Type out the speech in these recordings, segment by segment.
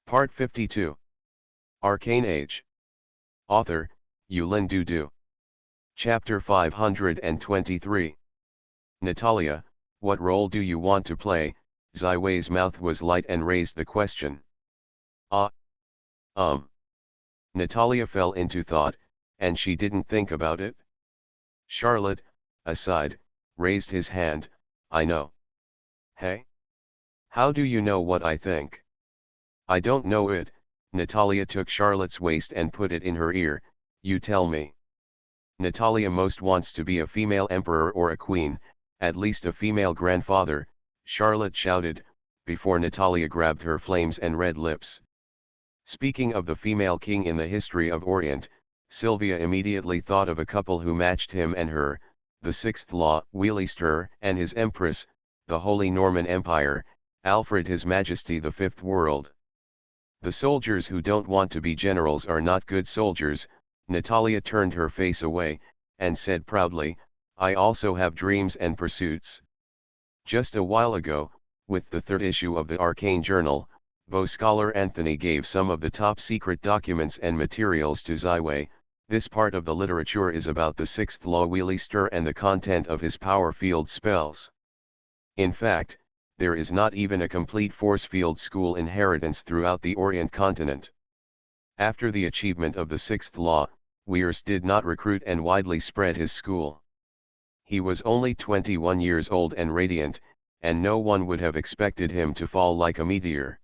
Part 52. Arcane Age. Author, Yulin Dudu. Chapter 523. Natalia, what role do you want to play? Ziwei's mouth was light and raised the question. Natalia fell into thought, and she didn't think about it. Charlotte, aside, raised his hand. I know. Hey? How do you know what I think? I don't know it. Natalia took Charlotte's waist and put it in her ear. You tell me. Natalia most wants to be a female emperor or a queen, at least a female grandfather, Charlotte shouted, before Natalia grabbed her flames and red lips. Speaking of the female king in the history of Orient, Sylvia immediately thought of a couple who matched him and her, the Sixth Law, Wheelister, and his empress, the Holy Norman Empire, Alfred His Majesty the Fifth World. The soldiers who don't want to be generals are not good soldiers. Natalia turned her face away, and said proudly, I also have dreams and pursuits. Just a while ago, with the third issue of the Arcane Journal, Bo scholar Anthony gave some of the top secret documents and materials to Ziwei. This part of the literature is about the Sixth Law Wheelister and the content of his power field spells. In fact, there is not even a complete force field school inheritance throughout the Orient continent. After the achievement of the Sixth Law, Weirs did not recruit and widely spread his school. He was only 21 years old and radiant, and no one would have expected him to fall like a meteor.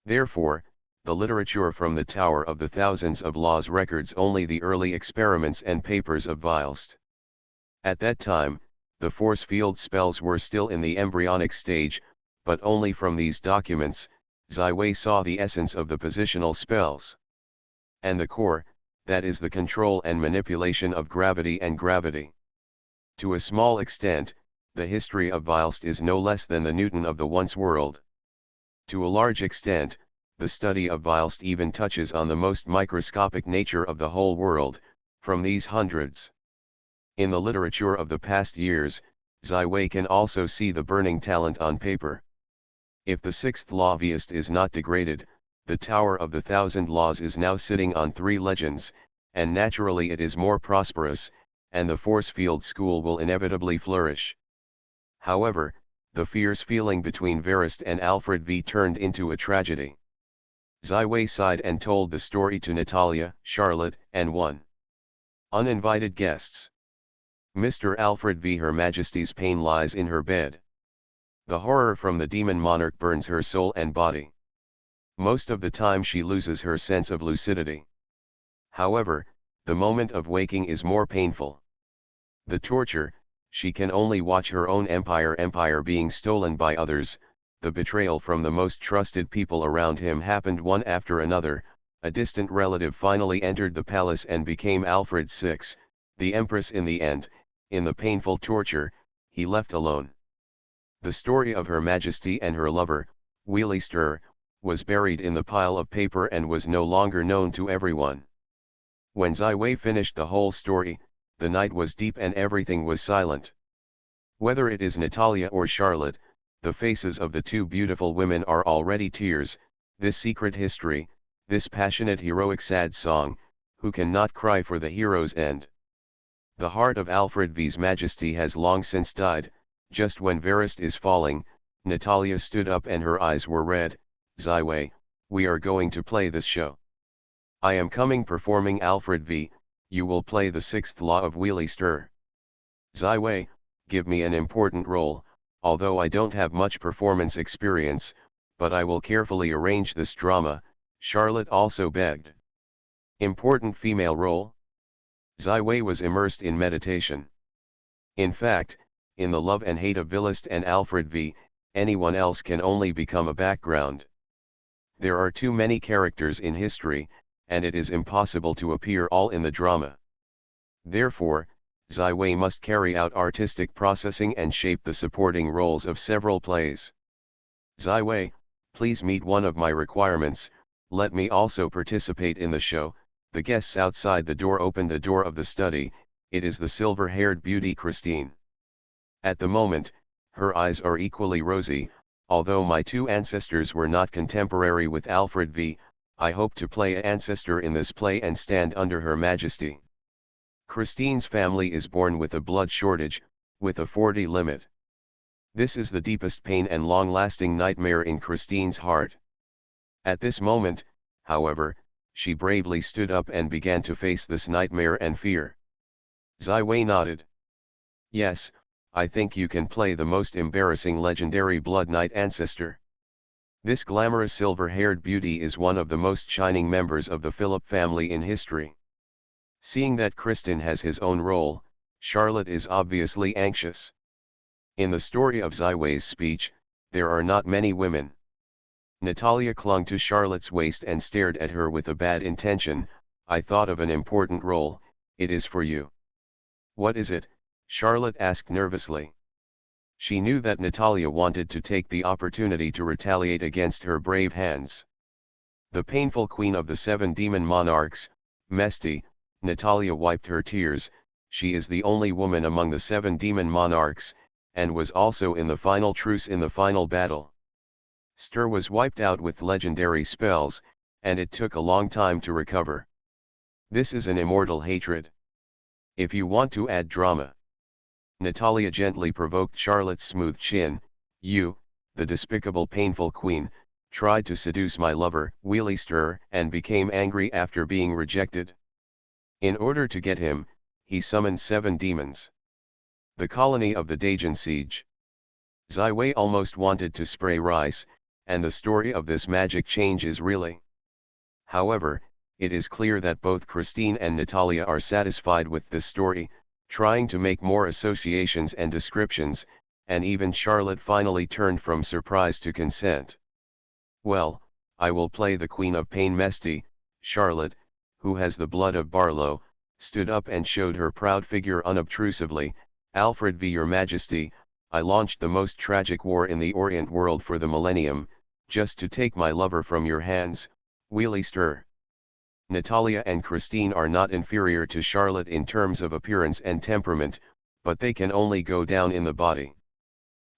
Therefore, the literature from the Tower of the Thousands of Laws records only the early experiments and papers of Weilst. At that time, the force field spells were still in the embryonic stage, but only from these documents, Ziwei saw the essence of the positional spells. And the core, that is the control and manipulation of gravity and gravity. To a small extent, the history of Weilst is no less than the Newton of the once world. To a large extent, the study of Weilst even touches on the most microscopic nature of the whole world, from these hundreds. In the literature of the past years, Ziwei can also see the burning talent on paper. If the Sixth Law Weist is not degraded, the Tower of the Thousand Laws is now sitting on 3 legends, and naturally it is more prosperous, and the force field school will inevitably flourish. However, the fierce feeling between Verist and Alfred V turned into a tragedy. Ziwei sighed and told the story to Natalia, Charlotte, and one uninvited guests. Mr. Alfred V. Her Majesty's pain lies in her bed. The horror from the demon monarch burns her soul and body. Most of the time she loses her sense of lucidity. However, the moment of waking is more painful. The torture, she can only watch her own empire being stolen by others. The betrayal from the most trusted people around him happened one after another. A distant relative finally entered the palace and became Alfred VI, the empress in the end. In the painful torture, he left alone. The story of Her Majesty and her lover, Wheelister, was buried in the pile of paper and was no longer known to everyone. When Ziwei finished the whole story, the night was deep and everything was silent. Whether it is Natalia or Charlotte, the faces of the two beautiful women are already tears. This secret history, this passionate heroic sad song, who can not cry for the hero's end? The heart of Alfred V's Majesty has long since died. Just when Verist is falling, Natalia stood up and her eyes were red. Ziwei, we are going to play this show. I am coming performing Alfred V, you will play the Sixth Law of Wheelister. Ziwei, give me an important role, although I don't have much performance experience, but I will carefully arrange this drama, Charlotte also begged. Important female role? Ziwei was immersed in meditation. In fact, in the love and hate of Weilst and Alfred V, anyone else can only become a background. There are too many characters in history, and it is impossible to appear all in the drama. Therefore, Ziwei must carry out artistic processing and shape the supporting roles of several plays. Ziwei, please meet one of my requirements, let me also participate in the show. The guests outside the door opened the door of the study. It is the silver-haired beauty Christine. At the moment, her eyes are equally rosy, Although my two ancestors were not contemporary with Alfred V, I hope to play an ancestor in this play and stand under Her Majesty. Christine's family is born with a blood shortage, with a 40 limit. This is the deepest pain and long-lasting nightmare in Christine's heart. At this moment, however, she bravely stood up and began to face this nightmare and fear. Ziwei nodded. Yes, I think you can play the most embarrassing legendary Blood Knight ancestor. This glamorous silver-haired beauty is one of the most shining members of the Philip family in history. Seeing that Kristen has his own role, Charlotte is obviously anxious. In the story of Ziwei's speech, there are not many women. Natalia clung to Charlotte's waist and stared at her with a bad intention. I thought of an important role, it is for you. What is it? Charlotte asked nervously. She knew that Natalia wanted to take the opportunity to retaliate against her brave hands. The painful queen of the 7 demon monarchs, Mesty, Natalia wiped her tears. She is the only woman among the 7 demon monarchs, and was also in the final truce in the final battle. Stur was wiped out with legendary spells, and it took a long time to recover. This is an immortal hatred. If you want to add drama. Natalia gently provoked Charlotte's smooth chin. You, the despicable painful queen, tried to seduce my lover, Wheelie Stur, and became angry after being rejected. In order to get him, he summoned 7 demons. The colony of the Dajan siege. Ziwei almost wanted to spray rice, and the story of this magic change is really. However, it is clear that both Christine and Natalia are satisfied with this story, trying to make more associations and descriptions, and even Charlotte finally turned from surprise to consent. Well, I will play the Queen of Pain. Mesty, Charlotte, who has the blood of Barlow, stood up and showed her proud figure unobtrusively. Alfred V. Your Majesty, I launched the most tragic war in the Orient world for the millennium, just to take my lover from your hands, Wheelie Stur. Natalia and Christine are not inferior to Charlotte in terms of appearance and temperament, but they can only go down in the body.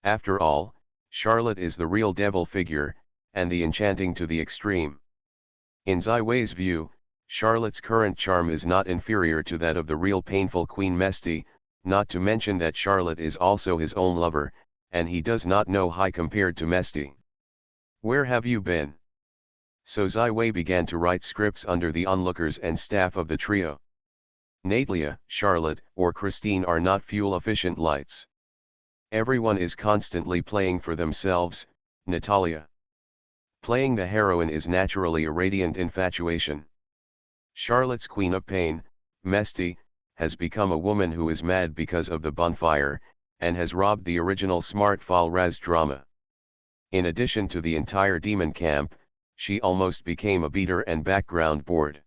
After all, Charlotte is the real devil figure, and the enchanting to the extreme. In Ziwei's view, Charlotte's current charm is not inferior to that of the real painful Queen Mesty, not to mention that Charlotte is also his own lover, and he does not know high compared to Mesty. Where have you been? So Ziwei began to write scripts under the onlookers and staff of the trio. Natalia, Charlotte, or Christine are not fuel-efficient lights. Everyone is constantly playing for themselves. Natalia. Playing the heroine is naturally a radiant infatuation. Charlotte's Queen of Pain, Mesty, has become a woman who is mad because of the bonfire, and has robbed the original smart Fall Raz drama. In addition to the entire demon camp, she almost became a beater and background board.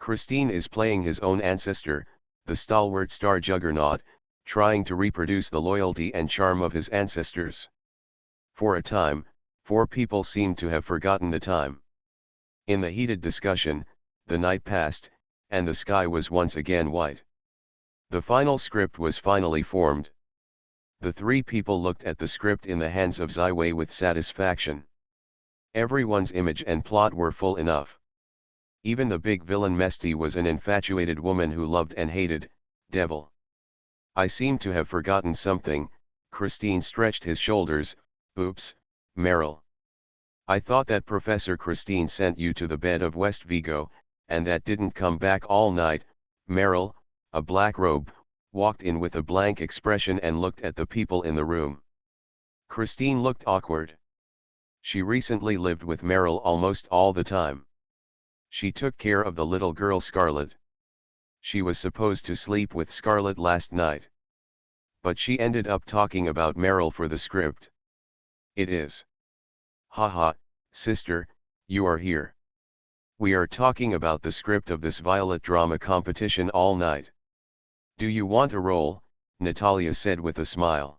Christine is playing his own ancestor, the stalwart star juggernaut, trying to reproduce the loyalty and charm of his ancestors. For a time, 4 people seemed to have forgotten the time. In the heated discussion, the night passed, and the sky was once again white. The final script was finally formed. The 3 people looked at the script in the hands of Ziwei with satisfaction. Everyone's image and plot were full enough. Even the big villain Mesty was an infatuated woman who loved and hated, devil. I seem to have forgotten something. Christine stretched his shoulders. Oops, Meryl. I thought that Professor Christine sent you to the bed of West Vigo, and that didn't come back all night. Meryl, a black robe, walked in with a blank expression and looked at the people in the room. Christine looked awkward. She recently lived with Meryl almost all the time. She took care of the little girl Scarlet. She was supposed to sleep with Scarlet last night. But she ended up talking about Meryl for the script. It is. Haha, sister, you are here. We are talking about the script of this Violet drama competition all night. Do you want a role? Natalia said with a smile.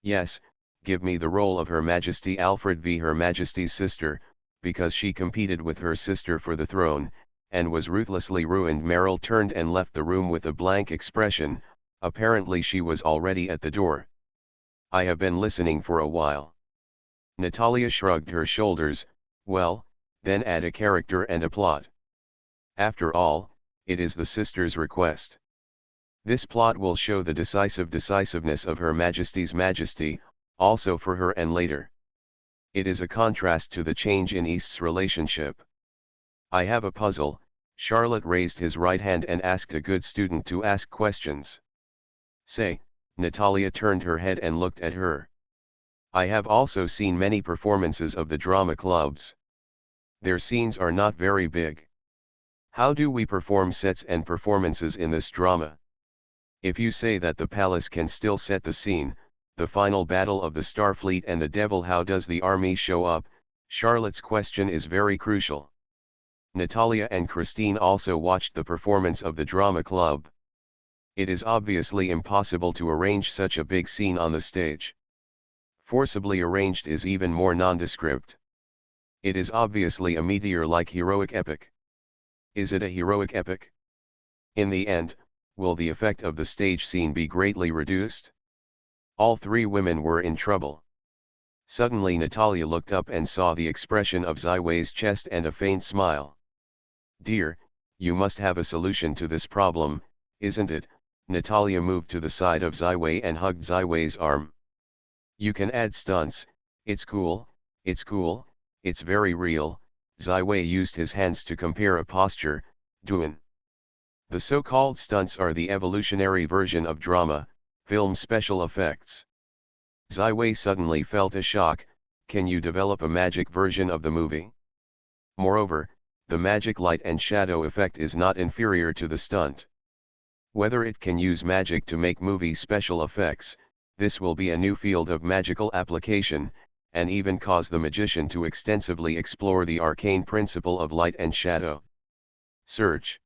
Yes, give me the role of Her Majesty Alfred V. Her Majesty's sister, because she competed with her sister for the throne, and was ruthlessly ruined. Meryl turned and left the room with a blank expression. Apparently she was already at the door. I have been listening for a while. Natalia shrugged her shoulders. Well, then add a character and a plot. After all, it is the sister's request. This plot will show the decisiveness of Her Majesty's majesty, also for her and later. It is a contrast to the change in East's relationship. I have a puzzle. Charlotte raised his right hand and asked a good student to ask questions. Say, Natalia turned her head and looked at her. I have also seen many performances of the drama clubs. Their scenes are not very big. How do we perform sets and performances in this drama? If you say that the palace can still set the scene, the final battle of the Starfleet and the Devil, how does the army show up? Charlotte's question is very crucial. Natalia and Christine also watched the performance of the drama club. It is obviously impossible to arrange such a big scene on the stage. Forcibly arranged is even more nondescript. It is obviously a meteor-like heroic epic. Is it a heroic epic? In the end, will the effect of the stage scene be greatly reduced? All three women were in trouble. Suddenly Natalia looked up and saw the expression of Ziwei's chest and a faint smile. Dear, you must have a solution to this problem, isn't it? Natalia moved to the side of Ziwei and hugged Ziwei's arm. You can add stunts. It's cool, it's very real. Ziwei used his hands to compare a posture. Doin'. The so-called stunts are the evolutionary version of drama, film special effects. Ziwei suddenly felt a shock. Can you develop a magic version of the movie? Moreover, the magic light and shadow effect is not inferior to the stunt. Whether it can use magic to make movie special effects, this will be a new field of magical application, and even cause the magician to extensively explore the arcane principle of light and shadow. Search.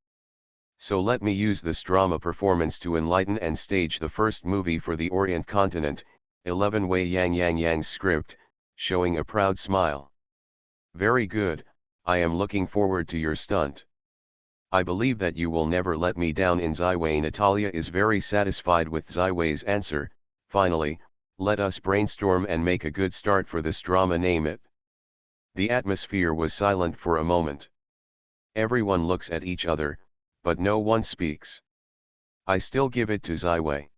So let me use this drama performance to enlighten and stage the first movie for the Orient continent. 11 Wei Yang's script, showing a proud smile. Very good, I am looking forward to your stunt. I believe that you will never let me down in Ziwei. Natalia is very satisfied with Ziwei's answer. Finally, let us brainstorm and make a good start for this drama. Name it. The atmosphere was silent for a moment. Everyone looks at each other, but no one speaks. I still give it to Ziwei.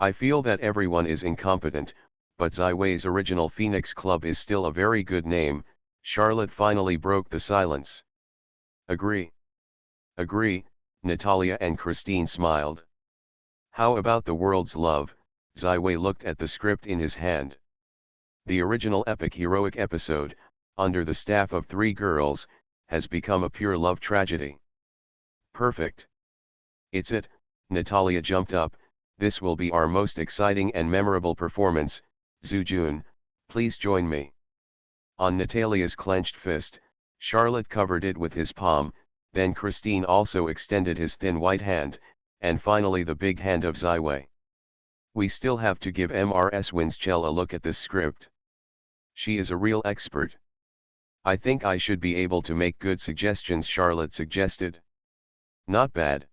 I feel that everyone is incompetent, but Ziwei's original Phoenix Club is still a very good name. Charlotte finally broke the silence. Agree. Agree, Natalia and Christine smiled. How about the world's love? Ziwei looked at the script in his hand. The original epic heroic episode, under the staff of three girls, has become a pure love tragedy. Perfect. It's it. Natalia jumped up. This will be our most exciting and memorable performance. Zujun, please join me. On Natalia's clenched fist, Charlotte covered it with his palm, then Christine also extended his thin white hand, and finally the big hand of Ziwei. We still have to give Mrs. Winchell a look at this script. She is a real expert. I think I should be able to make good suggestions, Charlotte suggested. Not bad.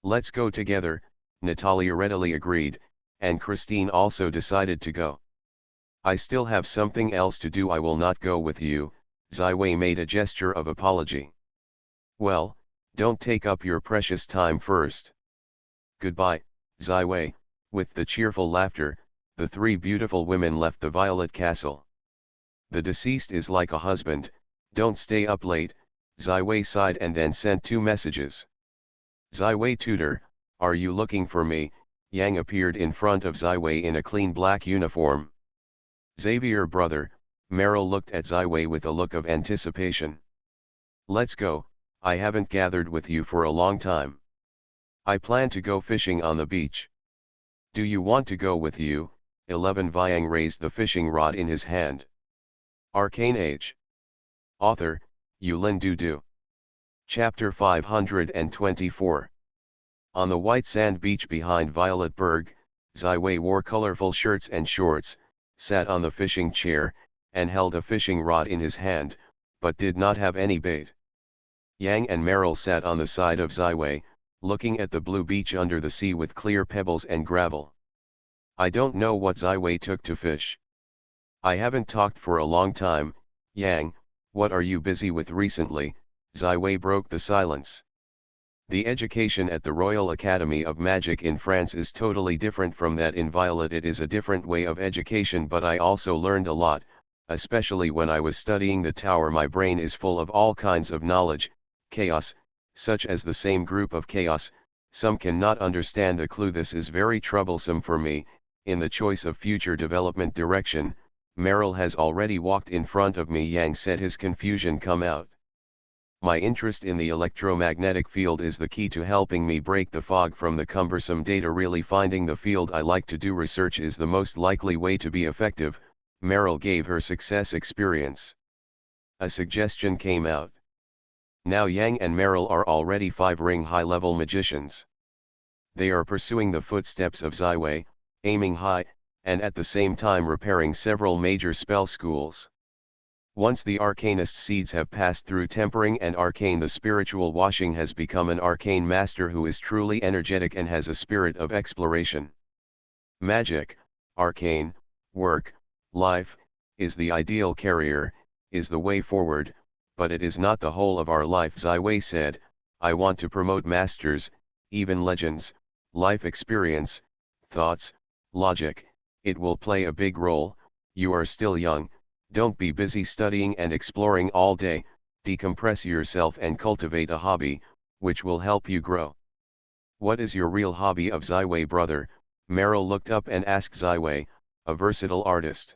Let's go together, Natalia readily agreed, and Christine also decided to go. I still have something else to do. I will not go with you. Ziwei made a gesture of apology. Well, don't take up your precious time first. Goodbye, Ziwei. With the cheerful laughter, the three beautiful women left the Violet Castle. The deceased is like a husband. Don't stay up late. Ziwei sighed and then sent 2 messages. Ziwei tutor, are you looking for me? Yang appeared in front of Ziwei in a clean black uniform. Xavier brother, Meryl looked at Ziwei with a look of anticipation. Let's go, I haven't gathered with you for a long time. I plan to go fishing on the beach. Do you want to go with you? 11 Viang raised the fishing rod in his hand. Arcane Age. Author, Yulin Dudu. Chapter 524. On the white sand beach behind Violet Berg, Ziwei wore colorful shirts and shorts, sat on the fishing chair, and held a fishing rod in his hand, but did not have any bait. Yang and Meryl sat on the side of Ziwei, looking at the blue beach under the sea with clear pebbles and gravel. I don't know what Ziwei took to fish. I haven't talked for a long time, Yang, what are you busy with recently? Ziwei broke the silence. The education at the Royal Academy of Magic in France is totally different from that in Violet. It is a different way of education, but I also learned a lot, especially when I was studying the tower. My brain is full of all kinds of knowledge, chaos, such as the same group of chaos. Some cannot understand the clue. This is very troublesome for me, in the choice of future development direction. Meryl has already walked in front of me. Yang said, his confusion come out. My interest in the electromagnetic field is the key to helping me break the fog from the cumbersome data. Really finding the field I like to do research is the most likely way to be effective. Meryl gave her success experience. A suggestion came out. Now Yang and Meryl are already 5-ring high-level magicians. They are pursuing the footsteps of Ziwei, aiming high, and at the same time repairing several major spell schools. Once the arcanist seeds have passed through tempering and arcane, the spiritual washing has become an arcane master who is truly energetic and has a spirit of exploration. Magic, arcane, work, life, is the ideal carrier, is the way forward, but it is not the whole of our life. Ziwei said, I want to promote masters, even legends, life experience, thoughts, logic. It will play a big role. You are still young. Don't be busy studying and exploring all day. Decompress yourself and cultivate a hobby, which will help you grow. What is your real hobby? Of Ziwei brother, Meryl looked up and asked. Ziwei, a versatile artist.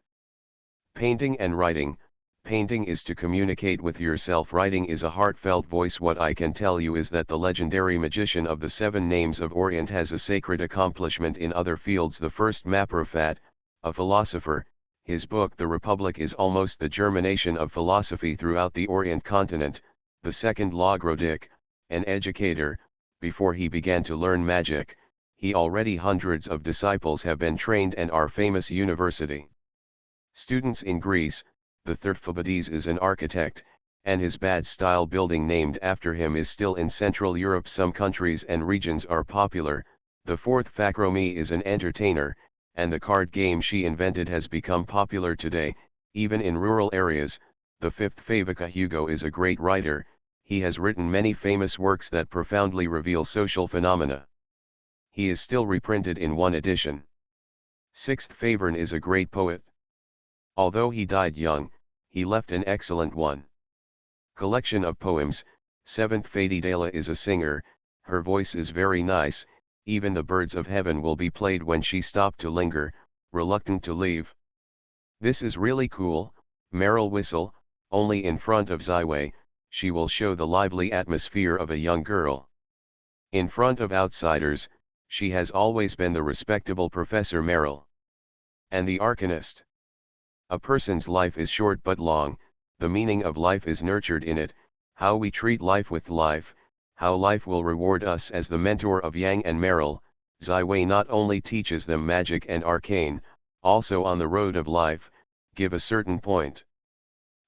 Painting and writing. Painting is to communicate with yourself. Writing is a heartfelt voice. What I can tell you is that the legendary magician of the 7 names of Orient has a sacred accomplishment in other fields. The first Maprofat, a philosopher. His book The Republic is almost the germination of philosophy throughout the Orient continent. The second Logrodic, an educator. Before he began to learn magic, he already hundreds of disciples have been trained and are famous university students in Greece. The third Phoebades is an architect, and his bad style building named after him is still in Central Europe. Some countries and regions are popular. The fourth Fakromi is an entertainer, and the card game she invented has become popular today, even in rural areas. The fifth Favika Hugo is a great writer. He has written many famous works that profoundly reveal social phenomena. He is still reprinted in 1 edition. Sixth Favern is a great poet. Although he died young, he left an excellent one. Collection of poems. Seventh Fadidala is a singer. Her voice is very nice. Even the birds of heaven will be played when she stopped to linger, reluctant to leave. This is really cool. Meryl whistle, only in front of Ziwei. She will show the lively atmosphere of a young girl. In front of outsiders, she has always been the respectable Professor Meryl. And the arcanist. A person's life is short but long. The meaning of life is nurtured in it, how we treat life with life, how life will reward us. As the mentor of Yang and Meryl, Ziwei not only teaches them magic and arcane, also on the road of life, give a certain point.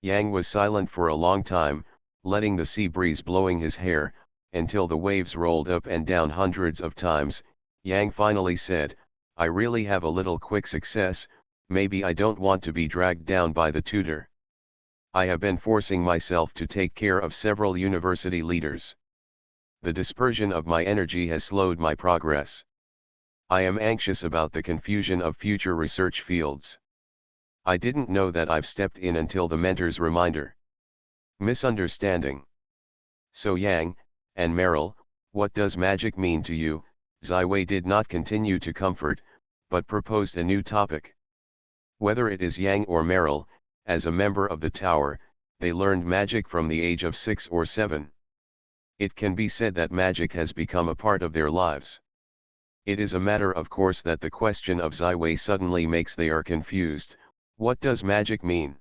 Yang was silent for a long time, letting the sea breeze blowing his hair, until the waves rolled up and down hundreds of times. Yang finally said, I really have a little quick success. Maybe I don't want to be dragged down by the tutor. I have been forcing myself to take care of several university leaders. The dispersion of my energy has slowed my progress. I am anxious about the confusion of future research fields. I didn't know that I've stepped in until the mentor's reminder. Misunderstanding. So Yang, and Meryl, what does magic mean to you? Ziwei did not continue to comfort, but proposed a new topic. Whether it is Yang or Meryl, as a member of the tower, they learned magic from the age of 6 or 7. It can be said that magic has become a part of their lives. It is a matter of course that the question of Ziwei suddenly makes they are confused. What does magic mean?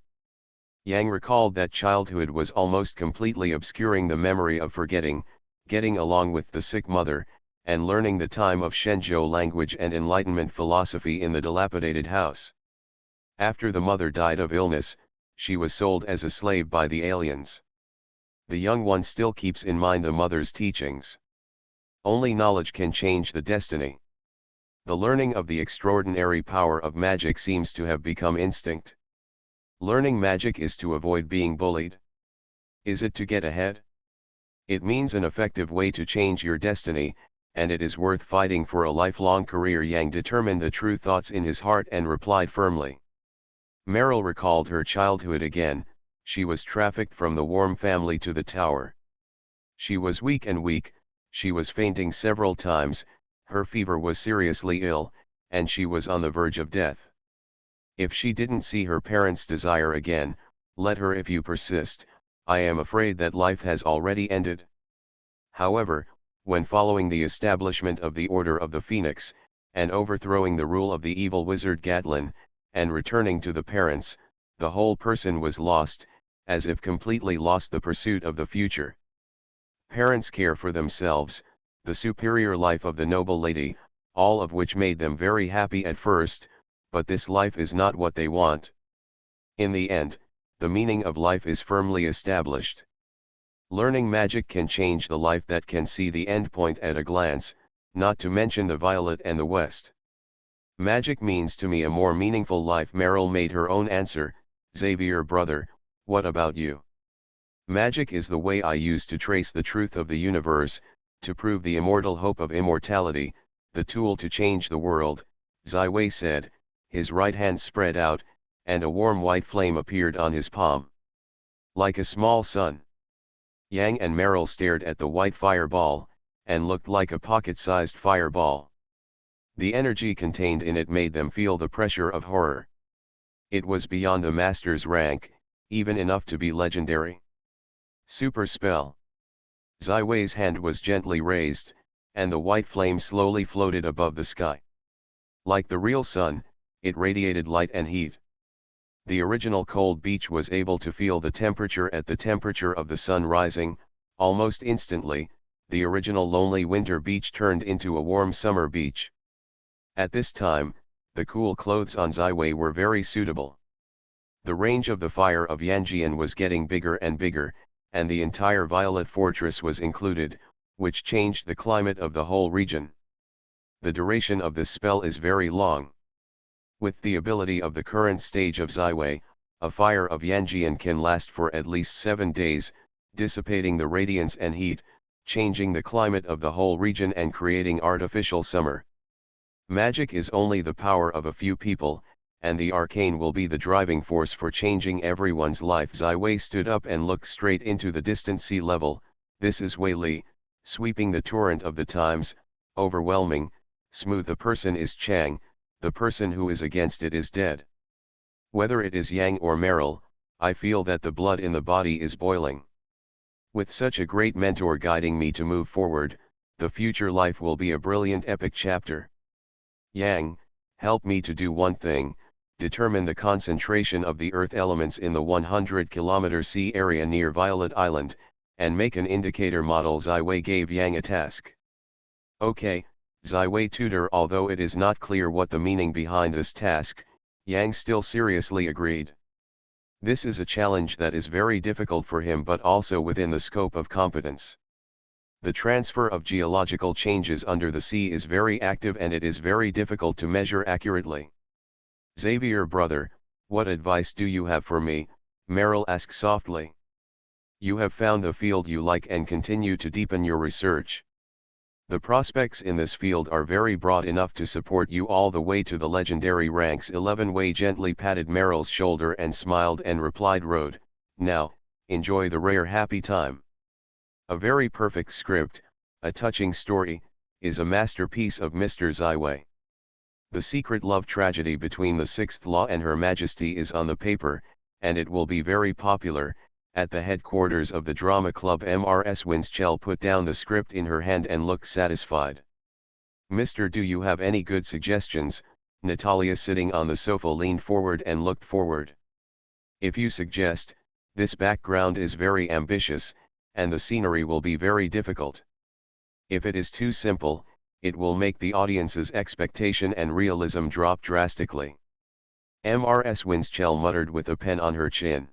Yang recalled that childhood was almost completely obscuring the memory of forgetting, getting along with the sick mother, and learning the time of Shenzhou language and Enlightenment philosophy in the dilapidated house. After the mother died of illness, she was sold as a slave by the aliens. The young one still keeps in mind the mother's teachings. Only knowledge can change the destiny. The learning of the extraordinary power of magic seems to have become instinct. Learning magic is to avoid being bullied. Is it to get ahead? It means an effective way to change your destiny, and it is worth fighting for a lifelong career. Yang determined the true thoughts in his heart and replied firmly. Meryl recalled her childhood again. She was trafficked from the warm family to the tower. She was weak and weak, she was fainting several times, her fever was seriously ill, and she was on the verge of death. If she didn't see her parents' desire again, let her if you persist. I am afraid that life has already ended. However, when following the establishment of the Order of the Phoenix, and overthrowing the rule of the evil wizard Gatlin, and returning to the parents, the whole person was lost, as if completely lost the pursuit of the future. Parents care for themselves, the superior life of the noble lady, all of which made them very happy at first, but this life is not what they want. In the end, the meaning of life is firmly established. Learning magic can change the life that can see the end point at a glance, not to mention the violet and the west. Magic means to me a more meaningful life. Meryl made her own answer. Xavier brother, what about you? Magic is the way I use to trace the truth of the universe, to prove the immortal hope of immortality, the tool to change the world, Ziwei said, his right hand spread out, and a warm white flame appeared on his palm. Like a small sun. Yang and Meryl stared at the white fireball, and looked like a pocket-sized fireball. The energy contained in it made them feel the pressure of horror. It was beyond the master's rank, even enough to be legendary. Super spell. Ziwei's hand was gently raised, and the white flame slowly floated above the sky. Like the real sun, it radiated light and heat. The original cold beach was able to feel the temperature at the temperature of the sun rising. Almost instantly, the original lonely winter beach turned into a warm summer beach. At this time, the cool clothes on Ziwei were very suitable. The range of the fire of Yanjian was getting bigger and bigger, and the entire Violet Fortress was included, which changed the climate of the whole region. The duration of this spell is very long. With the ability of the current stage of Ziwei, a fire of Yanjian can last for at least 7 days, dissipating the radiance and heat, changing the climate of the whole region and creating artificial summer. Magic is only the power of a few people, and the arcane will be the driving force for changing everyone's life. Ziwei stood up and looked straight into the distant sea level. This is Wei Li, sweeping the torrent of the times, overwhelming, smooth. The person is Chang, the person who is against it is dead. Whether it is Yang or Meryl, I feel that the blood in the body is boiling. With such a great mentor guiding me to move forward, the future life will be a brilliant epic chapter. Yang, help me to do one thing, determine the concentration of the earth elements in the 100-kilometer sea area near Violet Island, and make an indicator model. Ziwei gave Yang a task. Okay, Ziwei tutor. Although it is not clear what the meaning behind this task, Yang still seriously agreed. This is a challenge that is very difficult for him but also within the scope of competence. The transfer of geological changes under the sea is very active and it is very difficult to measure accurately. Xavier brother, what advice do you have for me? Meryl asked softly. You have found the field you like and continue to deepen your research. The prospects in this field are very broad enough to support you all the way to the legendary ranks. 11 Wei gently patted Meryl's shoulder and smiled and replied, Road, now, enjoy the rare happy time. A very perfect script, a touching story, is a masterpiece of Mr. Ziwei. The secret love tragedy between the Sixth Law and Her Majesty is on the paper, and it will be very popular. At the headquarters of the drama club, Mrs. Winchell put down the script in her hand and looked satisfied. Mister, do you have any good suggestions? Natalia, sitting on the sofa, leaned forward and looked forward. If you suggest, this background is very ambitious, and the scenery will be very difficult. If it is too simple, it will make the audience's expectation and realism drop drastically. Mrs. Winchell muttered with a pen on her chin.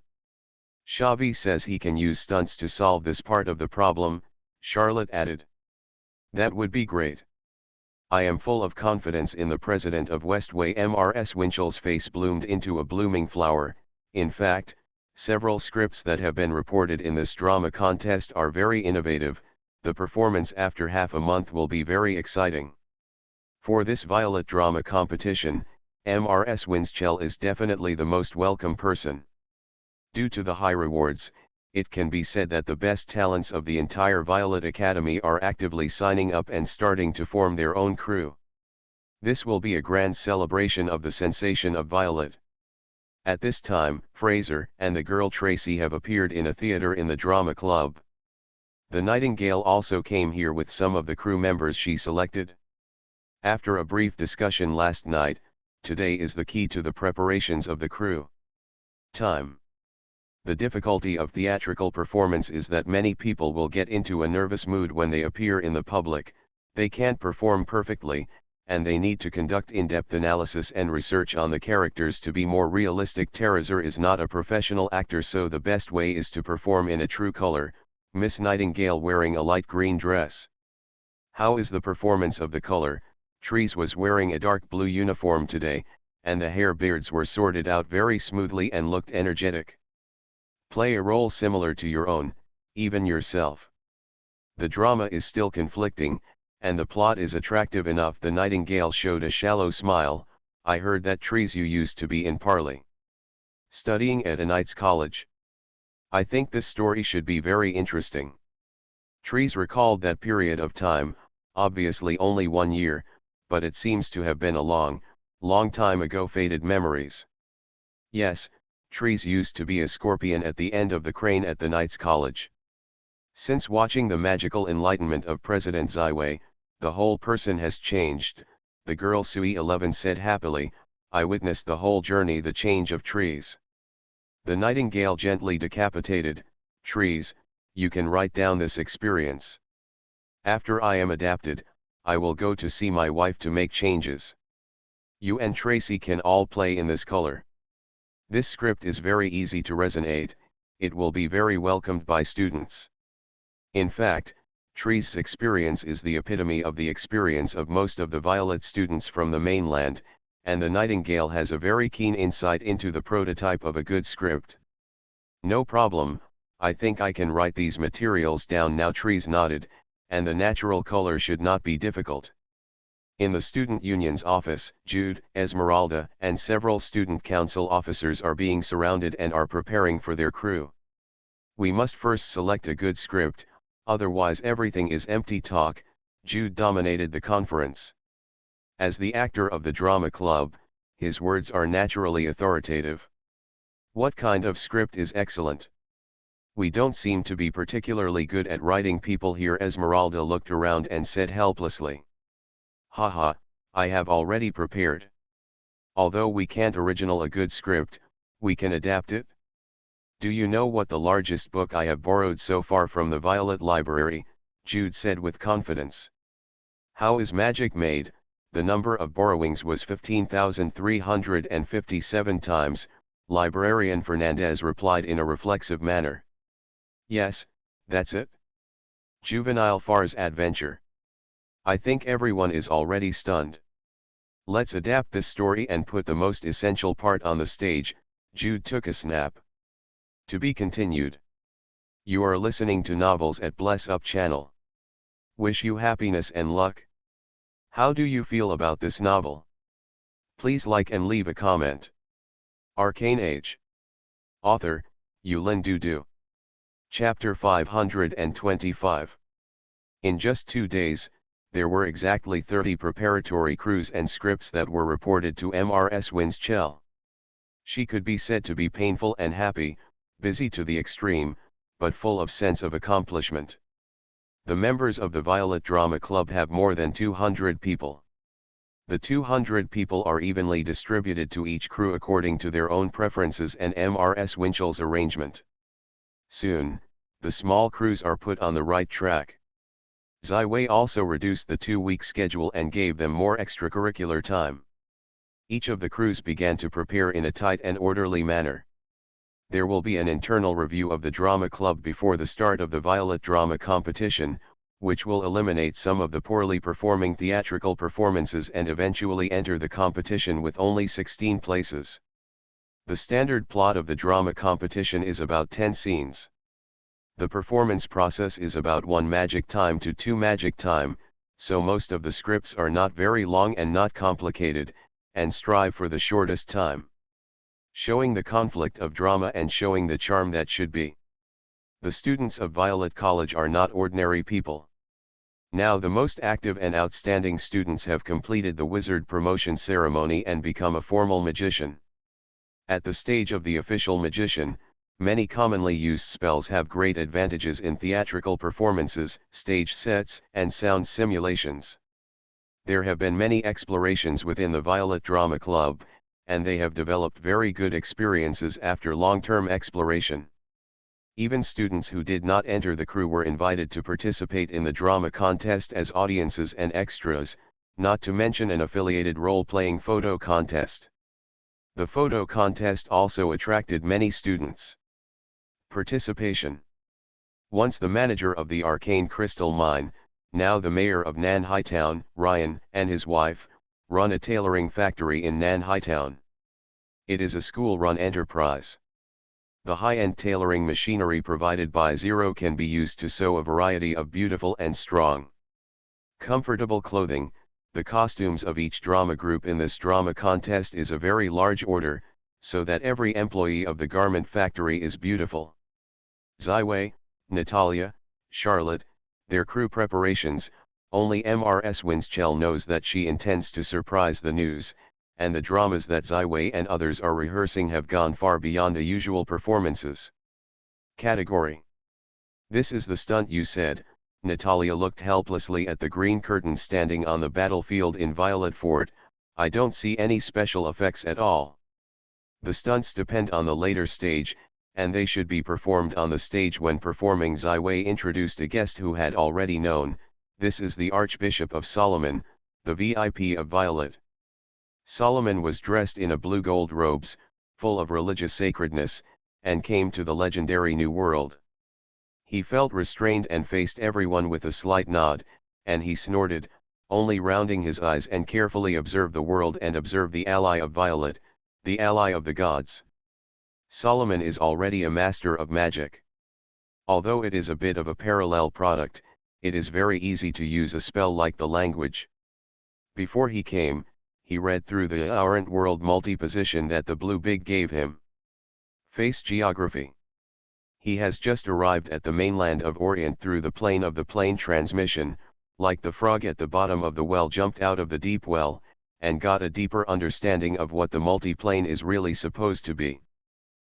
Xavi says he can use stunts to solve this part of the problem, Charlotte added. That would be great. I am full of confidence in the president of Westway. Mrs. Winchell's face bloomed into a blooming flower. In fact, several scripts that have been reported in this drama contest are very innovative. The performance after half a month will be very exciting. For this Violet drama competition, MRS Winschell is definitely the most welcome person. Due to the high rewards, it can be said that the best talents of the entire Violet Academy are actively signing up and starting to form their own crew. This will be a grand celebration of the sensation of Violet. At this time, Fraser and the girl Tracy have appeared in a theater in the drama club. The Nightingale also came here with some of the crew members she selected. After a brief discussion last night, today is the key to the preparations of the crew. Time. The difficulty of theatrical performance is that many people will get into a nervous mood when they appear in the public, they can't perform perfectly, and they need to conduct in-depth analysis and research on the characters to be more realistic. Teresa is not a professional actor, so the best way is to perform in a true color, Miss Nightingale wearing a light green dress. How is the performance of the color? Trees was wearing a dark blue uniform today, and the hair beards were sorted out very smoothly and looked energetic. Play a role similar to your own, even yourself. The drama is still conflicting, and the plot is attractive enough. The Nightingale showed a shallow smile. I heard that Trees you used to be in Parley, studying at a Knights College. I think this story should be very interesting. Trees recalled that period of time, obviously only 1 year, but it seems to have been a long, long time ago. Faded memories. Yes, Trees used to be a scorpion at the end of the crane at the Knights College. Since watching the magical enlightenment of President Zaiwei, the whole person has changed, the girl Sui 11 said happily. I witnessed the whole journey, the change of Trees. The Nightingale gently decapitated. Trees, you can write down this experience. After I am adapted, I will go to see my wife to make changes. You and Tracy can all play in this color. This script is very easy to resonate, it will be very welcomed by students. In fact, Trees' experience is the epitome of the experience of most of the Violet students from the mainland, and the Nightingale has a very keen insight into the prototype of a good script. No problem, I think I can write these materials down now. Trees nodded, and the natural color should not be difficult. In the student union's office, Jude, Esmeralda, and several student council officers are being surrounded and are preparing for their crew. We must first select a good script, otherwise everything is empty talk. Jude dominated the conference. As the actor of the drama club, his words are naturally authoritative. What kind of script is excellent? We don't seem to be particularly good at writing people here. Esmeralda looked around and said helplessly. Haha, I have already prepared. Although we can't original a good script, we can adapt it. Do you know what the largest book I have borrowed so far from the Violet Library? Jude said with confidence. How is magic made? The number of borrowings was 15,357 times, Librarian Fernandez replied in a reflexive manner. Yes, that's it. Juvenile Far's adventure. I think everyone is already stunned. Let's adapt this story and put the most essential part on the stage. Jude took a snap. To be continued. You are listening to Novels at Bless Up channel. Wish you happiness and luck. How do you feel about this novel? Please like and leave a comment. Arcane Age. Author, Yulin Dudu. Chapter 525. In just 2 days, there were exactly 30 preparatory crews and scripts that were reported to MRS Winschell. She could be said to be painful and happy, busy to the extreme, but full of sense of accomplishment. The members of the Violet Drama Club have more than 200 people. The 200 people are evenly distributed to each crew according to their own preferences and MRS Winschell's arrangement. Soon, the small crews are put on the right track. Zaiwei also reduced the 2-week schedule and gave them more extracurricular time. Each of the crews began to prepare in a tight and orderly manner. There will be an internal review of the drama club before the start of the Violet drama competition, which will eliminate some of the poorly performing theatrical performances and eventually enter the competition with only 16 places. The standard plot of the drama competition is about 10 scenes. The performance process is about 1 magic time to 2 magic time, so most of the scripts are not very long and not complicated, and strive for the shortest time. Showing the conflict of drama and showing the charm that should be. The students of Violet College are not ordinary people. Now the most active and outstanding students have completed the wizard promotion ceremony and become a formal magician. At the stage of the official magician, many commonly used spells have great advantages in theatrical performances, stage sets, and sound simulations. There have been many explorations within the Violet Drama Club, and they have developed very good experiences after long-term exploration. Even students who did not enter the crew were invited to participate in the drama contest as audiences and extras, not to mention an affiliated role-playing photo contest. The photo contest also attracted many students. Participation. Once the manager of the Arcane Crystal Mine, now the mayor of Nan Hightown, Ryan, and his wife, run a tailoring factory in Nan Hightown. It is a school-run enterprise. The high-end tailoring machinery provided by Zero can be used to sew a variety of beautiful and strong, comfortable clothing. The costumes of each drama group in this drama contest is a very large order, so that every employee of the garment factory is beautiful. Ziwei, Natalia, Charlotte, their crew preparations, only Mrs. Winchell knows that she intends to surprise the news, and the dramas that Ziwei and others are rehearsing have gone far beyond the usual performances. Category. This is the stunt you said. Natalia looked helplessly at the green curtain standing on the battlefield in Violet Fort. I don't see any special effects at all. The stunts depend on the later stage, and they should be performed on the stage when performing. Ziwei introduced a guest who had already known. This is the Archbishop of Solomon, the VIP of Violet. Solomon was dressed in a blue-gold robes, full of religious sacredness, and came to the legendary New World. He felt restrained and faced everyone with a slight nod, and he snorted, only rounding his eyes, and carefully observed the world and observed the ally of Violet, the ally of the gods. Solomon is already a master of magic. Although it is a bit of a parallel product, it is very easy to use a spell like the language. Before he came, he read through the Aurent world multi-position that the Blue Big gave him. Face geography. He has just arrived at the mainland of Orient through the plane of the plane transmission, like the frog at the bottom of the well jumped out of the deep well, and got a deeper understanding of what the multi-plane is really supposed to be.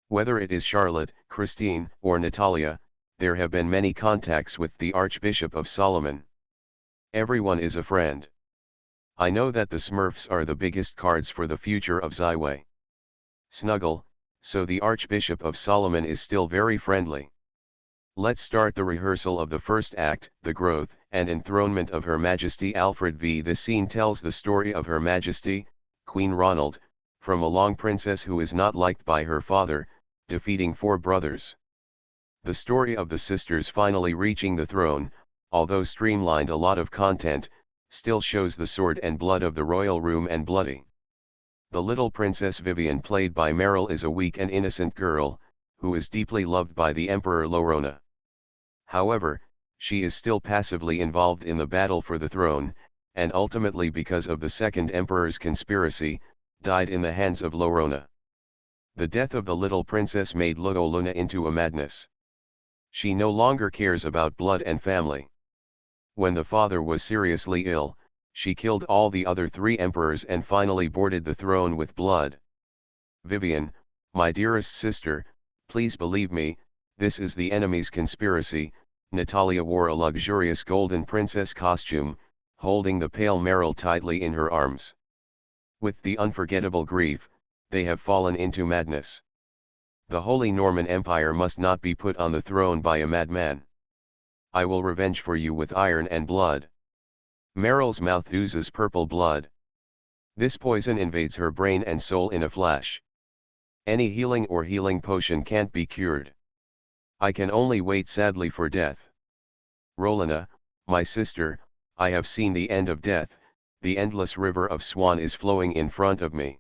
Whether it is Charlotte, Christine, or Natalia, there have been many contacts with the Archbishop of Solomon. Everyone is a friend. I know that the Smurfs are the biggest cards for the future of Ziwei. Snuggle, so the Archbishop of Solomon is still very friendly. Let's start the rehearsal of the first act, the growth and enthronement of Her Majesty Alfred V. This scene tells the story of Her Majesty, Queen Ronald, from a long princess who is not liked by her father, defeating 4 brothers. The story of the sisters finally reaching the throne, although streamlined a lot of content, still shows the sword and blood of the royal room and bloody. The little Princess Vivian, played by Meryl, is a weak and innocent girl, who is deeply loved by the Emperor Lorona. However, she is still passively involved in the battle for the throne, and ultimately, because of the second emperor's conspiracy, died in the hands of Lorona. The death of the little princess made Luna into a madness. She no longer cares about blood and family. When the father was seriously ill, she killed all the other 3 emperors and finally boarded the throne with blood. Vivian, my dearest sister, please believe me, this is the enemy's conspiracy. Natalia wore a luxurious golden princess costume, holding the pale Meryl tightly in her arms. With the unforgettable grief, they have fallen into madness. The Holy Norman Empire must not be put on the throne by a madman. I will revenge for you with iron and blood. Meryl's mouth oozes purple blood. This poison invades her brain and soul in a flash. Any healing or healing potion can't be cured. I can only wait sadly for death. Rolina, my sister, I have seen the end of death. The endless river of Swan is flowing in front of me.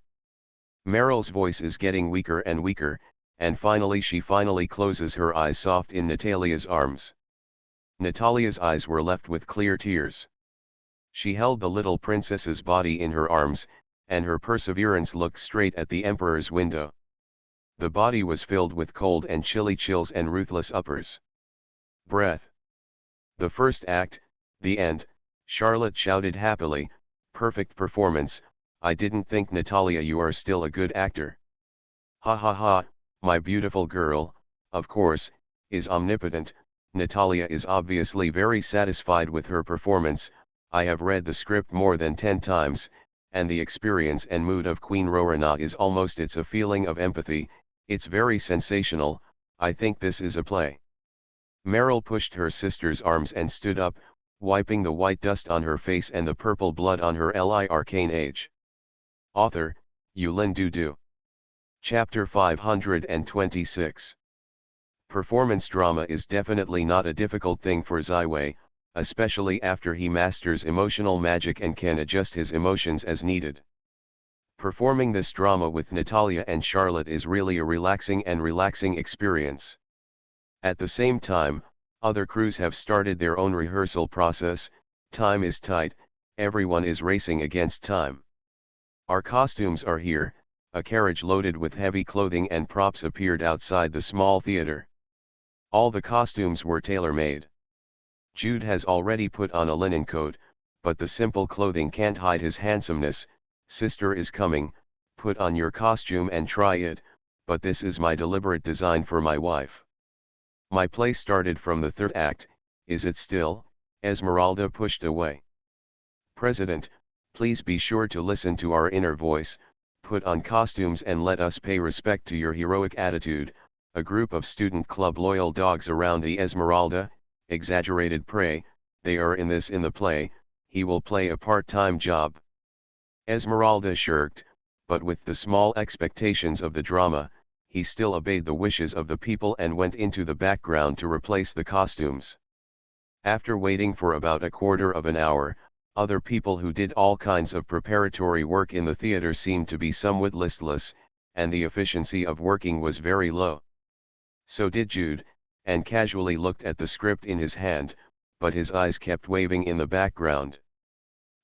Meryl's voice is getting weaker and weaker, and finally she closes her eyes soft in Natalia's arms. Natalia's eyes were left with clear tears. She held the little princess's body in her arms, and her perseverance looked straight at the emperor's window. The body was filled with cold and chilly chills and ruthless uppers. Breath. The first act, the end, Charlotte shouted happily, perfect performance. I didn't think Natalia you are still a good actor. Ha ha ha, my beautiful girl, of course, is omnipotent. Natalia is obviously very satisfied with her performance. I have read the script more than 10 times, and the experience and mood of Queen Rowena is almost it's a feeling of empathy, it's very sensational. I think this is a play. Meryl pushed her sister's arms and stood up, wiping the white dust on her face and the purple blood on her Arcane Age. Author, Yulin Dudu. Chapter 526. Performance drama is definitely not a difficult thing for Ziwei, especially after he masters emotional magic and can adjust his emotions as needed. Performing this drama with Natalia and Charlotte is really a relaxing experience. At the same time, other crews have started their own rehearsal process. Time is tight, everyone is racing against time. Our costumes are here. A carriage loaded with heavy clothing and props appeared outside the small theater. All the costumes were tailor-made. Jude has already put on a linen coat, but the simple clothing can't hide his handsomeness. Sister is coming, put on your costume and try it, but this is my deliberate design for my wife. My play started from the third act, is it still? Esmeralda pushed away. President, please be sure to listen to our inner voice, put on costumes and let us pay respect to your heroic attitude. A group of student club loyal dogs around the Esmeralda, exaggerated prey, they are in the play, he will play a part-time job. Esmeralda shirked, but with the small expectations of the drama, he still obeyed the wishes of the people and went into the background to replace the costumes. After waiting for about a quarter of an hour, other people who did all kinds of preparatory work in the theater seemed to be somewhat listless, and the efficiency of working was very low. So did Jude, and casually looked at the script in his hand, but his eyes kept waving in the background.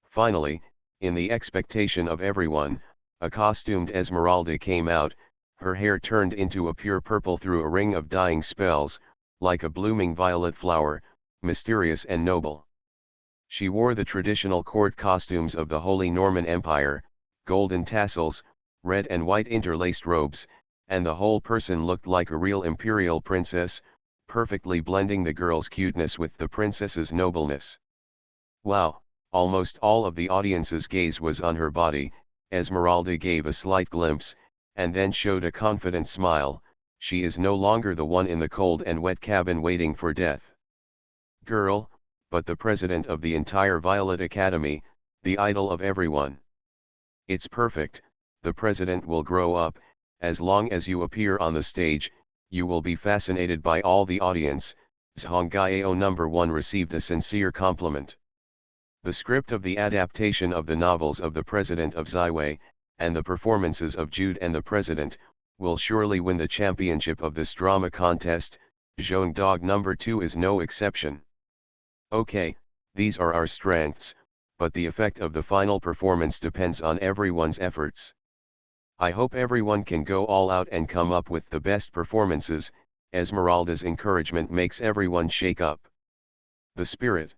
Finally, in the expectation of everyone, a costumed Esmeralda came out, her hair turned into a pure purple through a ring of dying spells, like a blooming violet flower, mysterious and noble. She wore the traditional court costumes of the Holy Norman Empire, golden tassels, red and white interlaced robes, and the whole person looked like a real imperial princess, perfectly blending the girl's cuteness with the princess's nobleness. Wow, almost all of the audience's gaze was on her body. Esmeralda gave a slight glimpse, and then showed a confident smile. She is no longer the one in the cold and wet cabin waiting for death. Girl, but the president of the entire Violet Academy, the idol of everyone. It's perfect, the president will grow up. As long as you appear on the stage, you will be fascinated by all the audience. Zhongyao No. 1 received a sincere compliment. The script of the adaptation of the novels of the President of Ziwei, and the performances of Jude and the President, will surely win the championship of this drama contest. Zhongdog No. 2 is no exception. Okay, these are our strengths, but the effect of the final performance depends on everyone's efforts. I hope everyone can go all out and come up with the best performances. Esmeralda's encouragement makes everyone shake up the spirit.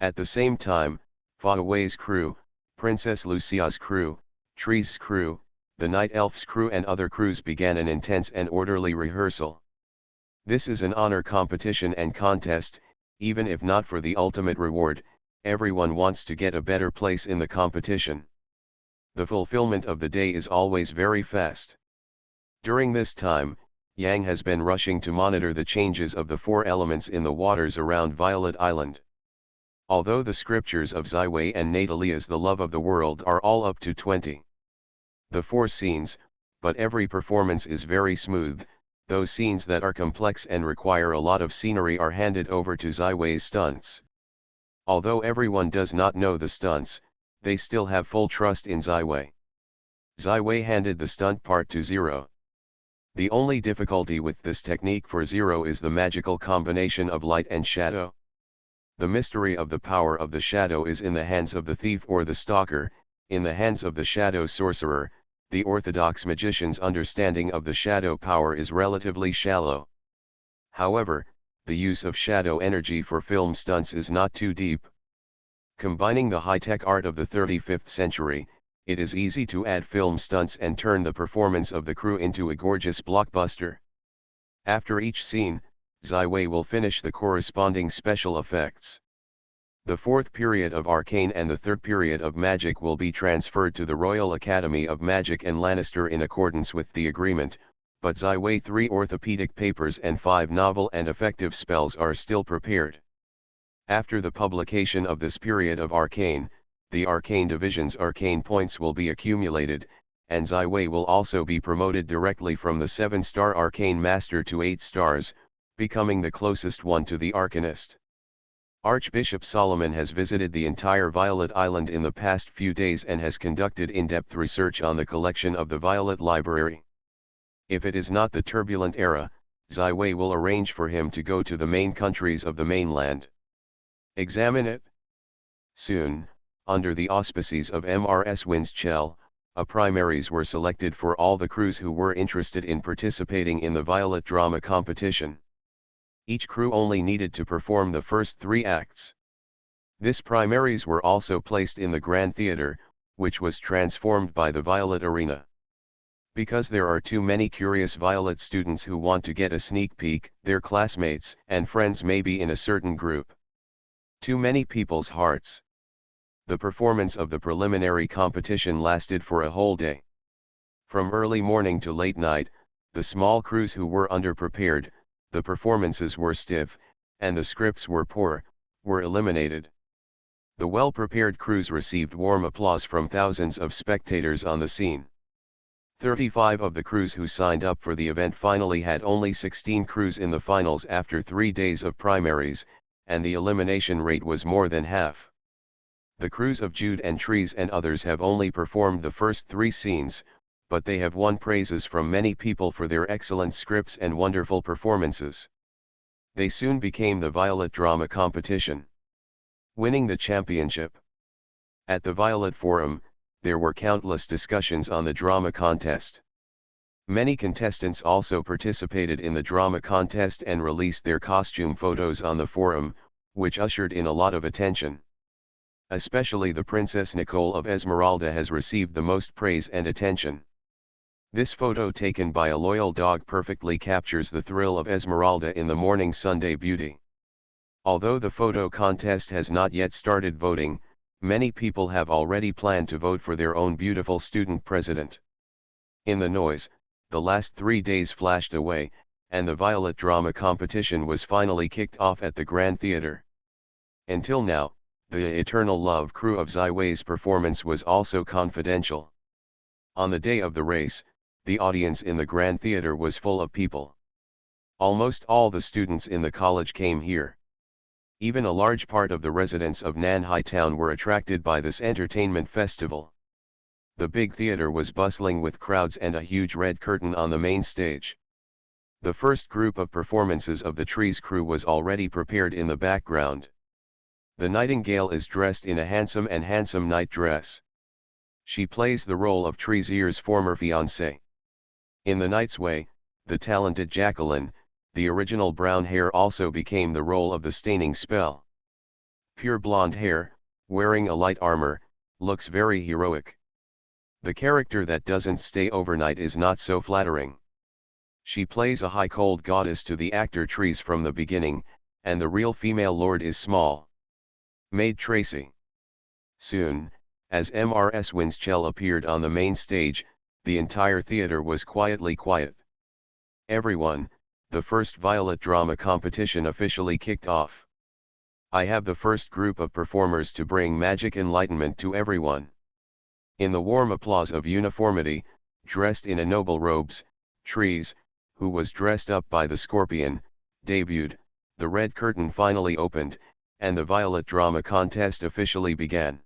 At the same time, Faraway's crew, Princess Lucia's crew, Tree's crew, the Night Elf's crew and other crews began an intense and orderly rehearsal. This is an honor competition and contest. Even if not for the ultimate reward, everyone wants to get a better place in the competition. The fulfillment of the day is always very fast. During this time, Yang has been rushing to monitor the changes of the 4 elements in the waters around Violet Island. Although the scriptures of Ziwei and Natalia's The Love of the World are all up to 20. The 4 scenes, but every performance is very smooth. Those scenes that are complex and require a lot of scenery are handed over to Ziwei's stunts. Although everyone does not know the stunts, they still have full trust in Ziwei. Wei handed the stunt part to Zero. The only difficulty with this technique for Zero is the magical combination of light and shadow. The mystery of the power of the shadow is in the hands of the thief or the stalker. In the hands of the shadow sorcerer, the orthodox magician's understanding of the shadow power is relatively shallow. However, the use of shadow energy for film stunts is not too deep. Combining the high-tech art of the 35th century, it is easy to add film stunts and turn the performance of the crew into a gorgeous blockbuster. After each scene, Wei will finish the corresponding special effects. The fourth period of Arcane and the third period of Magic will be transferred to the Royal Academy of Magic and Lannister in accordance with the agreement, but Wei 3 orthopedic papers and 5 novel and effective spells are still prepared. After the publication of this period of Arcane, the Arcane Division's Arcane points will be accumulated, and Wei will also be promoted directly from the 7-star Arcane Master to 8 stars, becoming the closest one to the Arcanist. Archbishop Solomon has visited the entire Violet Island in the past few days and has conducted in-depth research on the collection of the Violet Library. If it is not the turbulent era, Wei will arrange for him to go to the main countries of the mainland. Examine it. Soon, under the auspices of MRS Windschell, primaries were selected for all the crews who were interested in participating in the Violet drama competition. Each crew only needed to perform the first 3 acts. This primaries were also placed in the Grand Theatre, which was transformed by the Violet Arena. Because there are too many curious Violet students who want to get a sneak peek, their classmates and friends may be in a certain group. Too many people's hearts. The performance of the preliminary competition lasted for a whole day. From early morning to late night, the small crews who were underprepared, the performances were stiff, and the scripts were poor, were eliminated. The well-prepared crews received warm applause from thousands of spectators on the scene. 35 of the crews who signed up for the event finally had only 16 crews in the finals after 3 days of primaries, and the elimination rate was more than half. The crews of Jude and Trees and others have only performed the first 3 scenes, but they have won praises from many people for their excellent scripts and wonderful performances. They soon became the Violet Drama Competition, winning the championship. At the Violet Forum, there were countless discussions on the drama contest. Many contestants also participated in the drama contest and released their costume photos on the forum, which ushered in a lot of attention. Especially the Princess Nicole of Esmeralda has received the most praise and attention. This photo taken by a loyal dog perfectly captures the thrill of Esmeralda in the morning Sunday beauty. Although the photo contest has not yet started voting, many people have already planned to vote for their own beautiful student president. In the noise, the last 3 days flashed away, and the Violet Drama Competition was finally kicked off at the Grand Theatre. Until now, the Eternal Love crew of Wei's performance was also confidential. On the day of the race, the audience in the Grand Theatre was full of people. Almost all the students in the college came here. Even a large part of the residents of Nanhai Town were attracted by this entertainment festival. The big theater was bustling with crowds and a huge red curtain on the main stage. The first group of performances of the Trees crew was already prepared in the background. The Nightingale is dressed in a handsome night dress. She plays the role of Treesier's former fiancé. In the Night's Way, the talented Jacqueline, the original brown hair also became the role of the staining spell. Pure blonde hair, wearing a light armor, looks very heroic. The character that doesn't stay overnight is not so flattering. She plays a high cold goddess to the actor Trees from the beginning, and the real female lord is Small Maid Tracy. Soon, as MRS Windschell appeared on the main stage, the entire theater was quietly quiet. Everyone, the first Violet Drama Competition officially kicked off. I have the first group of performers to bring magic enlightenment to everyone. In the warm applause of uniformity, dressed in a noble robes, Trees, who was dressed up by the Scorpion, debuted, the red curtain finally opened, and the Violet Drama Contest officially began.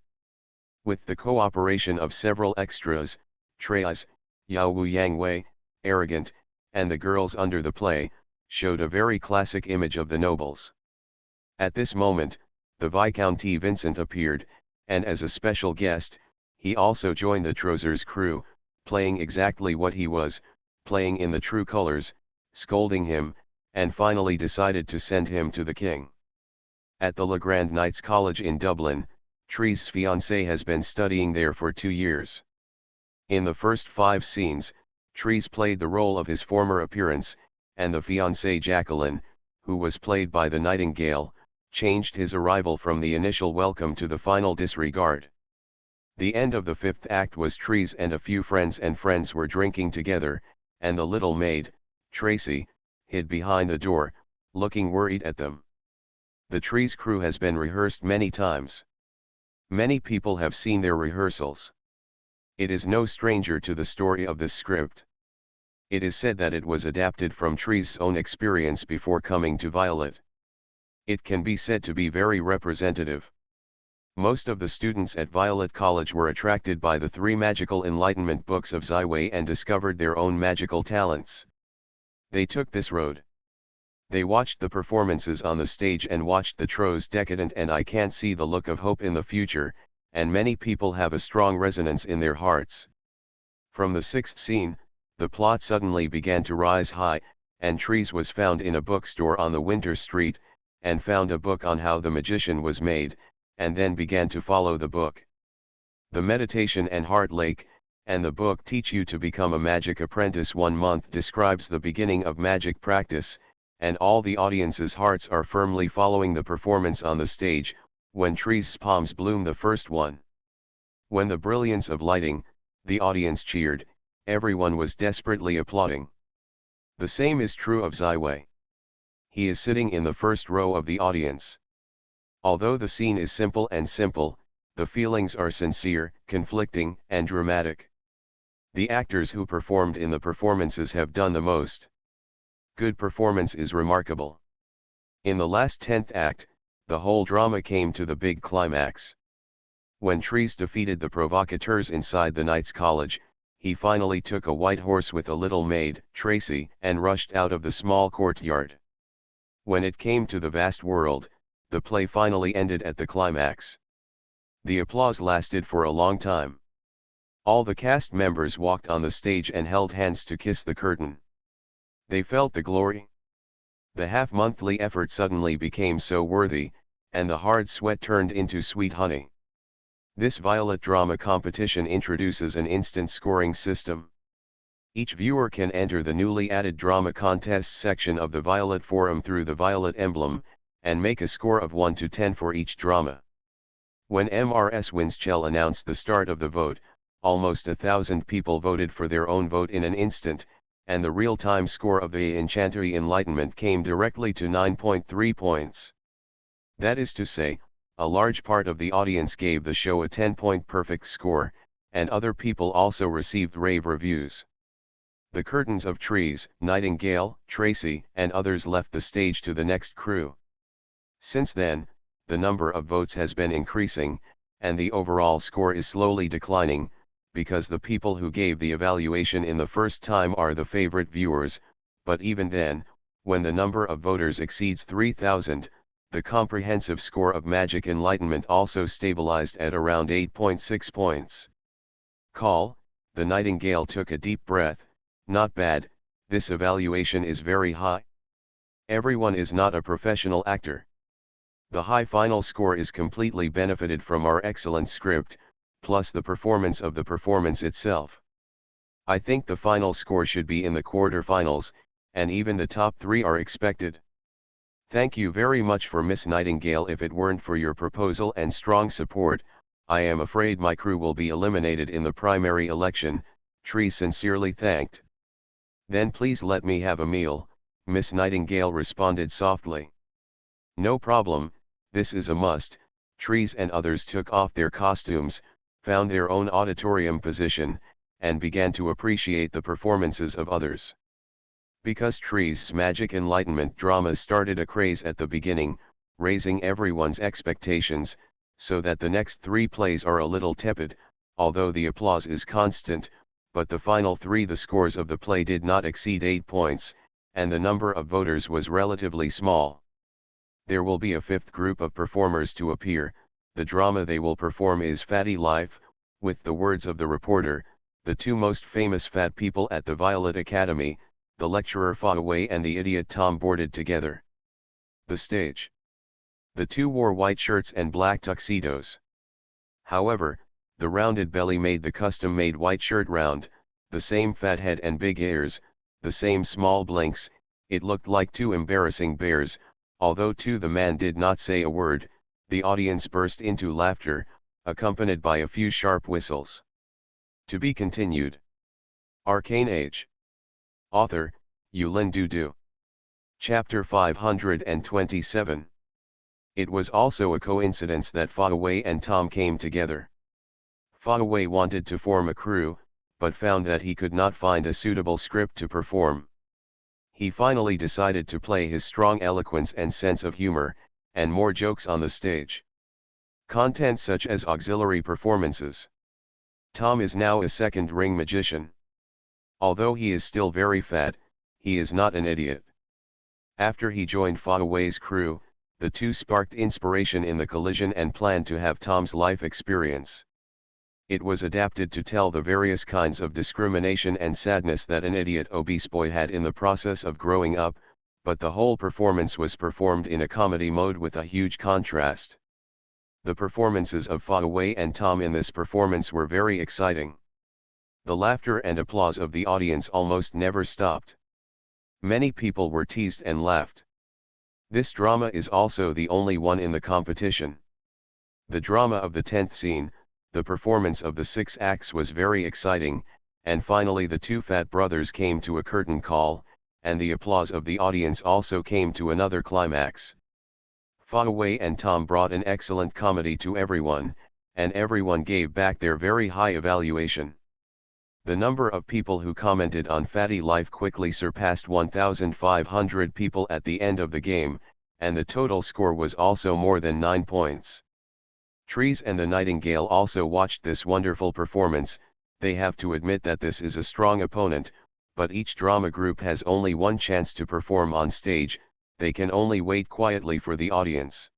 With the cooperation of several extras, Trees, Yao Wu Yang Wei, arrogant, and the girls under the play, showed a very classic image of the nobles. At this moment, the Viscount Vincent appeared, and as a special guest, he also joined the Trousers crew, playing exactly what he was, playing in the true colors, scolding him, and finally decided to send him to the king. At the Le Grand Knights College in Dublin, Trees' fiancée has been studying there for 2 years. In the first 5 scenes, Trees played the role of his former appearance, and the fiancée Jacqueline, who was played by the Nightingale, changed his arrival from the initial welcome to the final disregard. The end of the 5th act was Trees and a few friends were drinking together, and the little maid, Tracy, hid behind the door, looking worried at them. The Trees crew has been rehearsed many times. Many people have seen their rehearsals. It is no stranger to the story of this script. It is said that it was adapted from Trees' own experience before coming to Violet. It can be said to be very representative. Most of the students at Violet College were attracted by the 3 magical enlightenment books of Ziwei and discovered their own magical talents. They took this road. They watched the performances on the stage and watched the Troes decadent, and I can't see the look of hope in the future, and many people have a strong resonance in their hearts. From the 6th scene, the plot suddenly began to rise high, and Trees was found in a bookstore on the Winter Street, and found a book on how the magician was made, and then began to follow the book. The Meditation and Heart Lake, and the book Teach You to Become a Magic Apprentice 1 month describes the beginning of magic practice, and all the audience's hearts are firmly following the performance on the stage, when Trees' palms bloom the first one. When the brilliance of lighting, the audience cheered, everyone was desperately applauding. The same is true of Ziwei. He is sitting in the first row of the audience. Although the scene is simple, the feelings are sincere, conflicting, and dramatic. The actors who performed in the performances have done the most. Good performance is remarkable. In the last 10th act, the whole drama came to the big climax. When Trees defeated the provocateurs inside the Knights College, he finally took a white horse with a little maid, Tracy, and rushed out of the small courtyard. When it came to the vast world, the play finally ended at the climax. The applause lasted for a long time. All the cast members walked on the stage and held hands to kiss the curtain. They felt the glory. The half-monthly effort suddenly became so worthy, and the hard sweat turned into sweet honey. This Violet drama competition introduces an instant scoring system. Each viewer can enter the newly added drama contests section of the Violet forum through the Violet emblem, and make a score of 1 to 10 for each drama. When MRS Winschell announced the start of the vote, almost 1,000 people voted for their own vote in an instant, and the real-time score of the Enchantery Enlightenment came directly to 9.3 points. That is to say, a large part of the audience gave the show a 10-point perfect score, and other people also received rave reviews. The curtains of Trees, Nightingale, Tracy, and others left the stage to the next crew. Since then, the number of votes has been increasing, and the overall score is slowly declining, because the people who gave the evaluation in the first time are the favorite viewers, but even then, when the number of voters exceeds 3,000, the comprehensive score of Magic Enlightenment also stabilized at around 8.6 points. Call, the Nightingale took a deep breath. Not bad, this evaluation is very high. Everyone is not a professional actor. The high final score is completely benefited from our excellent script, plus the performance of the performance itself. I think the final score should be in the quarterfinals, and even the top 3 are expected. Thank you very much for Miss Nightingale. If it weren't for your proposal and strong support, I am afraid my crew will be eliminated in the primary election. Trees sincerely thanked. Then please let me have a meal, Miss Nightingale responded softly. No problem, this is a must. Trees and others took off their costumes, found their own auditorium position, and began to appreciate the performances of others. Because Trees' Magic Enlightenment drama started a craze at the beginning, raising everyone's expectations, so that the next 3 plays are a little tepid, although the applause is constant. but the final the scores of the play did not exceed 8 points, and the number of voters was relatively small. There will be a fifth group of performers to appear. The drama they will perform is Fatty Life, with the words of the reporter, the two most famous fat people at the Violet Academy, the lecturer Fawaway and the idiot Tom, boarded together. The stage. The two wore white shirts and black tuxedos. However, the rounded belly made the custom-made white shirt round, the same fat head and big ears, the same small blinks. It looked like two embarrassing bears. Although the man did not say a word, the audience burst into laughter, accompanied by a few sharp whistles. To be continued. Arcane Age. Author, Yulin Dudu. Chapter 527. It was also a coincidence that Fawaway and Tom came together. Fawaway wanted to form a crew, but found that he could not find a suitable script to perform. He finally decided to play his strong eloquence and sense of humor, and more jokes on the stage. Content such as auxiliary performances. Tom is now a second-ring magician. Although he is still very fat, he is not an idiot. After he joined Fawaway's crew, the two sparked inspiration in the collision and planned to have Tom's life experience. It was adapted to tell the various kinds of discrimination and sadness that an idiot obese boy had in the process of growing up, but the whole performance was performed in a comedy mode with a huge contrast. The performances of Fawaway and Tom in this performance were very exciting. The laughter and applause of the audience almost never stopped. Many people were teased and laughed. This drama is also the only one in the competition. The drama of the 10th scene, the performance of the 6 acts was very exciting, and finally the two fat brothers came to a curtain call, and the applause of the audience also came to another climax. Fawaway and Tom brought an excellent comedy to everyone, and everyone gave back their very high evaluation. The number of people who commented on Fatty Life quickly surpassed 1,500 people at the end of the game, and the total score was also more than 9 points. Trees and the Nightingale also watched this wonderful performance. They have to admit that this is a strong opponent, but each drama group has only one chance to perform on stage. They can only wait quietly for the audience.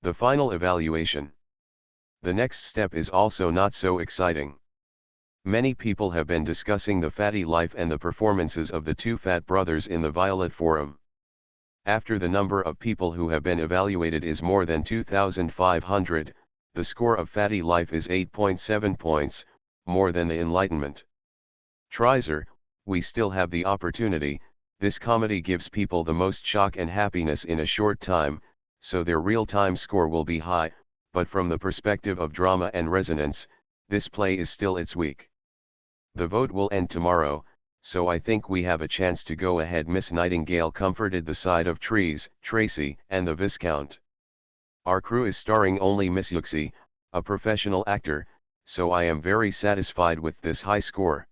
The final evaluation. The next step is also not so exciting. Many people have been discussing the Fatty Life and the performances of the two fat brothers in the Violet Forum. After the number of people who have been evaluated is more than 2,500, the score of Fatty Life is 8.7 points, more than the Enlightenment. Trizer, we still have the opportunity. This comedy gives people the most shock and happiness in a short time, so their real-time score will be high, but from the perspective of drama and resonance, this play is still its weak. The vote will end tomorrow, so I think we have a chance to go ahead. Miss Nightingale comforted the side of Trees, Tracy, and the Viscount. Our crew is starring only Miss Yuxi, a professional actor, so I am very satisfied with this high score.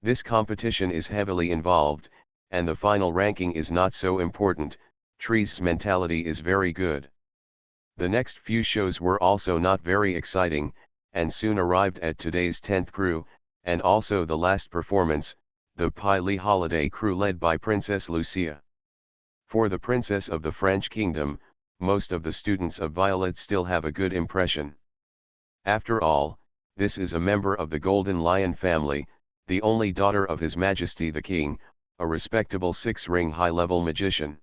This competition is heavily involved, and the final ranking is not so important. Trees' mentality is very good. The next few shows were also not very exciting, and soon arrived at today's 10th crew, and also the last performance, the Pai Li Holiday crew led by Princess Lucia. For the Princess of the French Kingdom, most of the students of Violet still have a good impression. After all, this is a member of the Golden Lion family, the only daughter of His Majesty the King, a respectable 6-ring high-level magician.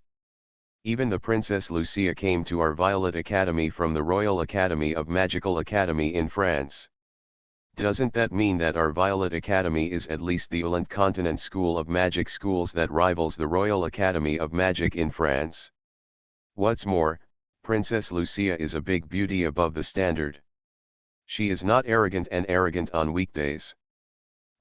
Even the Princess Lucia came to our Violet Academy from the Royal Academy of Magical Academy in France. Doesn't that mean that our Violet Academy is at least the Ulant Continent School of Magic schools that rivals the Royal Academy of Magic in France? What's more, Princess Lucia is a big beauty above the standard. She is not arrogant and arrogant on weekdays.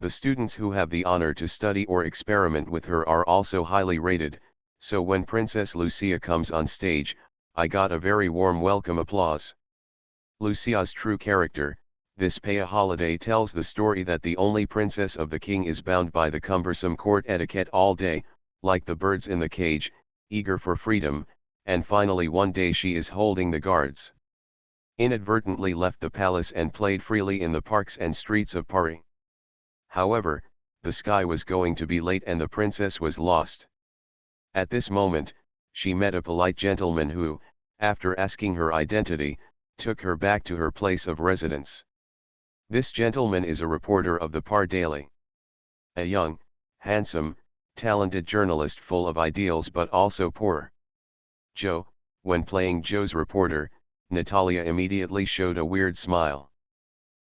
The students who have the honor to study or experiment with her are also highly rated, so when Princess Lucia comes on stage, I got a very warm welcome applause. Lucia's true character, this Paya holiday tells the story that the only princess of the king is bound by the cumbersome court etiquette all day, like the birds in the cage, eager for freedom, and finally one day she is holding the guards. Inadvertently left the palace and played freely in the parks and streets of Paris. However, the sky was going to be late and the princess was lost. At this moment, she met a polite gentleman who, after asking her identity, took her back to her place of residence. This gentleman is a reporter of the Par Daily. A young, handsome, talented journalist full of ideals but also poor. Joe, when playing Joe's reporter, Natalia immediately showed a weird smile.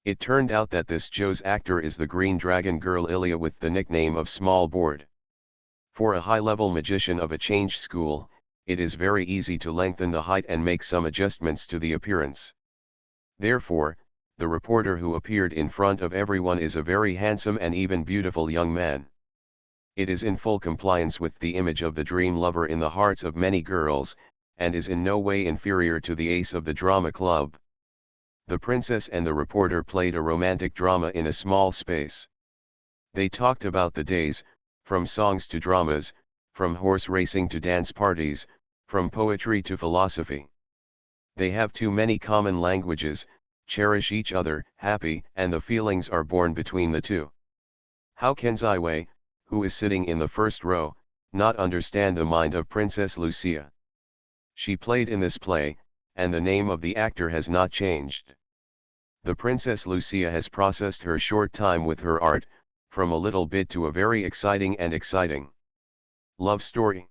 It turned out that this Joe's actor is the Green Dragon girl Ilya with the nickname of Small Board. For a high-level magician of a change school, it is very easy to lengthen the height and make some adjustments to the appearance. Therefore, the reporter who appeared in front of everyone is a very handsome and even beautiful young man. It is in full compliance with the image of the dream lover in the hearts of many girls, and is in no way inferior to the ace of the drama club. The princess and the reporter played a romantic drama in a small space. They talked about the days, from songs to dramas, from horse racing to dance parties, from poetry to philosophy. They have too many common languages, cherish each other, happy, and the feelings are born between the two. How can Ziwei, who is sitting in the first row, not understand the mind of Princess Lucia? She played in this play, and the name of the actor has not changed. The Princess Lucia has processed her short time with her art, from a little bit to a very exciting love story.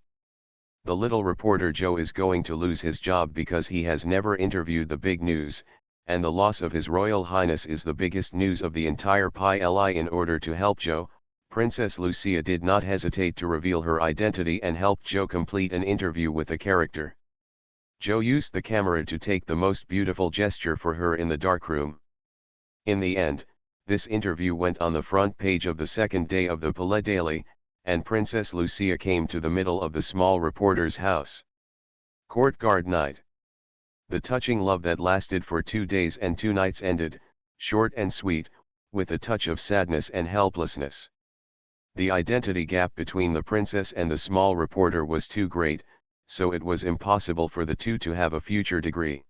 The little reporter Joe is going to lose his job because he has never interviewed the big news, and the loss of His Royal Highness is the biggest news of the entire PLI. In order to help Joe, Princess Lucia did not hesitate to reveal her identity and helped Joe complete an interview with a character. Joe used the camera to take the most beautiful gesture for her in the darkroom. In the end, this interview went on the front page of the second day of the Palais Daily, and Princess Lucia came to the middle of the small reporter's house. Courtyard night. The touching love that lasted for 2 days and 2 nights ended, short and sweet, with a touch of sadness and helplessness. The identity gap between the princess and the small reporter was too great, so it was impossible for the two to have a future degree.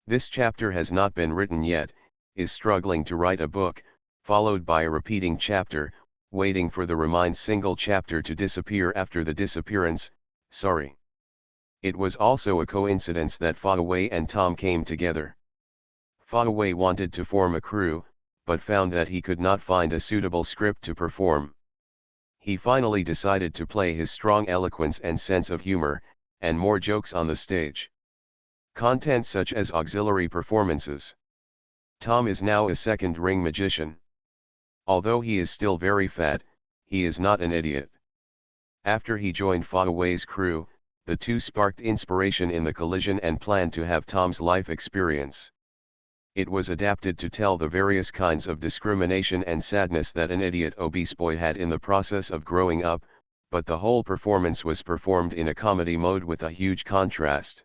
This chapter has not been written yet, is struggling to write a book, followed by a repeating chapter, waiting for the remind single chapter to disappear after the disappearance. Sorry. It was also a coincidence that Faraway and Tom came together. Faraway wanted to form a crew, but found that he could not find a suitable script to perform. He finally decided to play his strong eloquence and sense of humor, and more jokes on the stage. Content such as auxiliary performances. Tom is now a second-ring magician. Although he is still very fat, he is not an idiot. After he joined Faraway's crew, the two sparked inspiration in the collision and planned to have Tom's life experience. It was adapted to tell the various kinds of discrimination and sadness that an idiot obese boy had in the process of growing up, but the whole performance was performed in a comedy mode with a huge contrast.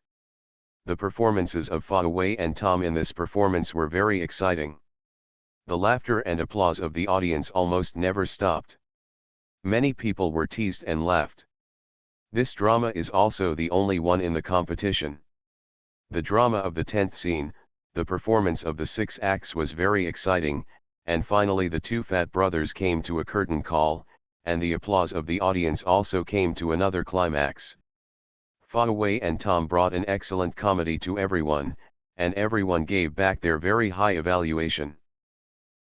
The performances of Faraway and Tom in this performance were very exciting. The laughter and applause of the audience almost never stopped. Many people were teased and laughed. This drama is also the only one in the competition. The drama of the 10th scene, the performance of the 6 acts was very exciting, and finally the two fat brothers came to a curtain call, and the applause of the audience also came to another climax. Faraway and Tom brought an excellent comedy to everyone, and everyone gave back their very high evaluation.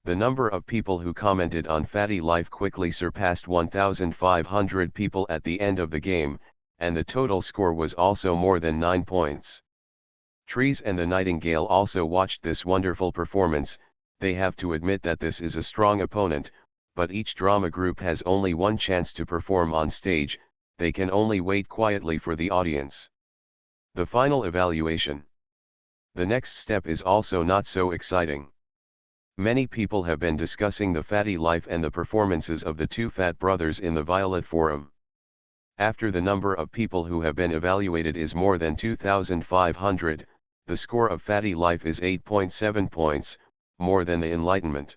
The number of people who commented on Fatty Life quickly surpassed 1,500 people at the end of the game, and the total score was also more than 9 points. Trees and the Nightingale also watched this wonderful performance. They have to admit that this is a strong opponent, but each drama group has only one chance to perform on stage. They can only wait quietly for the audience. The final evaluation. The next step is also not so exciting. Many people have been discussing the Fatty Life and the performances of the two fat brothers in the Violet Forum. After the number of people who have been evaluated is more than 2,500, the score of Fatty Life is 8.7 points, more than the Enlightenment.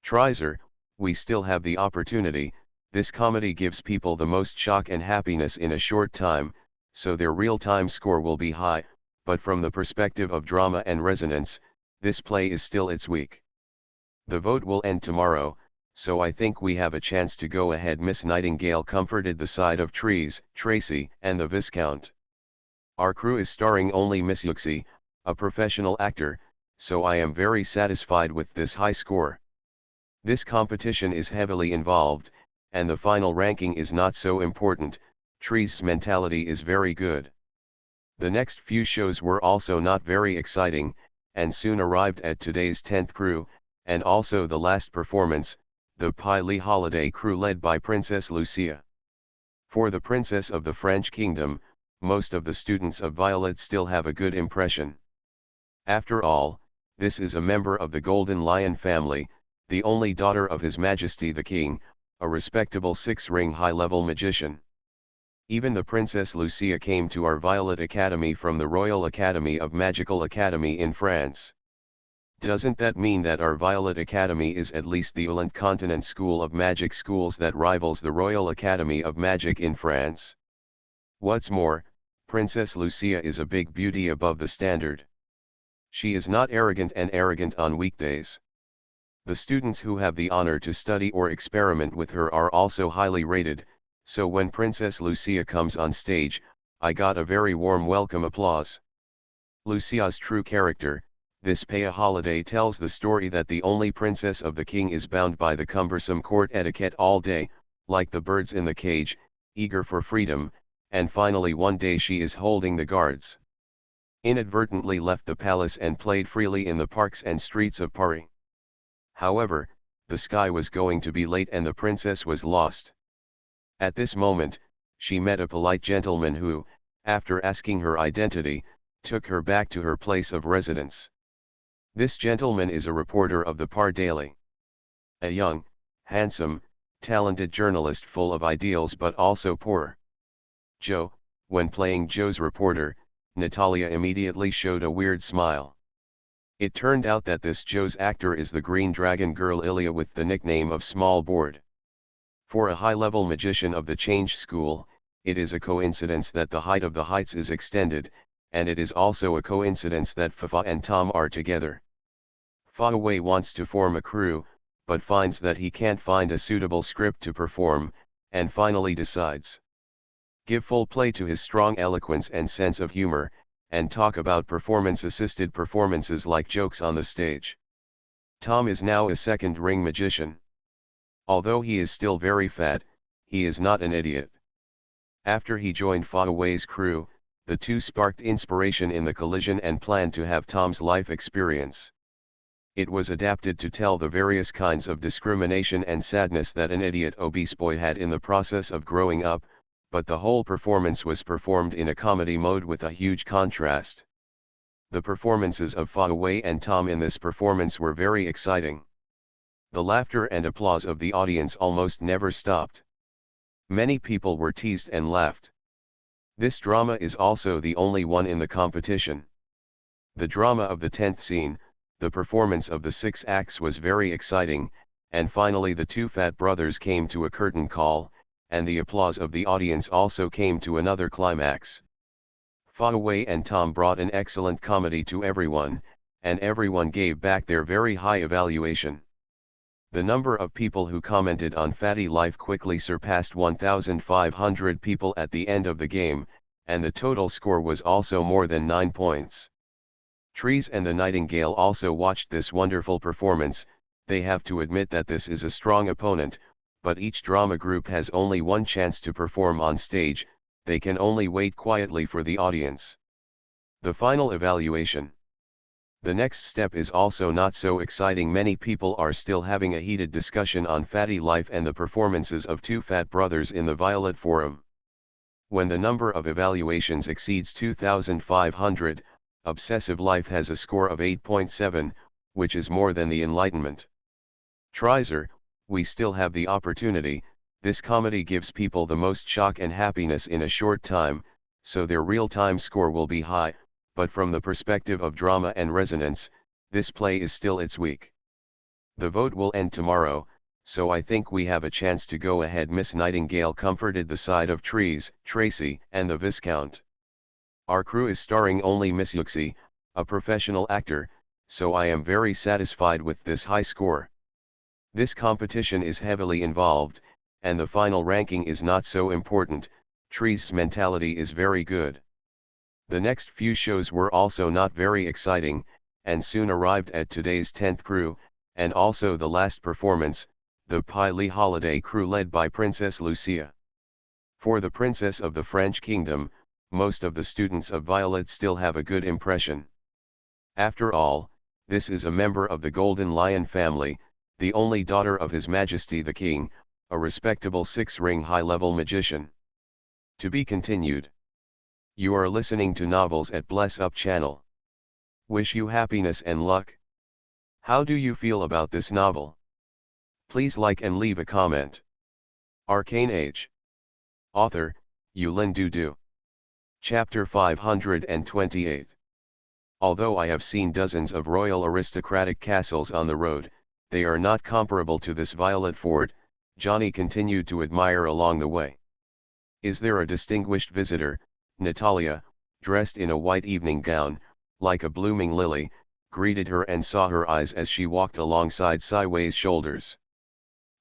Trizer, we still have the opportunity. This comedy gives people the most shock and happiness in a short time, so their real-time score will be high, but from the perspective of drama and resonance, this play is still its weak. The vote will end tomorrow, so I think we have a chance to go ahead. Miss Nightingale comforted the side of Trees, Tracy, and the Viscount. Our crew is starring only Miss Yuxi, a professional actor, so I am very satisfied with this high score. This competition is heavily involved, and the final ranking is not so important. Trees' mentality is very good. The next few shows were also not very exciting, and soon arrived at today's 10th crew, and also the last performance, the Pai Li Holiday crew led by Princess Lucia. For the Princess of the French Kingdom, most of the students of Violet still have a good impression. After all, this is a member of the Golden Lion family, the only daughter of His Majesty the King, a respectable six-ring high-level magician. Even the Princess Lucia came to our Violet Academy from the Royal Academy of Magical Academy in France. Doesn't that mean that our Violet Academy is at least the Ulent Continent School of Magic schools that rivals the Royal Academy of Magic in France? What's more, Princess Lucia is a big beauty above the standard. She is not arrogant and arrogant on weekdays. The students who have the honor to study or experiment with her are also highly rated, so when Princess Lucia comes on stage, I got a very warm welcome applause. Lucia's true character, this Paya holiday tells the story that the only princess of the king is bound by the cumbersome court etiquette all day, like the birds in the cage, eager for freedom, and finally one day she is holding the guards. Inadvertently left the palace and played freely in the parks and streets of Paris. However, the sky was going to be late and the princess was lost. At this moment, she met a polite gentleman who, after asking her identity, took her back to her place of residence. This gentleman is a reporter of the Par Daily. A young, handsome, talented journalist full of ideals but also poor. Joe, when playing Joe's reporter, Natalia immediately showed a weird smile. It turned out that this Joe's actor is the Green Dragon girl Ilya with the nickname of Small Board. For a high-level magician of the Change School, it is a coincidence that the height of the heights is extended, and it is also a coincidence that Fafa and Tom are together. Fa Wei wants to form a crew, but finds that he can't find a suitable script to perform, and finally decides. Give full play to his strong eloquence and sense of humor, and talk about performance-assisted performances like jokes on the stage. Tom is now a second-ring magician. Although he is still very fat, he is not an idiot. After he joined Fa Wei's crew, the two sparked inspiration in the collision and planned to have Tom's life experience. It was adapted to tell the various kinds of discrimination and sadness that an idiot obese boy had in the process of growing up, but the whole performance was performed in a comedy mode with a huge contrast. The performances of Fa Wei and Tom in this performance were very exciting. The laughter and applause of the audience almost never stopped. Many people were teased and laughed. This drama is also the only one in the competition. The drama of the 10th scene, the performance of the 6 acts was very exciting, and finally the two fat brothers came to a curtain call, and the applause of the audience also came to another climax. Fa Wei and Tom brought an excellent comedy to everyone, and everyone gave back their very high evaluation. The number of people who commented on Fatty Life quickly surpassed 1,500 people at the end of the game, and the total score was also more than 9 points. Trees and the Nightingale also watched this wonderful performance. They have to admit that this is a strong opponent, but each drama group has only one chance to perform on stage. They can only wait quietly for the audience. The final evaluation. The next step is also not so exciting. Many people are still having a heated discussion on Fatty Life and the performances of two fat brothers in the Violet Forum. When the number of evaluations exceeds 2,500, Obsessive Life has a score of 8.7, which is more than the Enlightenment. Trizer, we still have the opportunity. This comedy gives people the most shock and happiness in a short time, so their real-time score will be high, but from the perspective of drama and resonance, this play is still its weak. The vote will end tomorrow, so I think we have a chance to go ahead. Miss Nightingale comforted the side of Trees, Tracy, and the Viscount. Our crew is starring only Miss Yuxi, a professional actor, so I am very satisfied with this high score. This competition is heavily involved, and the final ranking is not so important. Tree's mentality is very good. The next few shows were also not very exciting, and soon arrived at today's 10th crew, and also the last performance, the Lee Holiday crew led by Princess Lucia. For the Princess of the French Kingdom, most of the students of Violet still have a good impression. After all, this is a member of the Golden Lion family, the only daughter of His Majesty the King, a respectable 6-ring high-level magician. To be continued. You are listening to Novels at Bless Up channel. Wish you happiness and luck. How do you feel about this novel? Please like and leave a comment. Arcane Age. Author, Yulin Dudu. Chapter 528. Although I have seen dozens of royal aristocratic castles on the road, they are not comparable to this Violet Fort, Johnny continued to admire along the way. Is there a distinguished visitor? Natalia, dressed in a white evening gown, like a blooming lily, greeted her and saw her eyes as she walked alongside Siway's shoulders.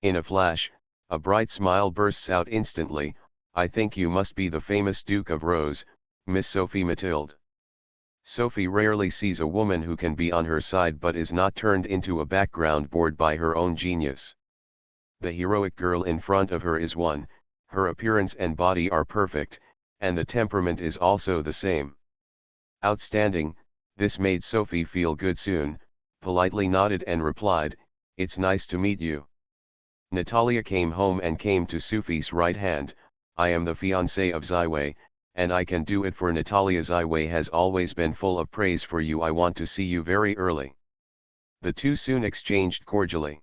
In a flash, a bright smile bursts out instantly. I think you must be the famous Duke of Rose, Miss Sophie Mathilde. Sophie rarely sees a woman who can be on her side but is not turned into a background board by her own genius. The heroic girl in front of her is one, her appearance and body are perfect, and the temperament is also the same. Outstanding. This made Sophie feel good soon, politely nodded and replied, "It's nice to meet you." Natalia came home and came to Sophie's right hand. "I am the fiancé of Ziwei, and I can do it for Natalia. Ziwei has always been full of praise for you. I want to see you very early." The two soon exchanged cordially.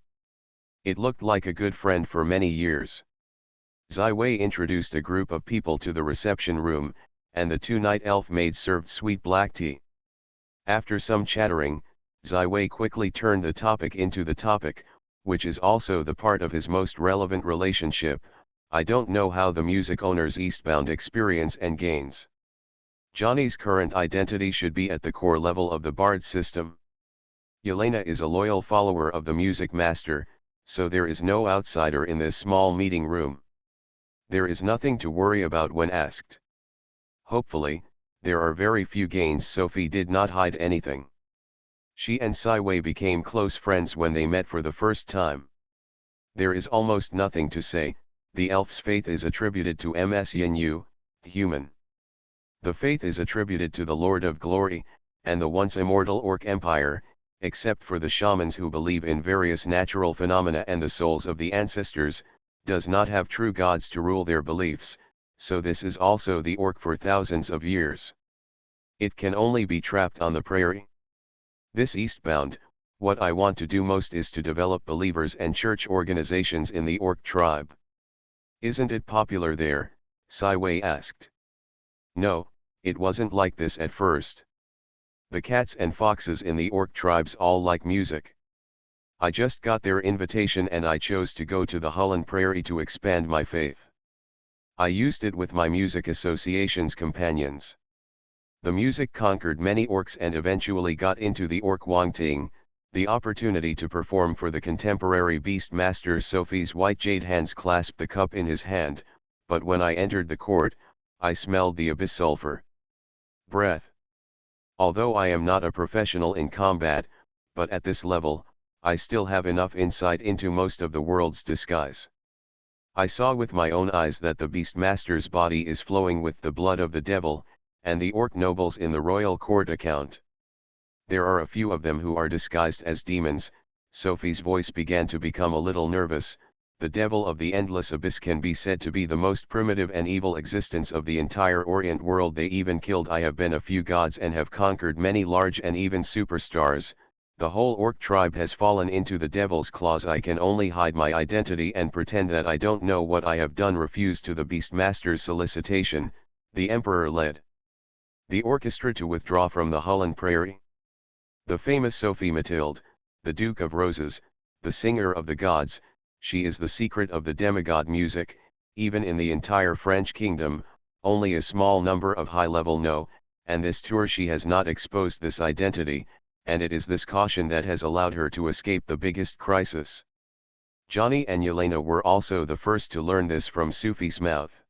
It looked like a good friend for many years. Ziwei introduced a group of people to the reception room, and the two night elf maids served sweet black tea. After some chattering, Ziwei quickly turned the topic into the topic, which is also the part of his most relevant relationship. I don't know how the music owner's eastbound experience and gains. Johnny's current identity should be at the core level of the Bard system. Yelena is a loyal follower of the music master, so there is no outsider in this small meeting room. There is nothing to worry about when asked. Hopefully, there are very few gains. Sophie did not hide anything. She and Siwei became close friends when they met for the first time. There is almost nothing to say. The elf's faith is attributed to Ms Yin, human. The faith is attributed to the Lord of Glory, and the once immortal Orc Empire, except for the shamans who believe in various natural phenomena and the souls of the ancestors, does not have true gods to rule their beliefs, so this is also the Orc for thousands of years. It can only be trapped on the prairie. This eastbound, what I want to do most is to develop believers and church organizations in the Orc tribe. Isn't it popular there? Siwei asked. No, it wasn't like this at first. The cats and foxes in the Orc tribes all like music. I just got their invitation and I chose to go to the Hullen Prairie to expand my faith. I used it with my music association's companions. The music conquered many orcs and eventually got into the Orc Wangting, the opportunity to perform for the contemporary beast master. Sophie's white jade hands clasped the cup in his hand, but when I entered the court, I smelled the abyss sulfur. Breath. Although I am not a professional in combat, but at this level, I still have enough insight into most of the world's disguise. I saw with my own eyes that the Beastmaster's body is flowing with the blood of the devil, and the orc nobles in the royal court account. There are a few of them who are disguised as demons. Sophie's voice began to become a little nervous. The devil of the endless abyss can be said to be the most primitive and evil existence of the entire Orient world. They even killed I have been a few gods and have conquered many large and even superstars. The whole orc tribe has fallen into the devil's claws. I can only hide my identity and pretend that I don't know what I have done. Refused to the Beastmaster's solicitation, the emperor led the orchestra to withdraw from the Hullen Prairie. The famous Sophie Mathilde, the Duke of Roses, the singer of the gods, she is the secret of the demigod music. Even in the entire French kingdom, only a small number of high-level know, and this tour she has not exposed this identity, and it is this caution that has allowed her to escape the biggest crisis. Johnny and Yelena were also the first to learn this from Sufi's mouth.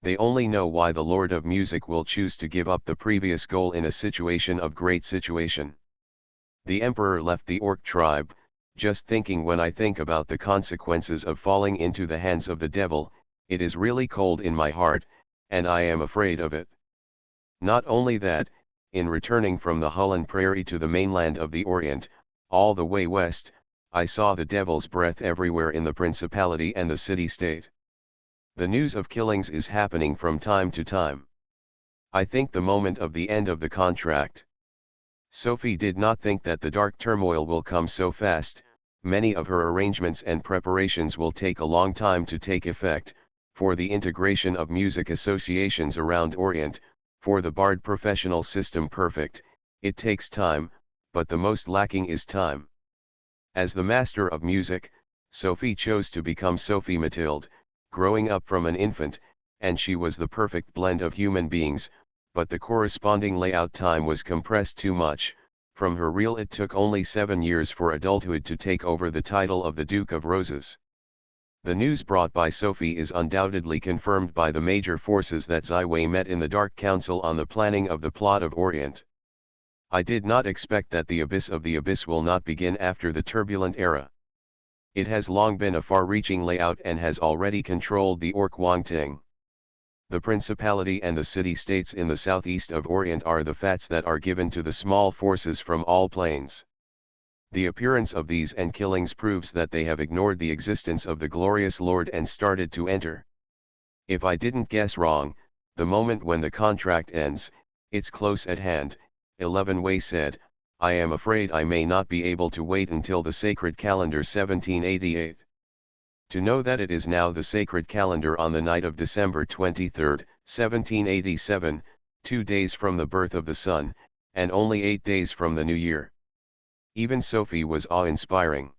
They only know why the Lord of Music will choose to give up the previous goal in a situation of great situation. The Emperor left the Orc tribe, just thinking when I think about the consequences of falling into the hands of the devil, it is really cold in my heart, and I am afraid of it. Not only that, in returning from the Hulun Prairie to the mainland of the Orient, all the way west, I saw the devil's breath everywhere in the principality and the city-state. The news of killings is happening from time to time. I think the moment of the end of the contract. Sophie did not think that the dark turmoil will come so fast. Many of her arrangements and preparations will take a long time to take effect, for the integration of music associations around Orient, for the Bard professional system perfect, it takes time, but the most lacking is time. As the master of music, Sophie chose to become Sophie Mathilde, growing up from an infant, and she was the perfect blend of human beings, but the corresponding layout time was compressed too much. From her reel it took only 7 years for adulthood to take over the title of the Duke of Roses. The news brought by Sophie is undoubtedly confirmed by the major forces that Zai Wei met in the Dark Council on the planning of the plot of Orient. I did not expect that the abyss of the abyss will not begin after the turbulent era. It has long been a far-reaching layout and has already controlled the Orc Wangting. The principality and the city-states in the southeast of Orient are the fats that are given to the small forces from all planes. The appearance of these and killings proves that they have ignored the existence of the glorious Lord and started to enter. If I didn't guess wrong, the moment when the contract ends, it's close at hand, 11 Wei said. I am afraid I may not be able to wait until the sacred calendar 1788. To know that it is now the sacred calendar on the night of December 23, 1787, 2 days from the birth of the sun, and only 8 days from the new year. Even Sophie was awe-inspiring.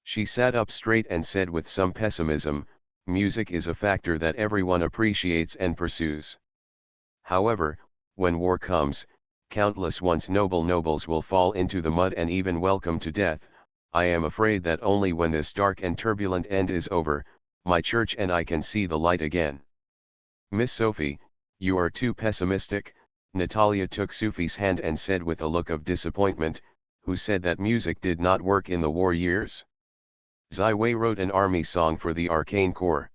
She sat up straight and said with some pessimism, music is a factor that everyone appreciates and pursues. However, when war comes, countless once noble nobles will fall into the mud and even welcome to death. I am afraid that only when this dark and turbulent end is over, my church and I can see the light again. Miss Sophie, you are too pessimistic, Natalia took Sophie's hand and said with a look of disappointment, who said that music did not work in the war years? Zai Wei wrote an army song for the Arcane Corps.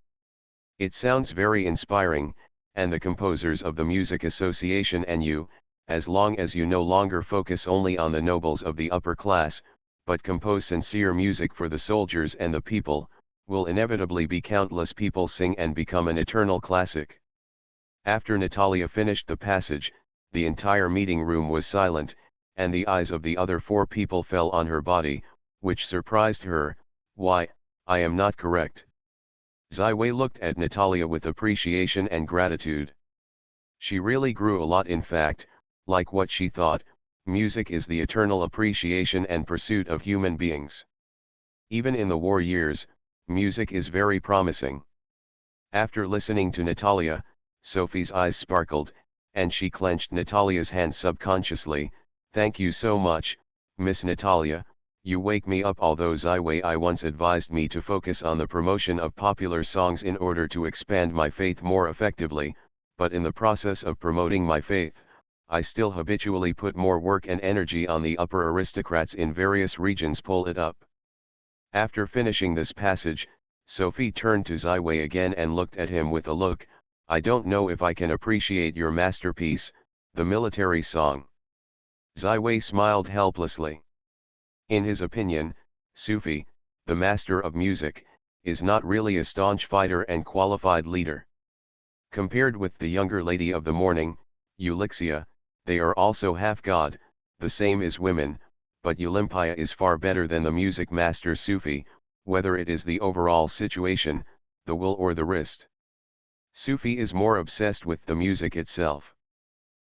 It sounds very inspiring, and the composers of the Music Association and you, as long as you no longer focus only on the nobles of the upper class, but compose sincere music for the soldiers and the people, will inevitably be countless people sing and become an eternal classic. After Natalia finished the passage, the entire meeting room was silent, and the eyes of the other 4 people fell on her body, which surprised her. Why, I am not correct. Zai Wei looked at Natalia with appreciation and gratitude. She really grew a lot, in fact, like what she thought, music is the eternal appreciation and pursuit of human beings. Even in the war years, music is very promising. After listening to Natalia, Sophie's eyes sparkled, and she clenched Natalia's hand subconsciously. Thank you so much, Miss Natalia, you wake me up. Although Zai Wei I once advised me to focus on the promotion of popular songs in order to expand my faith more effectively, but in the process of promoting my faith, I still habitually put more work and energy on the upper aristocrats in various regions pull it up. After finishing this passage, Sophie turned to Zai Wei again and looked at him with a look. I don't know if I can appreciate your masterpiece, the military song. Zai Wei smiled helplessly. In his opinion, Sufi, the master of music, is not really a staunch fighter and qualified leader. Compared with the younger lady of the morning, Ulixia, they are also half god, the same as women, but Olympia is far better than the music master Sufi, whether it is the overall situation, the will or the wrist. Sufi is more obsessed with the music itself.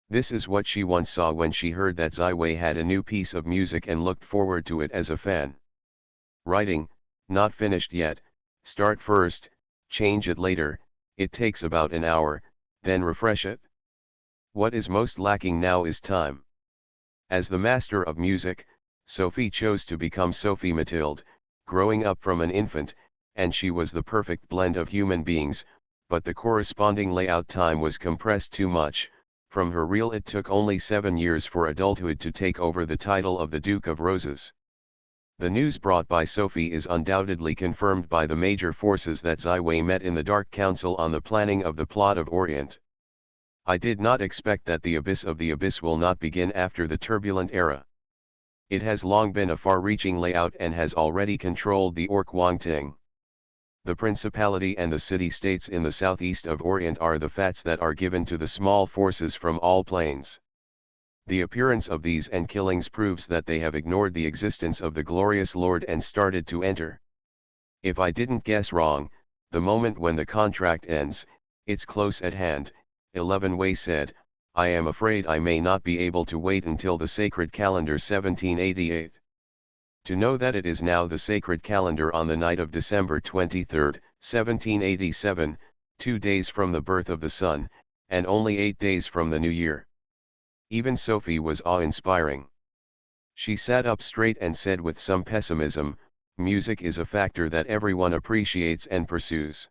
This is what she once saw when she heard that Zai Wei had a new piece of music and looked forward to it as a fan. Writing, not finished yet, start first, change it later, it takes about an hour, then refresh it. What is most lacking now is time. As the master of music, Sophie chose to become Sophie Mathilde, growing up from an infant, and she was the perfect blend of human beings, but the corresponding layout time was compressed too much. From her reel it took only 7 years for adulthood to take over the title of the Duke of Roses. The news brought by Sophie is undoubtedly confirmed by the major forces that Ziwei met in the Dark Council on the planning of the plot of Orient. I did not expect that the abyss will not begin after the turbulent era. It has long been a far-reaching layout and has already controlled the Orc Wangting. The principality and the city-states in the southeast of Orient are the fats that are given to the small forces from all planes. The appearance of these and killings proves that they have ignored the existence of the glorious Lord and started to enter. If I didn't guess wrong, the moment when the contract ends, it's close at hand, 11 Wei said. I am afraid I may not be able to wait until the sacred calendar 1788. To know that it is now the sacred calendar on the night of December 23, 1787, 2 days from the birth of the sun, and only 8 days from the new year. Even Sophie was awe-inspiring. She sat up straight and said with some pessimism, music is a factor that everyone appreciates and pursues.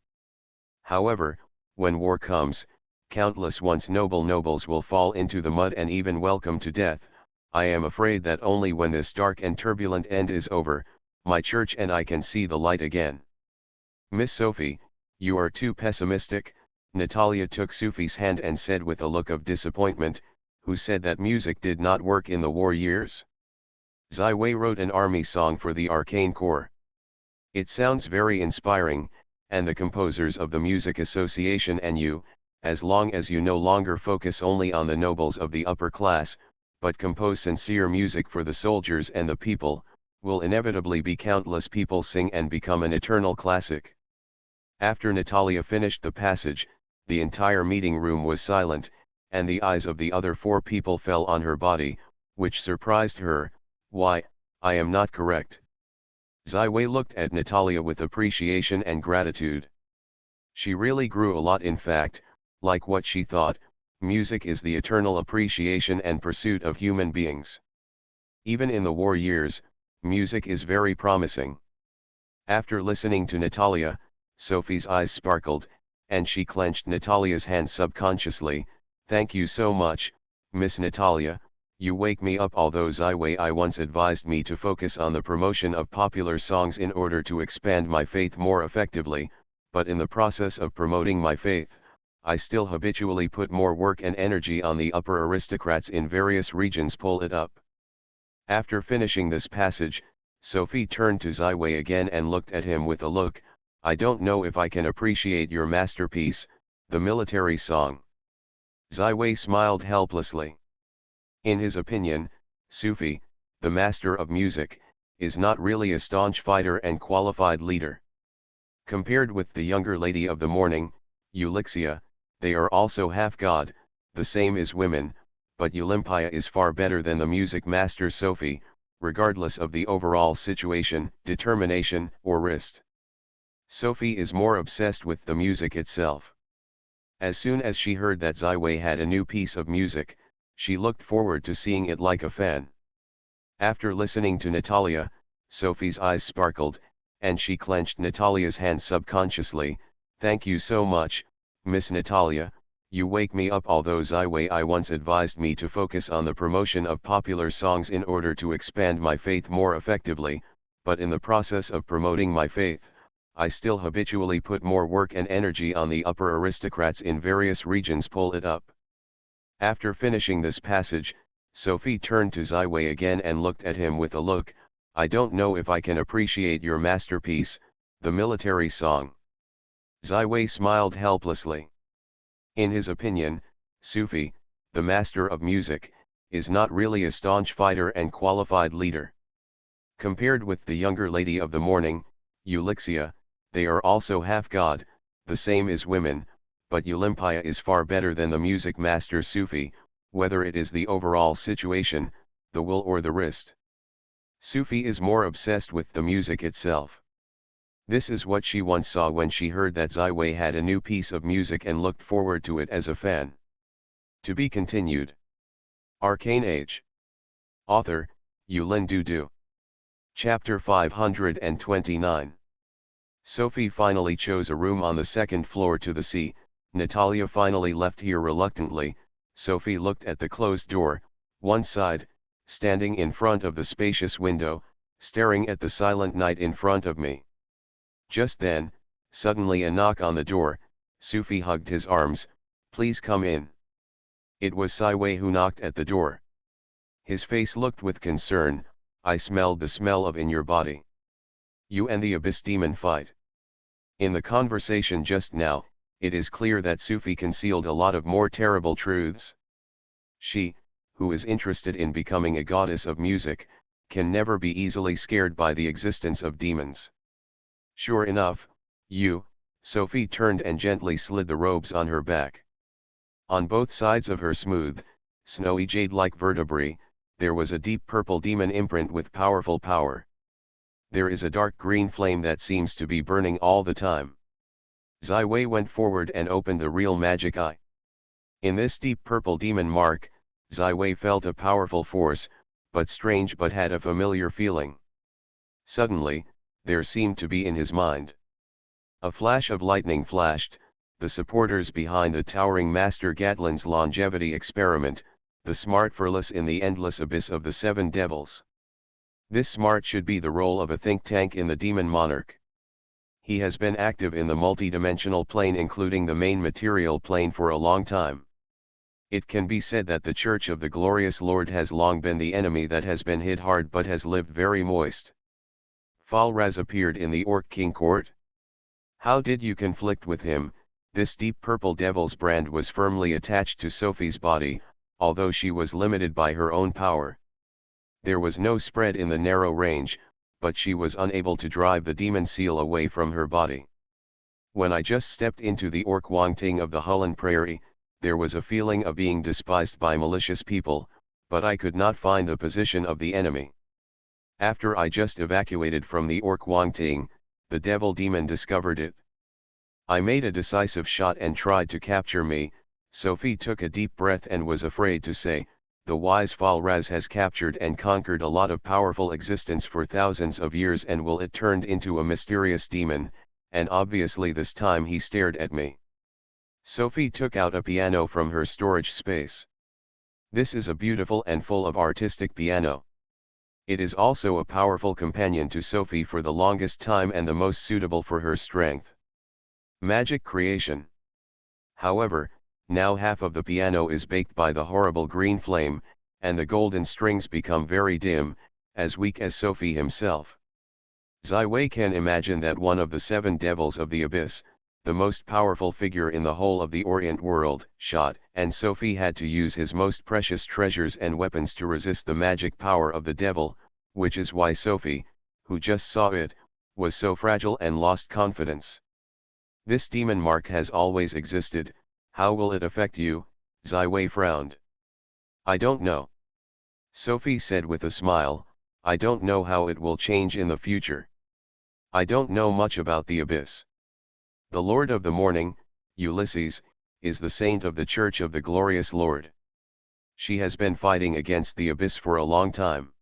However, when war comes, countless once noble nobles will fall into the mud and even welcome to death. I am afraid that only when this dark and turbulent end is over, my church and I can see the light again. Miss Sophie, you are too pessimistic, Natalia took Sophie's hand and said with a look of disappointment, who said that music did not work in the war years? Ziwei wrote an army song for the Arcane Corps. It sounds very inspiring, and the composers of the Music Association and you, as long as you no longer focus only on the nobles of the upper class, but compose sincere music for the soldiers and the people, will inevitably be countless people sing and become an eternal classic. After Natalia finished the passage, the entire meeting room was silent, and the eyes of the other 4 people fell on her body, which surprised her. Why, I am not correct. Ziwei looked at Natalia with appreciation and gratitude. She really grew a lot. In fact, like what she thought, music is the eternal appreciation and pursuit of human beings. Even in the war years, music is very promising. After listening to Natalia, Sophie's eyes sparkled, and she clenched Natalia's hand subconsciously. Thank you so much, Miss Natalia, you wake me up. Although Ziwei I once advised me to focus on the promotion of popular songs in order to expand my faith more effectively, but in the process of promoting my faith, I still habitually put more work and energy on the upper aristocrats in various regions. Pull it up. After finishing this passage, Sophie turned to Ziwei again and looked at him with a look. I don't know if I can appreciate your masterpiece, the military song. Ziwei smiled helplessly. In his opinion, Sufi, the master of music, is not really a staunch fighter and qualified leader. Compared with the younger lady of the morning, Ulixia, they are also half god, the same as women, but Olympia is far better than the music master Sophie, regardless of the overall situation, determination, or wrist. Sophie is more obsessed with the music itself. As soon as she heard that Ziwei had a new piece of music, she looked forward to seeing it like a fan. After listening to Natalia, Sophie's eyes sparkled, and she clenched Natalia's hand subconsciously. Thank you so much, Miss Natalia, you wake me up. Although Ziwei I once advised me to focus on the promotion of popular songs in order to expand my faith more effectively, but in the process of promoting my faith, I still habitually put more work and energy on the upper aristocrats in various regions. Pull it up. After finishing this passage, Sophie turned to Ziwei again and looked at him with a look. I don't know if I can appreciate your masterpiece, the military song. Ziwei smiled helplessly. In his opinion, Sufi, the master of music, is not really a staunch fighter and qualified leader. Compared with the younger lady of the morning, Ulixia, they are also half god, the same as women, but Olympia is far better than the music master Sufi, whether it is the overall situation, the will or the wrist. Sufi is more obsessed with the music itself. This is what she once saw when she heard that Ziwei had a new piece of music and looked forward to it as a fan. To be continued. Arcane Age. Author, Yulin Dudu. Chapter 529. Sophie finally chose a room on the second floor to the sea. Natalia finally left here reluctantly. Sophie looked at the closed door, one side, standing in front of the spacious window, staring at the silent night in front of me. Just then, suddenly a knock on the door. Sophie hugged his arms. "Please come in." It was Sci-fi who knocked at the door. His face looked with concern. "I smelled the smell of in your body. You and the abyss demon fight." In the conversation just now, it is clear that Sophie concealed a lot of more terrible truths. She, who is interested in becoming a goddess of music, can never be easily scared by the existence of demons. "Sure enough, you," Sophie turned and gently slid the robes on her back. On both sides of her smooth, snowy jade-like vertebrae, there was a deep purple demon imprint with powerful power. There is a dark green flame that seems to be burning all the time. Zai went forward and opened the real magic eye. In this deep purple demon mark, Zai felt a powerful force, but strange but had a familiar feeling. Suddenly, there seemed to be in his mind. A flash of lightning flashed, the supporters behind the towering Master Gatlin's longevity experiment, the smart Furless in the endless abyss of the seven devils. This smart should be the role of a think tank in the demon monarch. He has been active in the multidimensional plane including the main material plane for a long time. It can be said that the Church of the Glorious Lord has long been the enemy that has been hit hard but has lived very moist. Falraz appeared in the Orc King court. How did you conflict with him? This deep purple devil's brand was firmly attached to Sophie's body, although she was limited by her own power. There was no spread in the narrow range, but she was unable to drive the demon seal away from her body. When I just stepped into the Orc Wangting of the Hulun Prairie, there was a feeling of being despised by malicious people, but I could not find the position of the enemy. After I just evacuated from the Orc Wangting, the devil demon discovered it. I made a decisive shot and tried to capture me. Sophie took a deep breath and was afraid to say, "The wise Falraz has captured and conquered a lot of powerful existence for thousands of years and will it turned into a mysterious demon, and obviously this time he stared at me." Sophie took out a piano from her storage space. This is a beautiful and full of artistic piano. It is also a powerful companion to Sophie for the longest time and the most suitable for her strength. Magic creation. However, now half of the piano is baked by the horrible green flame, and the golden strings become very dim, as weak as Sophie himself. Zai can imagine that one of the seven devils of the abyss, the most powerful figure in the whole of the Orient world, shot, and Sophie had to use his most precious treasures and weapons to resist the magic power of the devil, which is why Sophie, who just saw it, was so fragile and lost confidence. This demon mark has always existed. How will it affect you? Zai frowned. "I don't know." Sophie said with a smile, "I don't know how it will change in the future. I don't know much about the abyss. The Lord of the Morning, Ulysses, is the saint of the Church of the Glorious Lord. She has been fighting against the abyss for a long time.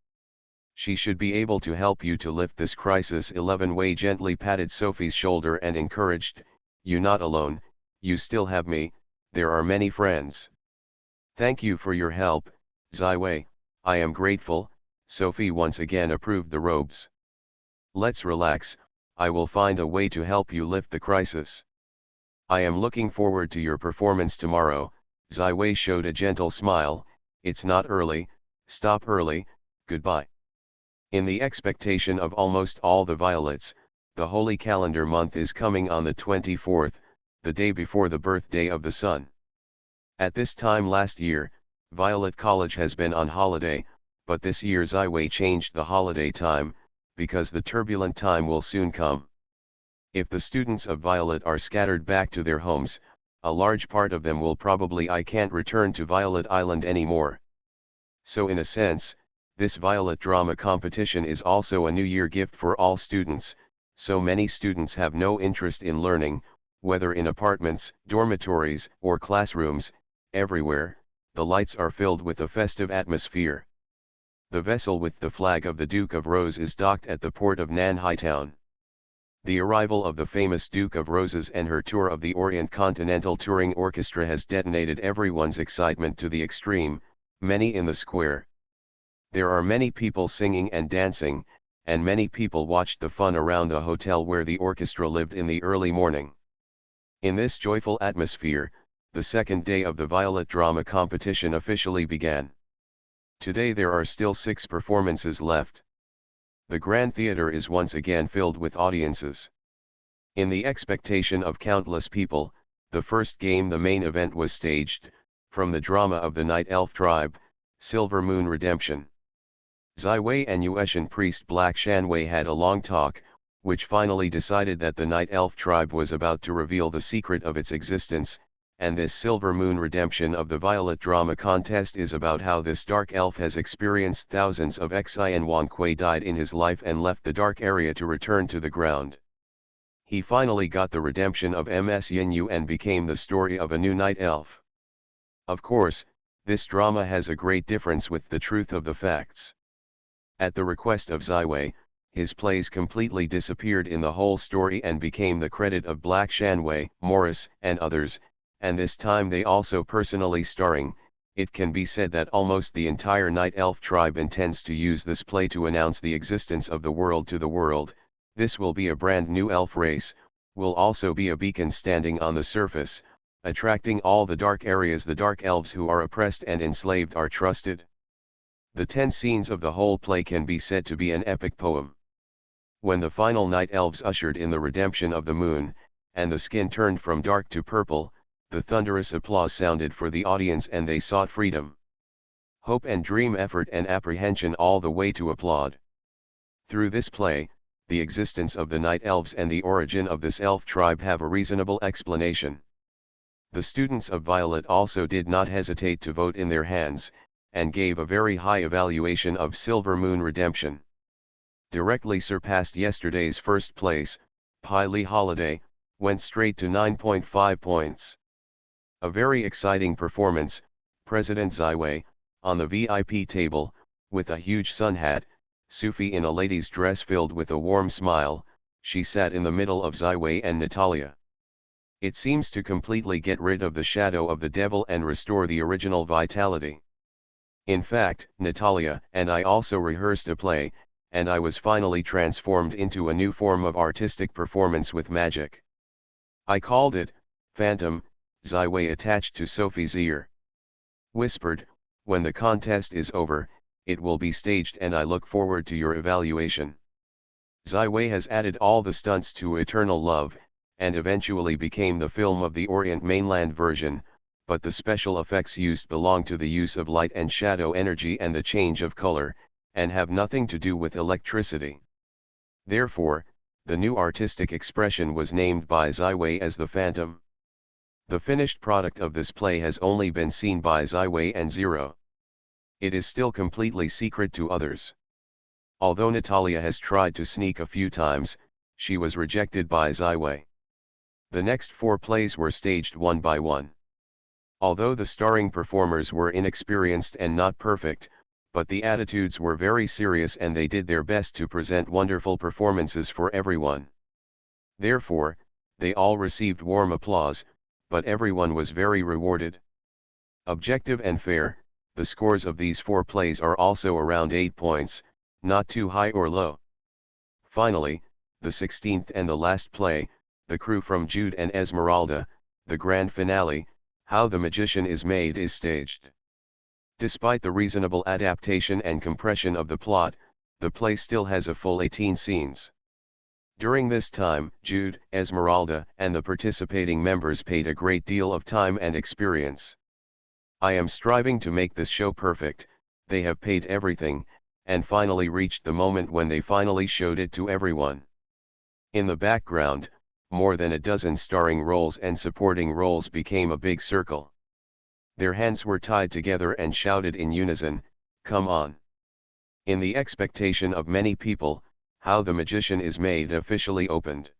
She should be able to help you to lift this crisis." 11 Wei gently patted Sophie's shoulder and encouraged, "You not alone, you still have me, there are many friends." "Thank you for your help, Zai. I am grateful." Sophie once again approved the robes. "Let's relax, I will find a way to help you lift the crisis. I am looking forward to your performance tomorrow." Zai showed a gentle smile. "It's not early, stop early, goodbye." In the expectation of almost all the violets, the holy calendar month is coming on the 24th, the day before the birthday of the sun. At this time last year, Violet College has been on holiday, but this year Zai changed the holiday time, because the turbulent time will soon come. If the students of Violet are scattered back to their homes, a large part of them will probably I can't return to Violet Island anymore. So in a sense, this Violet drama competition is also a New Year gift for all students. So many students have no interest in learning, whether in apartments, dormitories, or classrooms. Everywhere, the lights are filled with a festive atmosphere. The vessel with the flag of the Duke of Rose is docked at the port of Nanhai Town. The arrival of the famous Duke of Roses and her tour of the Orient Continental Touring Orchestra has detonated everyone's excitement to the extreme, many in the square. There are many people singing and dancing, and many people watched the fun around the hotel where the orchestra lived in the early morning. In this joyful atmosphere, the second day of the Violet Drama Competition officially began. Today there are still 6 performances left. The Grand Theatre is once again filled with audiences. In the expectation of countless people, the first game, the main event, was staged, from the drama of the Night Elf tribe, Silver Moon Redemption. Ziwei and Yuetian priest Black Shanwei had a long talk, which finally decided that the Night Elf tribe was about to reveal the secret of its existence, and this Silver Moon Redemption of the Violet Drama Contest is about how this dark elf has experienced thousands of Xi and Wan Kuei died in his life and left the dark area to return to the ground. He finally got the redemption of Ms Yin Yu and became the story of a new night elf. Of course, this drama has a great difference with the truth of the facts. At the request of Ziwei, his plays completely disappeared in the whole story and became the credit of Black Shanwei, Morris, and others, and this time they also personally starring. It can be said that almost the entire Night Elf tribe intends to use this play to announce the existence of the world to the world. This will be a brand new elf race, will also be a beacon standing on the surface, attracting all the dark areas. The dark elves who are oppressed and enslaved are trusted. The 10 scenes of the whole play can be said to be an epic poem. When the final night elves ushered in the redemption of the moon, and the skin turned from dark to purple, the thunderous applause sounded for the audience and they sought freedom. Hope and dream, effort and apprehension, all the way to applaud. Through this play, the existence of the night elves and the origin of this elf tribe have a reasonable explanation. The students of Violet also did not hesitate to vote in their hands, and gave a very high evaluation of Silver Moon Redemption. Directly surpassed yesterday's first place, Pai Li Holiday, went straight to 9.5 points. A very exciting performance. President Ziwei, on the VIP table, with a huge sun hat, Sufi in a lady's dress filled with a warm smile, she sat in the middle of Ziwei and Natalia. It seems to completely get rid of the shadow of the devil and restore the original vitality. In fact, Natalia and I also rehearsed a play, and I was finally transformed into a new form of artistic performance with magic. I called it Phantom. Ziwei, attached to Sophie's ear, whispered, "When the contest is over, it will be staged and I look forward to your evaluation." Ziwei has added all the stunts to Eternal Love, and eventually became the film of the Orient mainland version, but the special effects used belong to the use of light and shadow energy and the change of color, and have nothing to do with electricity. Therefore, the new artistic expression was named by Ziwei as the Phantom. The finished product of this play has only been seen by Ziwei and Zero. It is still completely secret to others. Although Natalia has tried to sneak a few times, she was rejected by Ziwei. The next 4 plays were staged one by one. Although the starring performers were inexperienced and not perfect, but the attitudes were very serious and they did their best to present wonderful performances for everyone. Therefore, they all received warm applause, but everyone was very rewarded. Objective and fair, the scores of these 4 plays are also around 8 points, not too high or low. Finally, the 16th and the last play, The Crew from Jude and Esmeralda, the grand finale, How the Magician is Made, is staged. Despite the reasonable adaptation and compression of the plot, the play still has a full 18 scenes. During this time, Jude, Esmeralda, and the participating members paid a great deal of time and experience. I am striving to make this show perfect. They have paid everything, and finally reached the moment when they finally showed it to everyone. In the background, more than a dozen starring roles and supporting roles became a big circle. Their hands were tied together and shouted in unison, "Come on!" In the expectation of many people, How the Magician is Made officially opened.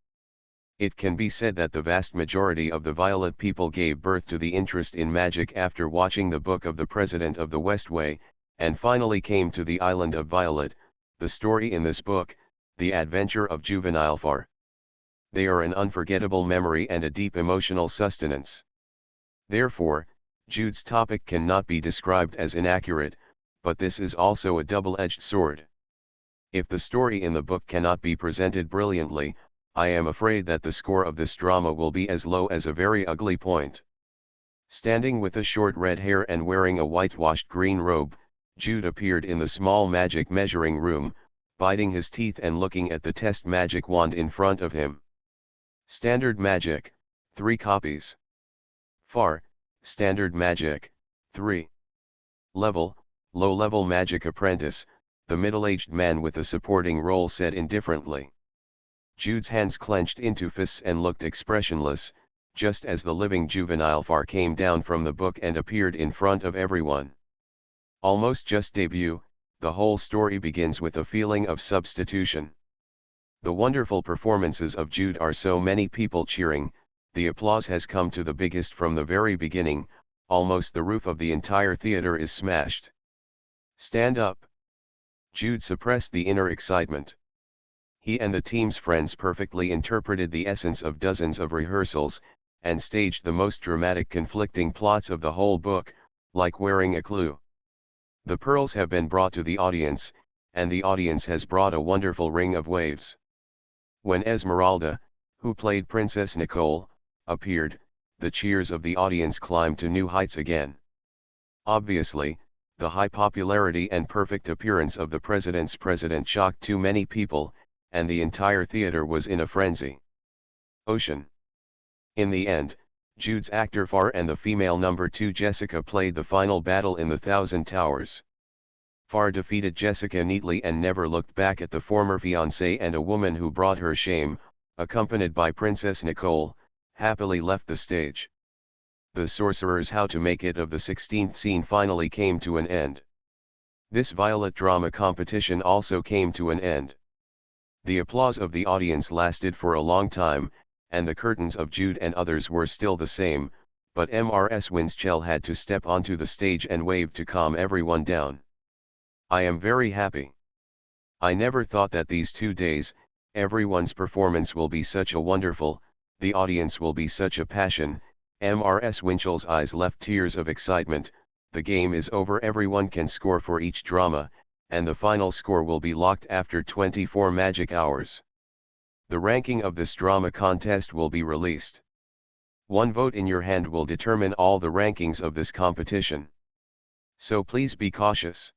It can be said that the vast majority of the Violet people gave birth to the interest in magic after watching the book of the President of the Westway, and finally came to the island of Violet, the story in this book, the adventure of juvenile Far. They are an unforgettable memory and a deep emotional sustenance. Therefore, Jude's topic cannot be described as inaccurate, but this is also a double-edged sword. If the story in the book cannot be presented brilliantly, I am afraid that the score of this drama will be as low as a very ugly point. Standing with a short red hair and wearing a whitewashed green robe, Jude appeared in the small magic measuring room, biting his teeth and looking at the test magic wand in front of him. Standard magic, 3 copies. Far, standard magic, 3. Level, low-level magic apprentice, the middle-aged man with a supporting role said indifferently. Jude's hands clenched into fists and looked expressionless, just as the living juvenile Far came down from the book and appeared in front of everyone. Almost just debut, the whole story begins with a feeling of substitution. The wonderful performances of Jude are so many people cheering, the applause has come to the biggest from the very beginning, almost the roof of the entire theater is smashed. Stand up. Jude suppressed the inner excitement. He and the team's friends perfectly interpreted the essence of dozens of rehearsals, and staged the most dramatic conflicting plots of the whole book, like wearing a clue. The pearls have been brought to the audience, and the audience has brought a wonderful ring of waves. When Esmeralda, who played Princess Nicole, appeared, the cheers of the audience climbed to new heights again. Obviously, the high popularity and perfect appearance of the president shocked too many people, and the entire theater was in a frenzy. Ocean. In the end, Jude's actor Far and the female number 2 Jessica played the final battle in the Thousand Towers. Far defeated Jessica neatly and never looked back at the former fiancé, and a woman who brought her shame, accompanied by Princess Nicole, happily left the stage. The sorcerer's how to make it of the 16th scene finally came to an end. This Violet drama competition also came to an end. The applause of the audience lasted for a long time, and the curtains of Jude and others were still the same, but Mrs. Winchell had to step onto the stage and wave to calm everyone down. I am very happy. I never thought that these 2 days, everyone's performance will be such a wonderful, the audience will be such a passion. Mrs. Winchell's eyes left tears of excitement. The game is over, everyone can score for each drama, and the final score will be locked after 24 magic hours. The ranking of this drama contest will be released. One vote in your hand will determine all the rankings of this competition. So please be cautious.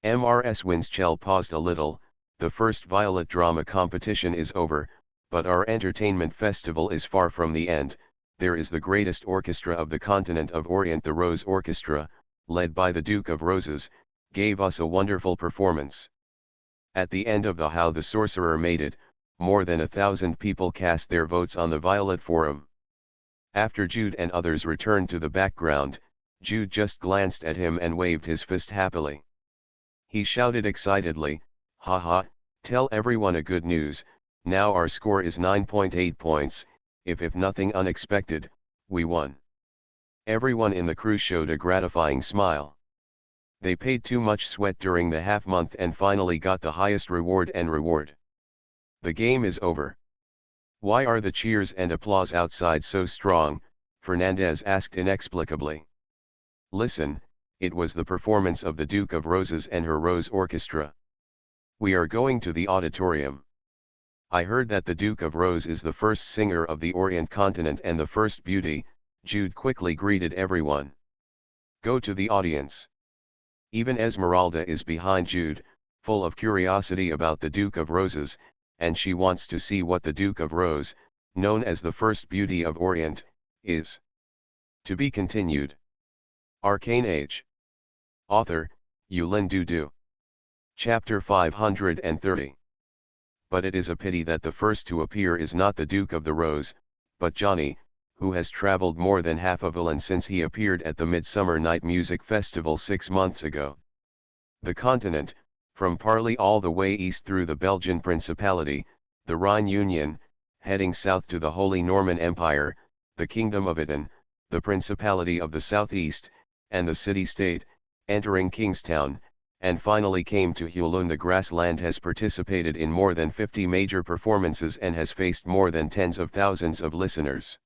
Mrs. Winchell paused a little. The first Violet drama competition is over, but our entertainment festival is far from the end. There is the greatest orchestra of the continent of Orient. The Rose Orchestra, led by the Duke of Roses, gave us a wonderful performance. At the end of the How the Sorcerer Made It, more than 1,000 people cast their votes on the Violet Forum. After Jude and others returned to the background, Jude just glanced at him and waved his fist happily. He shouted excitedly, "Ha ha, tell everyone a good news, now our score is 9.8 points, if nothing unexpected, we won." Everyone in the crew showed a gratifying smile. They paid too much sweat during the half-month and finally got the highest reward. The game is over. Why are the cheers and applause outside so strong? Fernandez asked inexplicably. Listen, it was the performance of the Duke of Roses and her Rose Orchestra. We are going to the auditorium. I heard that the Duke of Rose is the first singer of the Orient continent and the first beauty. Jude quickly greeted everyone. Go to the audience. Even Esmeralda is behind Jude, full of curiosity about the Duke of Roses, and she wants to see what the Duke of Rose, known as the first beauty of Orient, is. To be continued. Arcane Age. Author, Yulin Dudu. Chapter 530. But it is a pity that the first to appear is not the Duke of the Rose, but Johnny, who has traveled more than half a villain since he appeared at the Midsummer Night Music Festival 6 months ago. The continent, from Parly all the way east through the Belgian Principality, the Rhine Union, heading south to the Holy Norman Empire, the Kingdom of Italy, the Principality of the Southeast, and the city-state, entering Kingstown, and finally came to Hulun. The Grassland has participated in more than 50 major performances and has faced more than tens of thousands of listeners.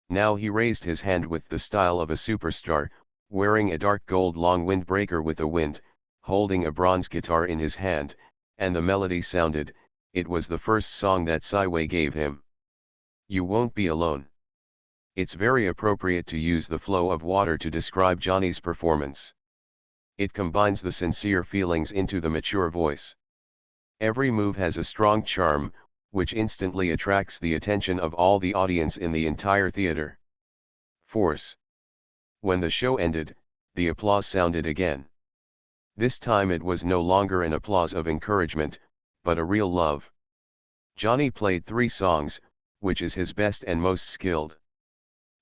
Now he raised his hand with the style of a superstar, wearing a dark gold long windbreaker with a wind, holding a bronze guitar in his hand, and the melody sounded, it was the first song that Sci-fi gave him. You Won't Be Alone. It's very appropriate to use the flow of water to describe Johnny's performance. It combines the sincere feelings into the mature voice. Every move has a strong charm, which instantly attracts the attention of all the audience in the entire theater. Force. When the show ended, the applause sounded again. This time it was no longer an applause of encouragement, but a real love. Johnny played 3 songs, which is his best and most skilled.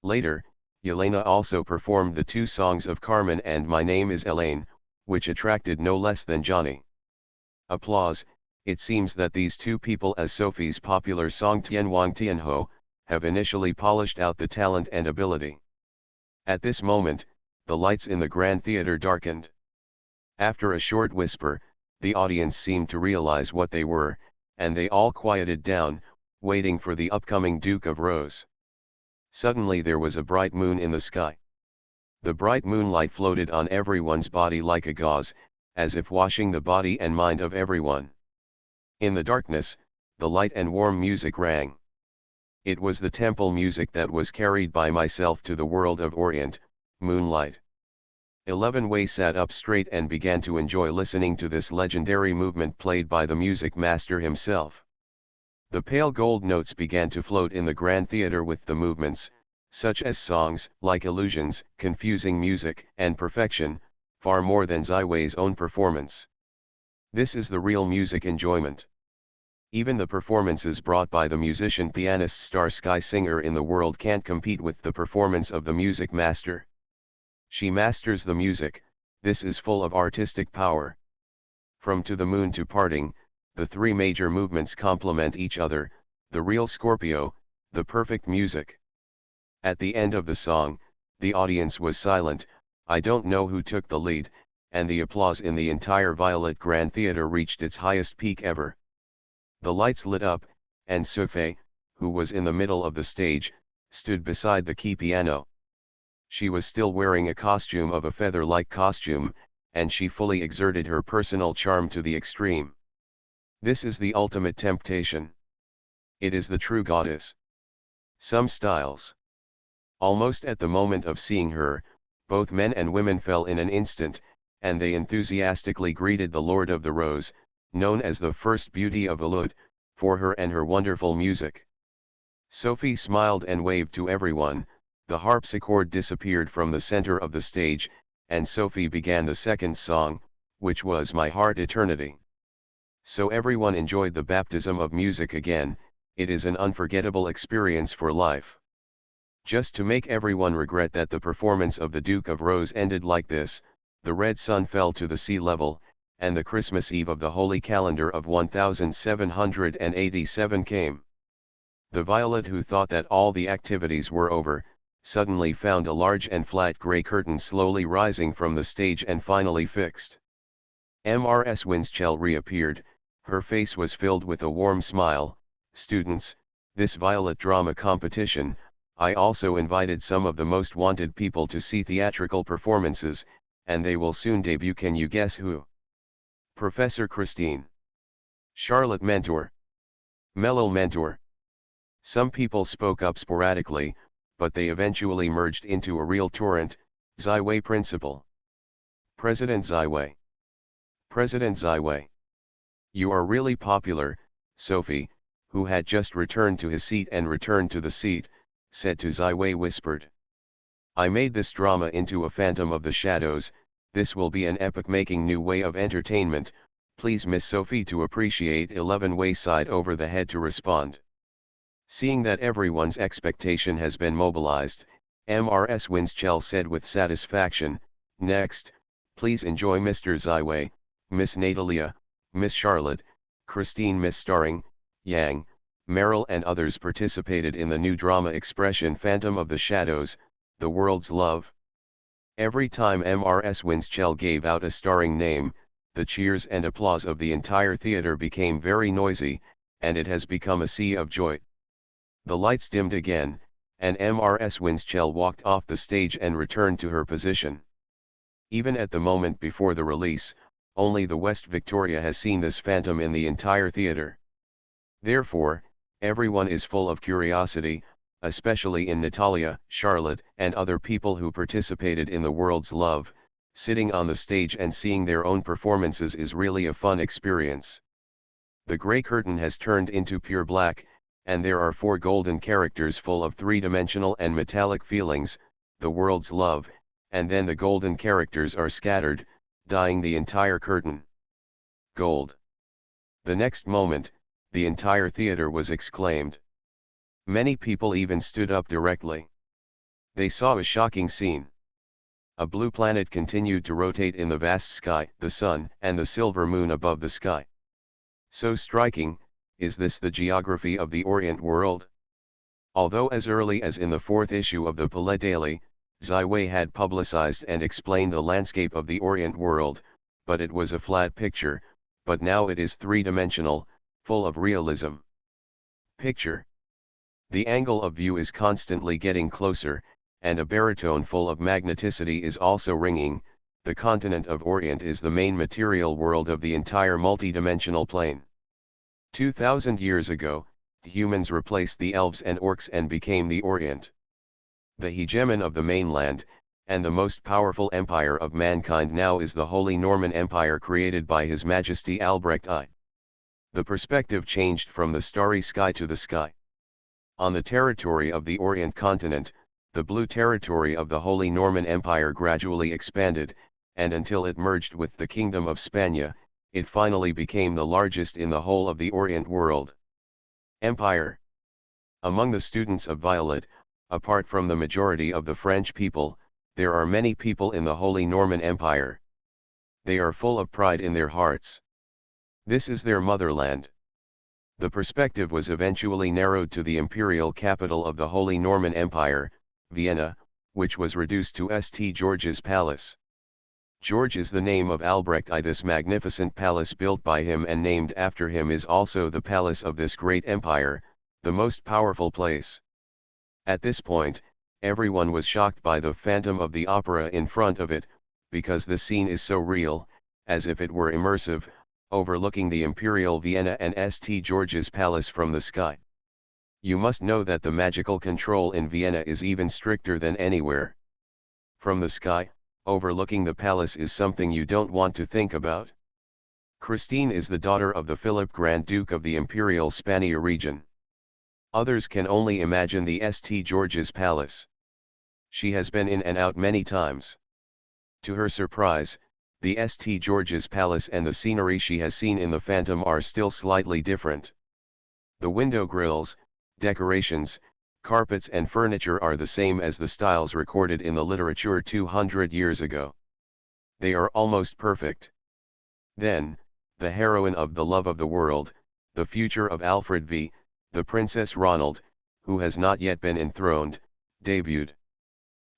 Later, Yelena also performed the 2 songs of Carmen and My Name is Elaine, which attracted no less than Johnny. Applause. It seems that these 2 people, as Sophie's popular song Tien Wang Tien Ho, have initially polished out the talent and ability. At this moment, the lights in the Grand Theater darkened. After a short whisper, the audience seemed to realize what they were, and they all quieted down, waiting for the upcoming Duke of Rose. Suddenly there was a bright moon in the sky. The bright moonlight floated on everyone's body like a gauze, as if washing the body and mind of everyone. In the darkness, the light and warm music rang. It was the temple music that was carried by myself to the world of Orient, moonlight. 11 Wei sat up straight and began to enjoy listening to this legendary movement played by the music master himself. The pale gold notes began to float in the Grand Theater with the movements, such as songs, like illusions, confusing music, and perfection, far more than Ziwei's own performance. This is the real music enjoyment. Even the performances brought by the musician pianist star Sky Singer in the world can't compete with the performance of the music master. She masters the music, this is full of artistic power. From To the Moon to Parting, the 3 major movements complement each other, the real Scorpio, the perfect music. At the end of the song, the audience was silent, I don't know who took the lead, and the applause in the entire Violet Grand Theater reached its highest peak ever. The lights lit up, and Sophie, who was in the middle of the stage, stood beside the key piano. She was still wearing a costume of a feather-like costume, and she fully exerted her personal charm to the extreme. This is the ultimate temptation. It is the true goddess. Some styles. Almost at the moment of seeing her, both men and women fell in an instant, and they enthusiastically greeted the Lord of the Rose, known as the first beauty of Alud, for her and her wonderful music. Sophie smiled and waved to everyone, the harpsichord disappeared from the center of the stage, and Sophie began the second song, which was My Heart Eternity. So everyone enjoyed the baptism of music again, it is an unforgettable experience for life. Just to make everyone regret that the performance of the Duke of Rose ended like this, the red sun fell to the sea level, and the Christmas Eve of the Holy Calendar of 1787 came. The Violet, who thought that all the activities were over, suddenly found a large and flat grey curtain slowly rising from the stage and finally fixed. Ms. Winschell reappeared, her face was filled with a warm smile. Students, this Violet drama competition, I also invited some of the most wanted people to see theatrical performances, and they will soon debut. Can you guess who? Professor Christine. Charlotte Mentor. Melil Mentor. Some people spoke up sporadically, but they eventually merged into a real torrent. Ziwei Principal. President Ziwei. President Ziwei. You are really popular, Sophie, who had just returned to his seat and returned to the seat, said to Ziwei whispered. I made this drama into a Phantom of the Shadows, this will be an epoch-making new way of entertainment, please Miss Sophie to appreciate 11 Wei sighed over the head to respond. Seeing that everyone's expectation has been mobilized, Ms. Winschell said with satisfaction, next, please enjoy Mr. Ziwei, Miss Natalia, Miss Charlotte, Christine. Miss Starring, Yang, Meryl and others participated in the new drama expression Phantom of the Shadows, The World's Love. Every time Mrs. Winchell gave out a starring name, the cheers and applause of the entire theater became very noisy, and it has become a sea of joy. The lights dimmed again, and Mrs. Winchell walked off the stage and returned to her position. Even at the moment before the release, only the West Victoria has seen this phantom in the entire theater. Therefore, everyone is full of curiosity, especially in Natalia, Charlotte, and other people who participated in the world's love. Sitting on the stage and seeing their own performances is really a fun experience. The grey curtain has turned into pure black, and there are 4 golden characters full of 3-dimensional and metallic feelings, the world's love, and then the golden characters are scattered, dyeing the entire curtain gold. The next moment, the entire theater was exclaimed. Many people even stood up directly. They saw a shocking scene. A blue planet continued to rotate in the vast sky, the sun and the silver moon above the sky. So striking, is this the geography of the Orient world? Although as early as in the 4th issue of the Palais Daily, Zai Wei had publicized and explained the landscape of the Orient world, but it was a flat picture, but now it is 3-dimensional, full of realism. Picture. The angle of view is constantly getting closer, and a baritone full of magneticity is also ringing. The continent of Orient is the main material world of the entire multidimensional plane. 2000 years ago, humans replaced the elves and orcs and became the Orient. The hegemon of the mainland, and the most powerful empire of mankind now is the Holy Norman Empire created by His Majesty Albrecht I. The perspective changed from the starry sky to the sky. On the territory of the Orient continent, the blue territory of the Holy Norman Empire gradually expanded, and until it merged with the Kingdom of Spania, it finally became the largest in the whole of the Orient world. Empire. Among the students of Violet, apart from the majority of the French people, there are many people in the Holy Norman Empire. They are full of pride in their hearts. This is their motherland. The perspective was eventually narrowed to the imperial capital of the Holy Norman Empire, Vienna, which was reduced to St. George's Palace. George is the name of Albrecht I. This magnificent palace built by him and named after him is also the palace of this great empire, the most powerful place. At this point, everyone was shocked by the Phantom of the Opera in front of it, because the scene is so real, as if it were immersive, overlooking the imperial Vienna and St. George's Palace from the sky. You must know that the magical control in Vienna is even stricter than anywhere. From the sky, overlooking the palace is something you don't want to think about. Christine is the daughter of the Philip Grand Duke of the Imperial Spania region. Others can only imagine the St. George's Palace. She has been in and out many times. To her surprise, the St. George's Palace and the scenery she has seen in the Phantom are still slightly different. The window grills, decorations, carpets and furniture are the same as the styles recorded in the literature 200 years ago. They are almost perfect. Then, the heroine of The Love of the World, the future of Alfred V., the Princess Ronald, who has not yet been enthroned, debuted.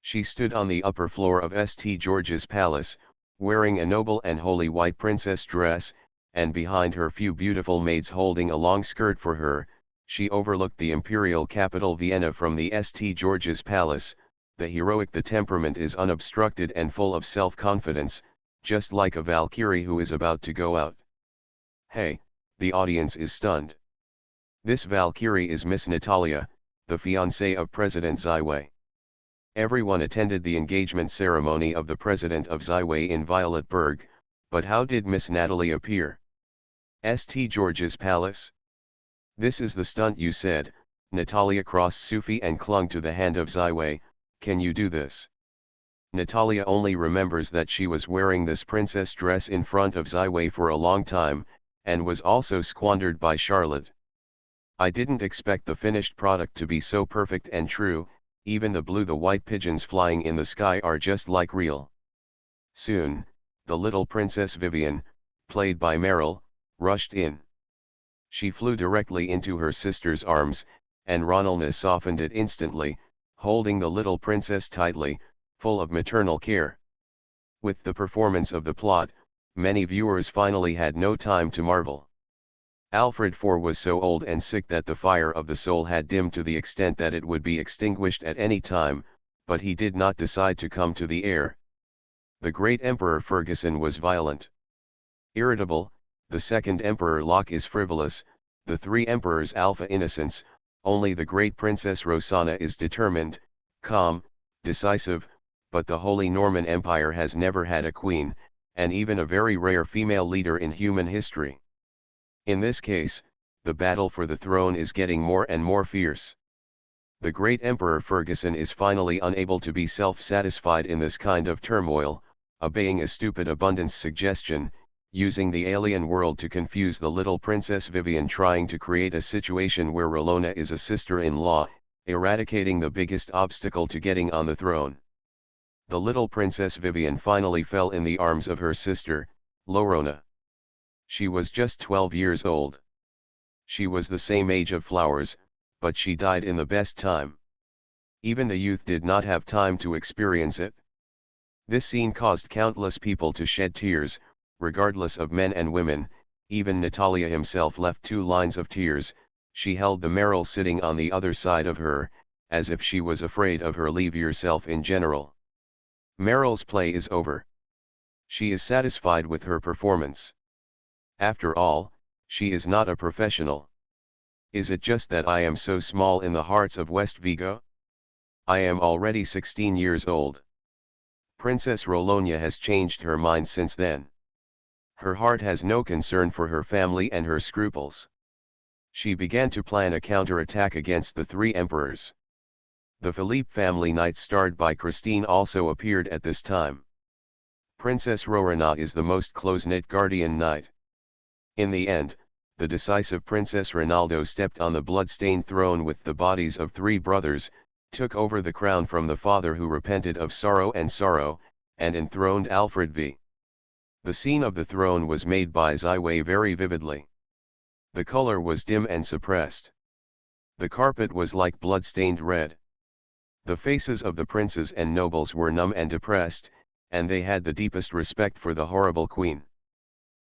She stood on the upper floor of St. George's Palace, wearing a noble and holy white princess dress, and behind her few beautiful maids holding a long skirt for her. She overlooked the imperial capital Vienna from the St. George's Palace. The heroic, the temperament is unobstructed and full of self-confidence, just like a Valkyrie who is about to go out. Hey, the audience is stunned. This Valkyrie is Miss Natalia, the fiancée of President Zai Wei. Everyone attended the engagement ceremony of the president of Zai Wei in Violetberg, but how did Miss Natalie appear? St. George's Palace? This is the stunt you said. Natalia crossed Sufi and clung to the hand of Zai Wei. Can you do this? Natalia only remembers that she was wearing this princess dress in front of Zai Wei for a long time, and was also squandered by Charlotte. I didn't expect the finished product to be so perfect and true. Even the white pigeons flying in the sky are just like real. Soon, the little Princess Vivian, played by Meryl, rushed in. She flew directly into her sister's arms, and Ronalna softened it instantly, holding the little princess tightly. full of maternal care. With the performance of the plot, many viewers finally had no time to marvel. Alfred IV was so old and sick that the fire of the soul had dimmed to the extent that it would be extinguished at any time, but he did not decide to come to the air. The great Emperor Ferguson was violent, irritable, the second Emperor Locke is frivolous, the three emperors Alpha innocence, only the great Princess Rosanna is determined, calm, decisive, but the Holy Norman Empire has never had a queen, and even a very rare female leader in human history. In this case, the battle for the throne is getting more and more fierce. The great Emperor Ferguson is finally unable to be self-satisfied in this kind of turmoil, obeying a stupid abundance suggestion, using the alien world to confuse the little Princess Vivian, trying to create a situation where Rolona is a sister-in-law, eradicating the biggest obstacle to getting on the throne. The little Princess Vivian finally fell in the arms of her sister, Lorona. She was just 12 years old. She was the same age of flowers, but she died in the best time. Even the youth did not have time to experience it. This scene caused countless people to shed tears, regardless of men and women. Even Natalia himself left 2 lines of tears. She held the Meryl sitting on the other side of her, as if she was afraid of her. Leave yourself in general. Meryl's play is over. She is satisfied with her performance. After all, she is not a professional. Is it just that I am so small in the hearts of West Vigo? I am already 16 years old. Princess Rolonia has changed her mind since then. Her heart has no concern for her family and her scruples. She began to plan a counterattack against the 3 emperors. The Philippe family knight starred by Christine also appeared at this time. Princess Rowena is the most close-knit guardian knight. In the end, the decisive Princess Ronaldo stepped on the blood-stained throne with the bodies of 3 brothers, took over the crown from the father who repented of sorrow, and enthroned Alfred V. The scene of the throne was made by Ziwei very vividly. The color was dim and suppressed. The carpet was like blood-stained red. The faces of the princes and nobles were numb and depressed, and they had the deepest respect for the horrible queen.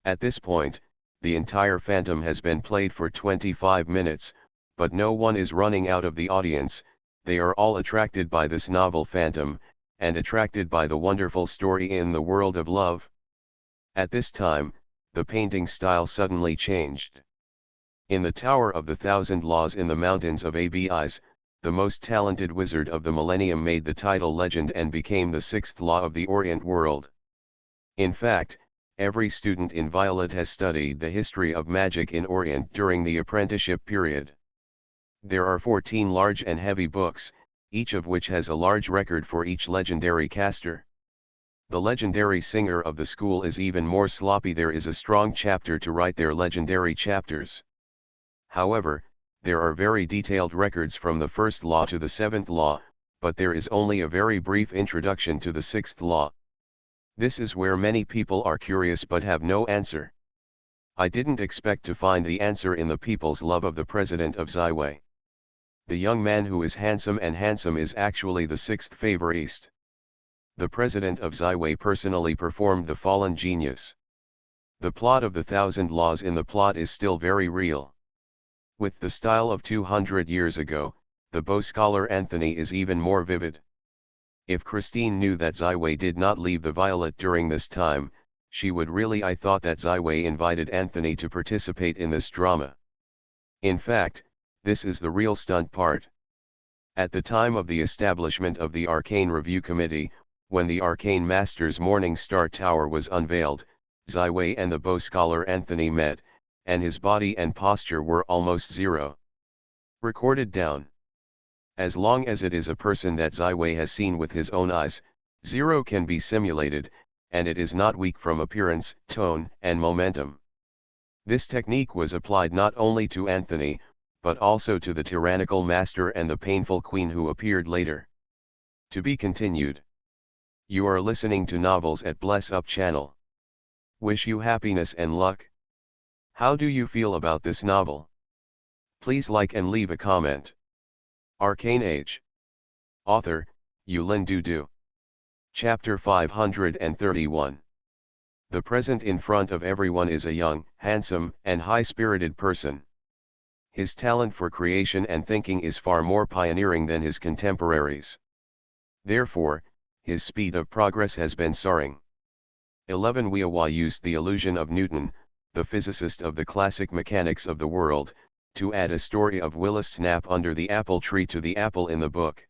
At this point, the entire Phantom has been played for 25 minutes, but no one is running out of the audience. They are all attracted by this novel Phantom, and attracted by the wonderful story in the world of love. At this time, the painting style suddenly changed. In the Tower of the Thousand Laws in the mountains of Abis, the most talented wizard of the millennium made the title legend and became the 6th law of the Orient world. In fact, every student in Violet has studied the history of magic in Orient during the apprenticeship period. There are 14 large and heavy books, each of which has a large record for each legendary caster. The legendary singer of the school is even more sloppy. There is a strong chapter to write their legendary chapters. However, there are very detailed records from the 1st law to the 7th law, but there is only a very brief introduction to the 6th law. This is where many people are curious but have no answer. I didn't expect to find the answer in the people's love of the president of Ziwei. The young man who is handsome is actually the 6th favorite. The president of Ziwei personally performed the fallen genius. The plot of the 1000 Laws in the plot is still very real. With the style of 200 years ago, the Bow scholar Anthony is even more vivid. If Christine knew that Ziwei did not leave the Violet during this time, she would really. I thought that Ziwei invited Anthony to participate in this drama. In fact, this is the real stunt part. At the time of the establishment of the Arcane Review Committee, when the Arcane Master's Morning Star Tower was unveiled, Ziwei and the Bow scholar Anthony met, and his body and posture were almost zero. Recorded down. As long as it is a person that Ziwei has seen with his own eyes, zero can be simulated, and it is not weak from appearance, tone, and momentum. This technique was applied not only to Anthony, but also to the tyrannical master and the painful queen who appeared later. To be continued. You are listening to Novels at Bless Up channel. Wish you happiness and luck. How do you feel about this novel? Please like and leave a comment. Arcane Age. Author, Yulin Dudu. Chapter 531. The present in front of everyone is a young, handsome, and high-spirited person. His talent for creation and thinking is far more pioneering than his contemporaries. Therefore, his speed of progress has been soaring. 11. Wiawa used the illusion of Newton, the physicist of the classic mechanics of the world, to add a story of Willis Snap under the apple tree to the apple in the book.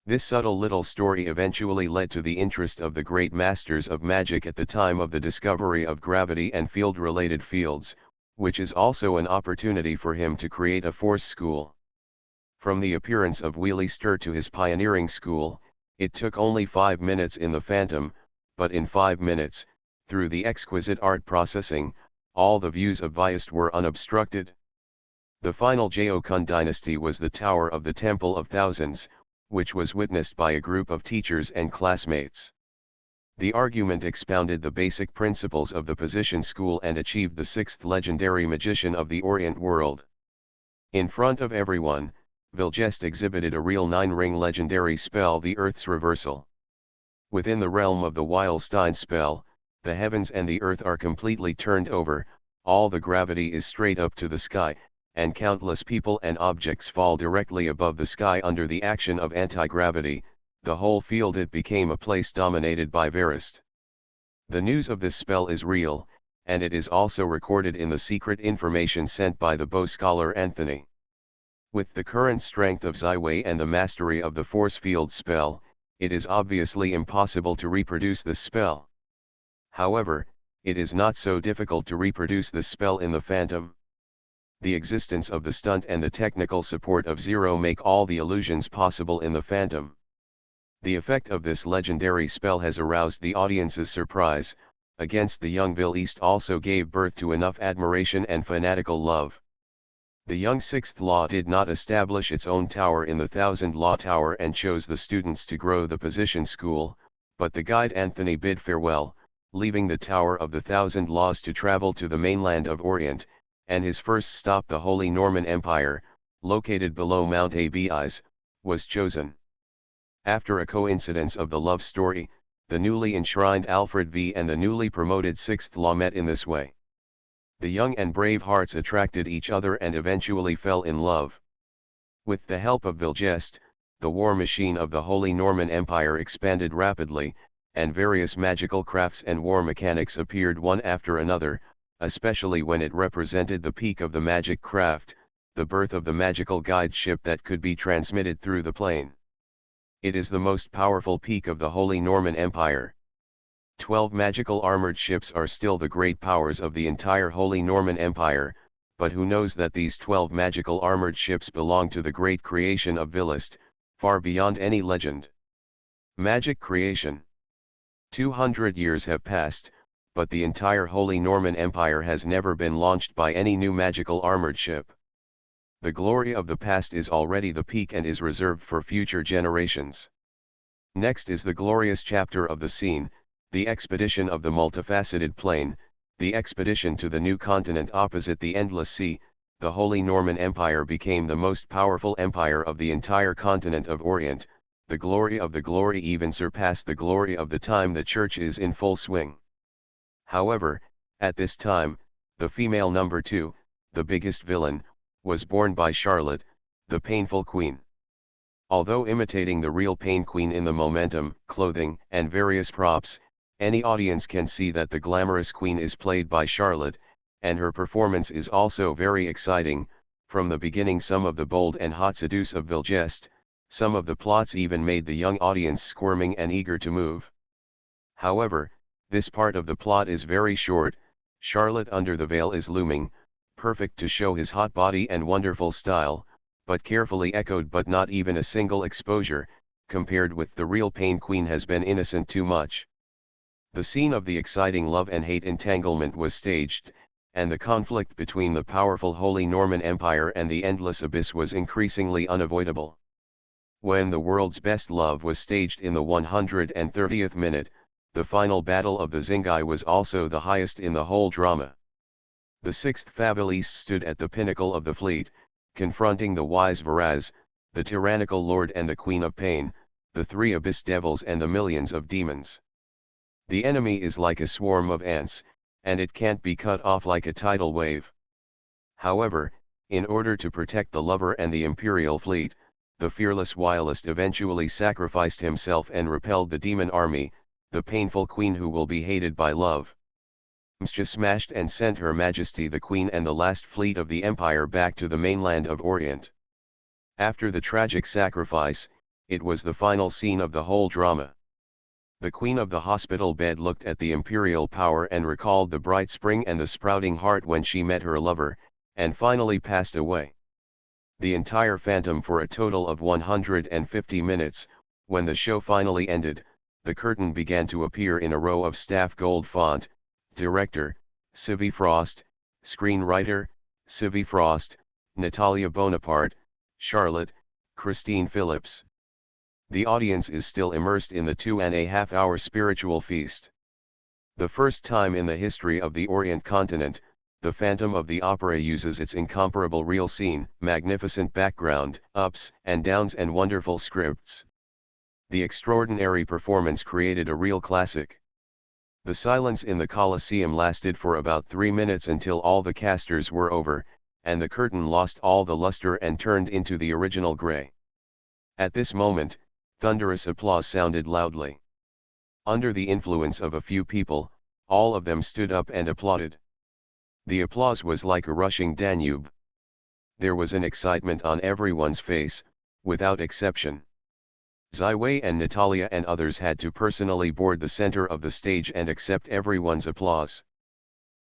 This subtle little story eventually led to the interest of the great masters of magic at the time of the discovery of gravity and field-related fields, which is also an opportunity for him to create a force school. From the appearance of Wheelie Stir to his pioneering school, it took only 5 minutes in the Phantom, but in 5 minutes, through the exquisite art processing, all the views of Vyast were unobstructed. The final Joseon dynasty was the Tower of the Temple of Thousands, which was witnessed by a group of teachers and classmates. The argument expounded the basic principles of the position school and achieved the 6th legendary magician of the Orient world. In front of everyone, Viljest exhibited a real 9-ring legendary spell, the Earth's Reversal. Within the realm of the Weilstein spell, the heavens and the earth are completely turned over, all the gravity is straight up to the sky, and countless people and objects fall directly above the sky under the action of anti-gravity. The whole field it became a place dominated by Varist. The news of this spell is real, and it is also recorded in the secret information sent by the Bow scholar Anthony. With the current strength of Zaiwei and the mastery of the force field spell, it is obviously impossible to reproduce this spell. However, it is not so difficult to reproduce this spell in the Phantom. The existence of the stunt and the technical support of Zero make all the illusions possible in the Phantom. The effect of this legendary spell has aroused the audience's surprise, against the young Viljest also gave birth to enough admiration and fanatical love. The young 6th Law did not establish its own tower in the 1000 Law Tower and chose the students to grow the position school, but the guide Anthony bid farewell, leaving the Tower of the 1000 Laws to travel to the mainland of Orient, and his first stop, the Holy Norman Empire, located below Mount Abies, was chosen. After a coincidence of the love story, the newly enshrined Alfred V and the newly promoted 6th Law met in this way. The young and brave hearts attracted each other and eventually fell in love. With the help of Viljest, the war machine of the Holy Norman Empire expanded rapidly, and various magical crafts and war mechanics appeared one after another, especially when it represented the peak of the magic craft, the birth of the magical guide ship that could be transmitted through the plane. It is the most powerful peak of the Holy Norman Empire. 12 magical armored ships are still the great powers of the entire Holy Norman Empire, but who knows that these 12 magical armored ships belong to the great creation of Viljest, far beyond any legend. Magic creation. 200 years have passed, but the entire Holy Norman Empire has never been launched by any new magical armored ship. The glory of the past is already the peak and is reserved for future generations. Next is the glorious chapter of the scene, the expedition of the multifaceted plane, the expedition to the new continent opposite the endless sea. The Holy Norman Empire became the most powerful empire of the entire continent of Orient. The glory of the glory even surpassed the glory of the time the church is in full swing. However, at this time, the female number 2, the biggest villain, was born by Charlotte, the painful queen. Although imitating the real Pain Queen in the momentum, clothing, and various props, any audience can see that the glamorous queen is played by Charlotte, and her performance is also very exciting. From the beginning, some of the bold and hot seduce of Viljest, some of the plots even made the young audience squirming and eager to move. However, this part of the plot is very short. Charlotte under the veil is looming, perfect to show his hot body and wonderful style, but carefully echoed, but not even a single exposure, compared with the real Pain Queen, has been innocent too much. The scene of the exciting love and hate entanglement was staged, and the conflict between the powerful Holy Norman Empire and the endless abyss was increasingly unavoidable. When the world's best love was staged in the 130th minute, the final battle of the Zingai was also the highest in the whole drama. The 6th Favaliste stood at the pinnacle of the fleet, confronting the wise Varaz, the tyrannical lord and the Queen of Pain. the 3 abyss devils and the millions of demons. The enemy is like a swarm of ants, and it can't be cut off like a tidal wave. However, in order to protect the lover and the imperial fleet, the fearless Wildest eventually sacrificed himself and repelled the demon army, the painful queen who will be hated by love. Msha smashed and sent Her Majesty the Queen and the last fleet of the Empire back to the mainland of Orient. After the tragic sacrifice, it was the final scene of the whole drama. The queen of the hospital bed looked at the imperial power and recalled the bright spring and the sprouting heart when she met her lover, and finally passed away. The entire phantom for a total of 150 minutes, when the show finally ended, the curtain began to appear in a row of staff gold font: director, Sylvie Frost; screenwriter, Sylvie Frost; Natalia Bonaparte; Charlotte, Christine Phillips. The audience is still immersed in the 2.5-hour spiritual feast. The first time in the history of the Orient continent, the Phantom of the Opera uses its incomparable real scene, magnificent background, ups and downs and wonderful scripts. The extraordinary performance created a real classic. The silence in the Colosseum lasted for about 3 minutes until all the casters were over, and the curtain lost all the luster and turned into the original gray. At this moment, thunderous applause sounded loudly. Under the influence of a few people, all of them stood up and applauded. The applause was like a rushing Danube. There was an excitement on everyone's face, without exception. Ziwei and Natalia and others had to personally board the center of the stage and accept everyone's applause.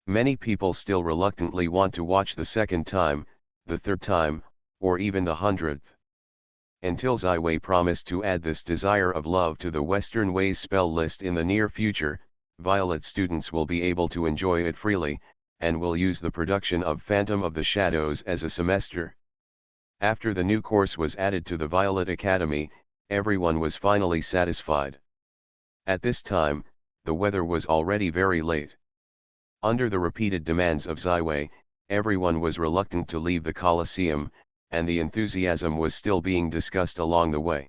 Many people still reluctantly want to watch the second time, the third time, or even the 100th. Until Ziwei promised to add this desire of love to the Western Ways spell list in the near future, Violet students will be able to enjoy it freely, and will use the production of Phantom of the Shadows as a semester. After the new course was added to the Violet Academy, everyone was finally satisfied. At this time, the weather was already very late. Under the repeated demands of Ziwei, everyone was reluctant to leave the Colosseum, and the enthusiasm was still being discussed along the way.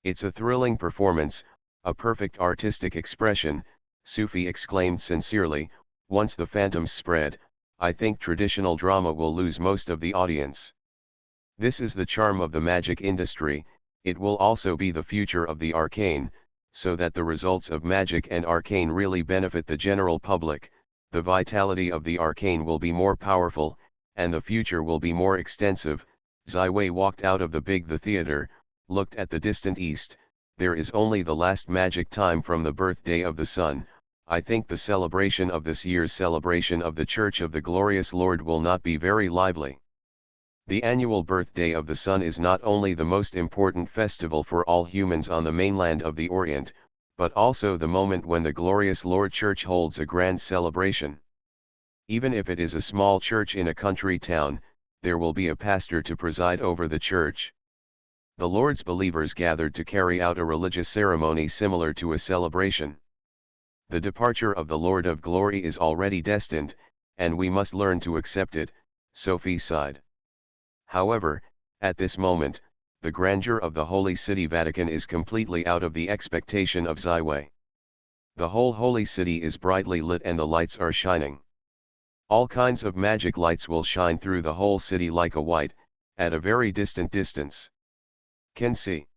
"It's a thrilling performance, a perfect artistic expression," Sufi exclaimed sincerely. "Once the phantoms spread, I think traditional drama will lose most of the audience. This is the charm of the magic industry. It will also be the future of the arcane, so that the results of magic and arcane really benefit the general public. The vitality of the arcane will be more powerful, and the future will be more extensive." Ziwei walked out of the theater, looked at the distant east. "There is only the last magic time from the birthday of the sun. I think the celebration of this year's celebration of the Church of the Glorious Lord will not be very lively. The annual birthday of the sun is not only the most important festival for all humans on the mainland of the Orient, but also the moment when the Glorious Lord Church holds a grand celebration. Even if it is a small church in a country town, there will be a pastor to preside over the church. The Lord's believers gathered to carry out a religious ceremony similar to a celebration. The departure of the Lord of Glory is already destined, and we must learn to accept it," Sophie sighed. However, at this moment, the grandeur of the Holy City Vatican is completely out of the expectation of Ziwei. The whole Holy City is brightly lit and the lights are shining. All kinds of magic lights will shine through the whole city like a white, at a very distant distance. Can see.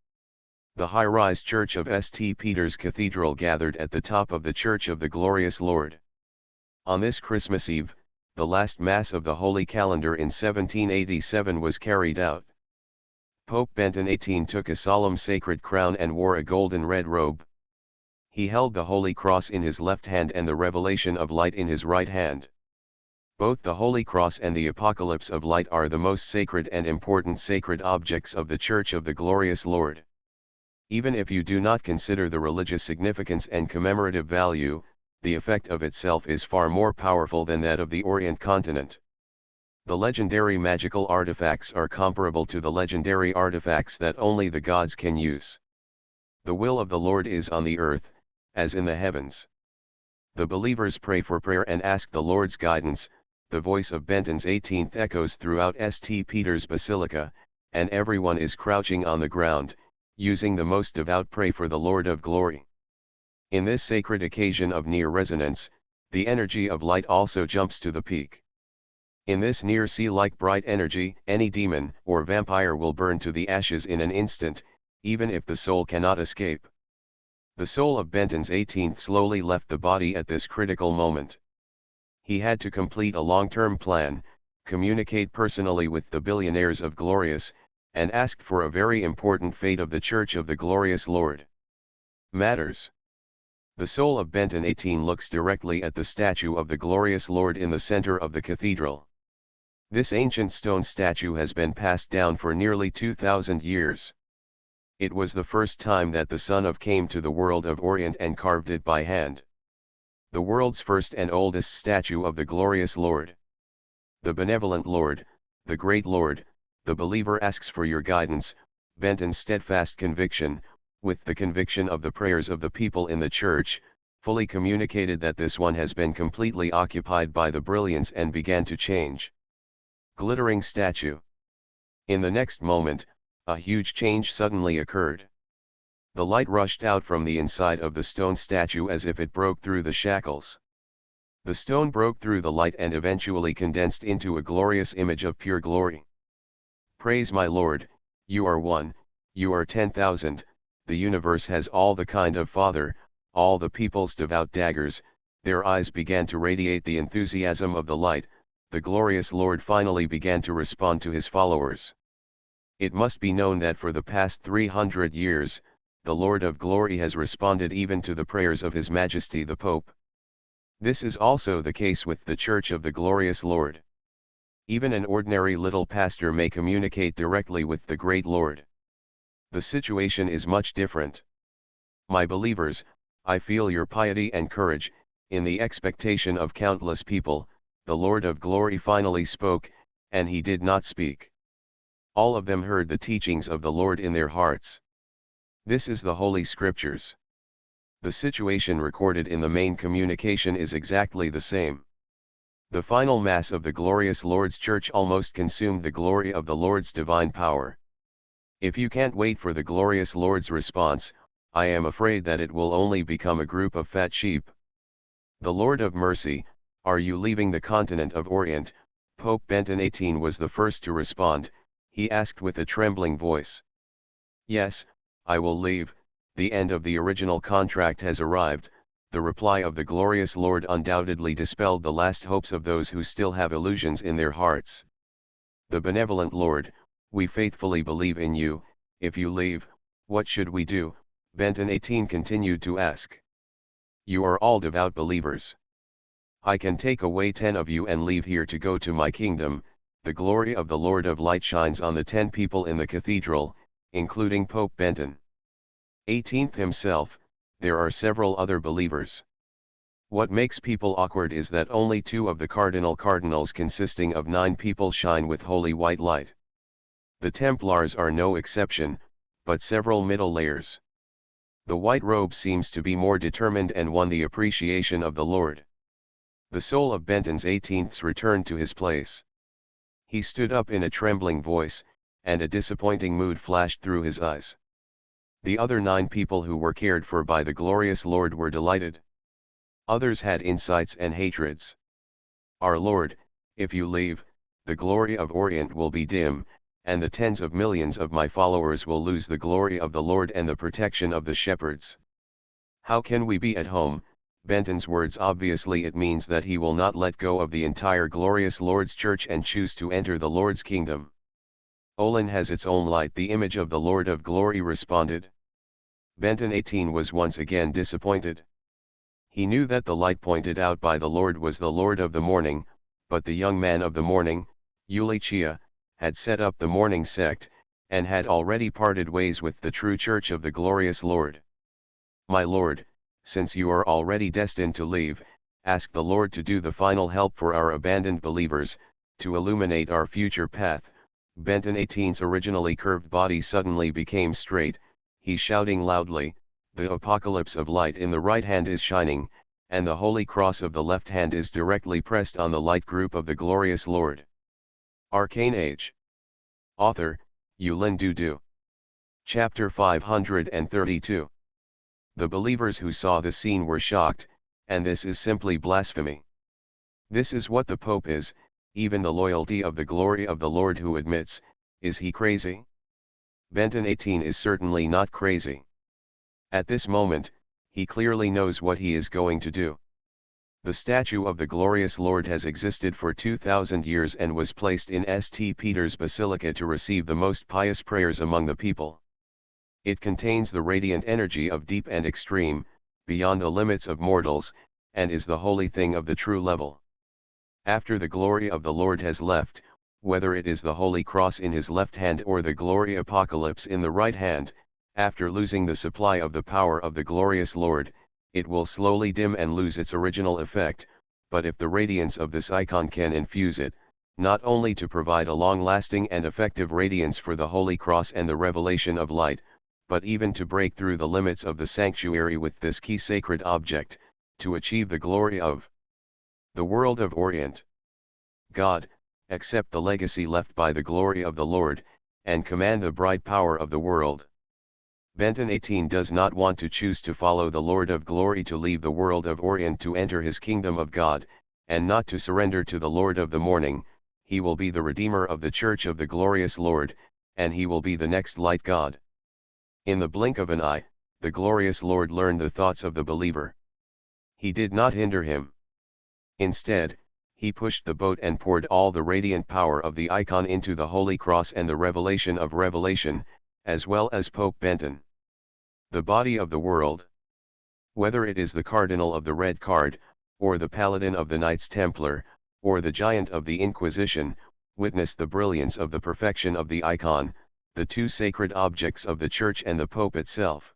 The high-rise church of St. Peter's Cathedral gathered at the top of the Church of the Glorious Lord. On this Christmas Eve, the last Mass of the Holy Calendar in 1787 was carried out. Pope Benton XVIII took a solemn sacred crown and wore a golden red robe. He held the Holy Cross in his left hand and the Revelation of Light in his right hand. Both the Holy Cross and the Apocalypse of Light are the most sacred and important sacred objects of the Church of the Glorious Lord. Even if you do not consider the religious significance and commemorative value, the effect of itself is far more powerful than that of the Orient continent. The legendary magical artifacts are comparable to the legendary artifacts that only the gods can use. The will of the Lord is on the earth, as in the heavens. The believers pray for prayer and ask the Lord's guidance. The voice of Benton's 18th echoes throughout St. Peter's Basilica, and everyone is crouching on the ground, using the most devout pray for the Lord of glory. In this sacred occasion of near resonance, the energy of light also jumps to the peak. In this near sea-like bright energy, any demon or vampire will burn to the ashes in an instant, even if the soul cannot escape. The soul of Benton's 18th slowly left the body at this critical moment. He had to complete a long-term plan, communicate personally with the billionaires of Glorious, and asked for a very important fate of the Church of the Glorious Lord. Matters. The soul of Benton 18 looks directly at the statue of the Glorious Lord in the center of the cathedral. This ancient stone statue has been passed down for nearly 2,000 years. It was the first time that the Son of came to the world of Orient and carved it by hand. The world's first and oldest statue of the glorious Lord. The benevolent Lord, the great Lord, the believer asks for your guidance. Benton's steadfast conviction, with the conviction of the prayers of the people in the church, fully communicated that this one has been completely occupied by the brilliance and began to change. Glittering statue. In the next moment, a huge change suddenly occurred. The light rushed out from the inside of the stone statue as if it broke through the shackles. The stone broke through the light and eventually condensed into a glorious image of pure glory. Praise my Lord, you are one, you are 10,000, the universe has all the kind of Father, all the people's devout daggers, their eyes began to radiate the enthusiasm of the light, the glorious Lord finally began to respond to his followers. It must be known that for the past 300 years, the Lord of Glory has responded even to the prayers of His Majesty the Pope. This is also the case with the Church of the Glorious Lord. Even an ordinary little pastor may communicate directly with the great Lord. The situation is much different. My believers, I feel your piety and courage. In the expectation of countless people, the Lord of Glory finally spoke, and He did not speak. All of them heard the teachings of the Lord in their hearts. This is the Holy Scriptures. The situation recorded in the main communication is exactly the same. The final Mass of the glorious Lord's Church almost consumed the glory of the Lord's divine power. If you can't wait for the glorious Lord's response, I am afraid that it will only become a group of fat sheep. The Lord of Mercy, are you leaving the continent of Orient? Pope Benton 18 was the first to respond. He asked with a trembling voice. Yes, I will leave, the end of the original contract has arrived. The reply of the glorious Lord undoubtedly dispelled the last hopes of those who still have illusions in their hearts. The benevolent Lord, we faithfully believe in you. If you leave, what should we do? Benton 18 continued to ask. You are all devout believers. I can take away 10 of you and leave here to go to my kingdom. The glory of the Lord of Light shines on the 10 people in the cathedral, including Pope Benton 18th himself. There are several other believers. What makes people awkward is that only 2 of the cardinals consisting of 9 people shine with holy white light. The Templars are no exception, but several middle layers. The white robe seems to be more determined and won the appreciation of the Lord. The soul of Benton's 18th returned to his place. He stood up in a trembling voice, and a disappointing mood flashed through his eyes. The other 9 people who were cared for by the glorious Lord were delighted. Others had insights and hatreds. Our Lord, if you leave, the glory of Orient will be dim, and the tens of millions of my followers will lose the glory of the Lord and the protection of the shepherds. How can we be at home? Benton's words obviously it means that he will not let go of the entire glorious Lord's church and choose to enter the Lord's kingdom. Olin has its own light, the image of the Lord of Glory responded. Benton 18 was once again disappointed. He knew that the light pointed out by the Lord was the Lord of the morning, but the young man of the morning, Eulichia, had set up the morning sect, and had already parted ways with the true church of the glorious Lord. My Lord, since you are already destined to leave, ask the Lord to do the final help for our abandoned believers, to illuminate our future path. Benton 18's originally curved body suddenly became straight, he shouting loudly, the apocalypse of light in the right hand is shining, and the holy cross of the left hand is directly pressed on the light group of the glorious Lord. Arcane Age. Author, Yulin Dudu. Chapter 532. The believers who saw the scene were shocked, and this is simply blasphemy. This is what the Pope is, even the loyalty of the glory of the Lord who admits, is he crazy? Benton 18 is certainly not crazy. At this moment, he clearly knows what he is going to do. The statue of the glorious Lord has existed for 2,000 years and was placed in St. Peter's Basilica to receive the most pious prayers among the people. It contains the radiant energy of deep and extreme, beyond the limits of mortals, and is the holy thing of the true level. After the glory of the Lord has left, whether it is the holy cross in his left hand or the glory apocalypse in the right hand, after losing the supply of the power of the glorious Lord, it will slowly dim and lose its original effect, but if the radiance of this icon can infuse it, not only to provide a long-lasting and effective radiance for the Holy Cross and the revelation of light, but even to break through the limits of the sanctuary with this key sacred object, to achieve the glory of the world of Orient. God, accept the legacy left by the glory of the Lord, and command the bright power of the world. Benton 18 does not want to choose to follow the Lord of glory to leave the world of Orient to enter his kingdom of God, and not to surrender to the Lord of the morning. He will be the Redeemer of the Church of the glorious Lord, and he will be the next light God. In the blink of an eye, the glorious Lord learned the thoughts of the believer. He did not hinder him. Instead, he pushed the boat and poured all the radiant power of the icon into the Holy Cross and the revelation of revelation, as well as Pope Benton. The body of the world. Whether it is the Cardinal of the Red Card, or the Paladin of the Knights Templar, or the Giant of the Inquisition, witnessed the brilliance of the perfection of the icon, the two sacred objects of the Church and the Pope itself.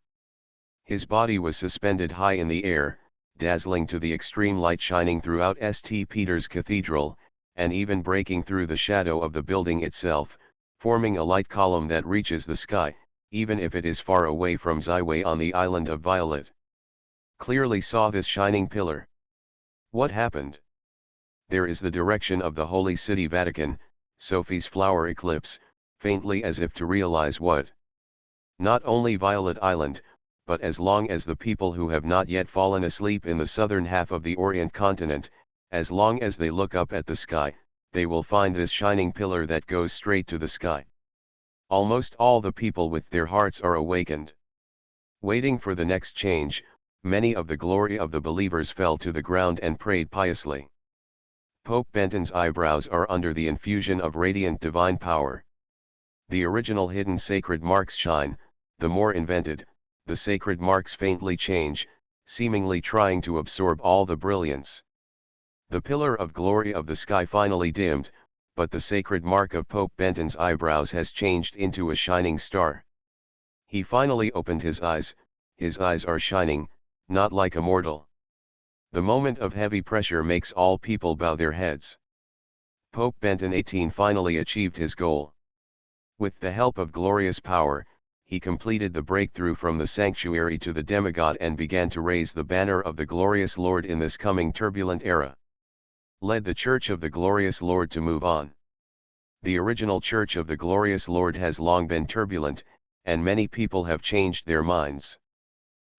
His body was suspended high in the air, dazzling to the extreme light shining throughout St. Peter's Cathedral, and even breaking through the shadow of the building itself, forming a light column that reaches the sky, even if it is far away from Zyway on the island of Violet. Clearly saw this shining pillar. What happened? There is the direction of the Holy City Vatican, Sophie's flower eclipse, faintly as if to realize what? Not only Violet Island, but as long as the people who have not yet fallen asleep in the southern half of the Orient continent, as long as they look up at the sky, they will find this shining pillar that goes straight to the sky. Almost all the people with their hearts are awakened. Waiting for the next change, many of the glory of the believers fell to the ground and prayed piously. Pope Benton's eyebrows are under the infusion of radiant divine power. The original hidden sacred marks shine, the more invented, the sacred marks faintly change, seemingly trying to absorb all the brilliance. The pillar of glory of the sky finally dimmed, but the sacred mark of Pope Benton's eyebrows has changed into a shining star. He finally opened his eyes are shining, not like a mortal. The moment of heavy pressure makes all people bow their heads. Pope Benton 18 finally achieved his goal. With the help of glorious power, he completed the breakthrough from the sanctuary to the demigod and began to raise the banner of the glorious Lord in this coming turbulent era. Led the Church of the glorious Lord to move on. The original Church of the glorious Lord has long been turbulent, and many people have changed their minds.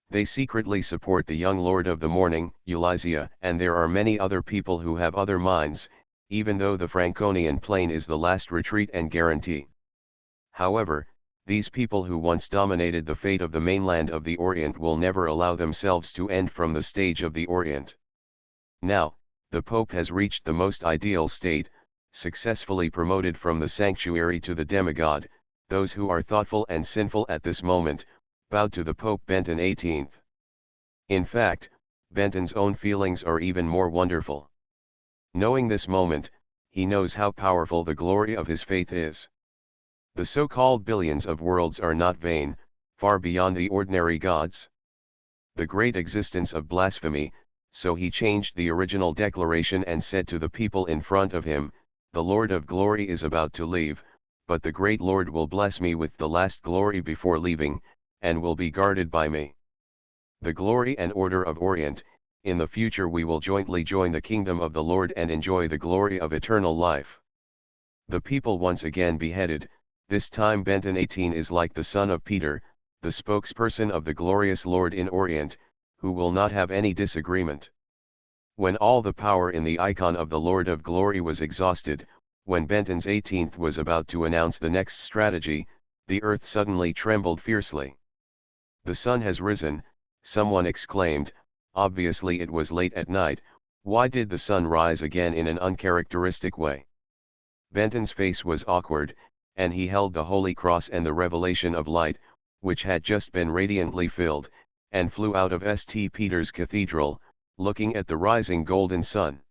They secretly support the young Lord of the Morning, Elysia, and there are many other people who have other minds, even though the Franconian plane is the last retreat and guarantee. However, these people who once dominated the fate of the mainland of the Orient will never allow themselves to end from the stage of the Orient. Now, the Pope has reached the most ideal state, successfully promoted from the sanctuary to the demigod. Those who are thoughtful and sinful at this moment, bowed to the Pope Benton 18. In fact, Benton's own feelings are even more wonderful. Knowing this moment, he knows how powerful the glory of his faith is. The so-called billions of worlds are not vain, far beyond the ordinary gods. The great existence of blasphemy, so he changed the original declaration and said to the people in front of him, "The Lord of glory is about to leave, but the great Lord will bless me with the last glory before leaving, and will be guarded by me. The glory and order of Orient, in the future we will jointly join the kingdom of the Lord and enjoy the glory of eternal life." The people once again beheaded, This time Benton 18 is like the son of Peter, the spokesperson of the glorious Lord in Orient, who will not have any disagreement. When all the power in the icon of the Lord of Glory was exhausted, when Benton's 18th was about to announce the next strategy, the earth suddenly trembled fiercely. "The sun has risen," someone exclaimed. Obviously it was late at night. Why did the sun rise again in an uncharacteristic way? Benton's face was awkward, and he held the Holy Cross and the revelation of light, which had just been radiantly filled, and flew out of St. Peter's Cathedral, looking at the rising golden sun.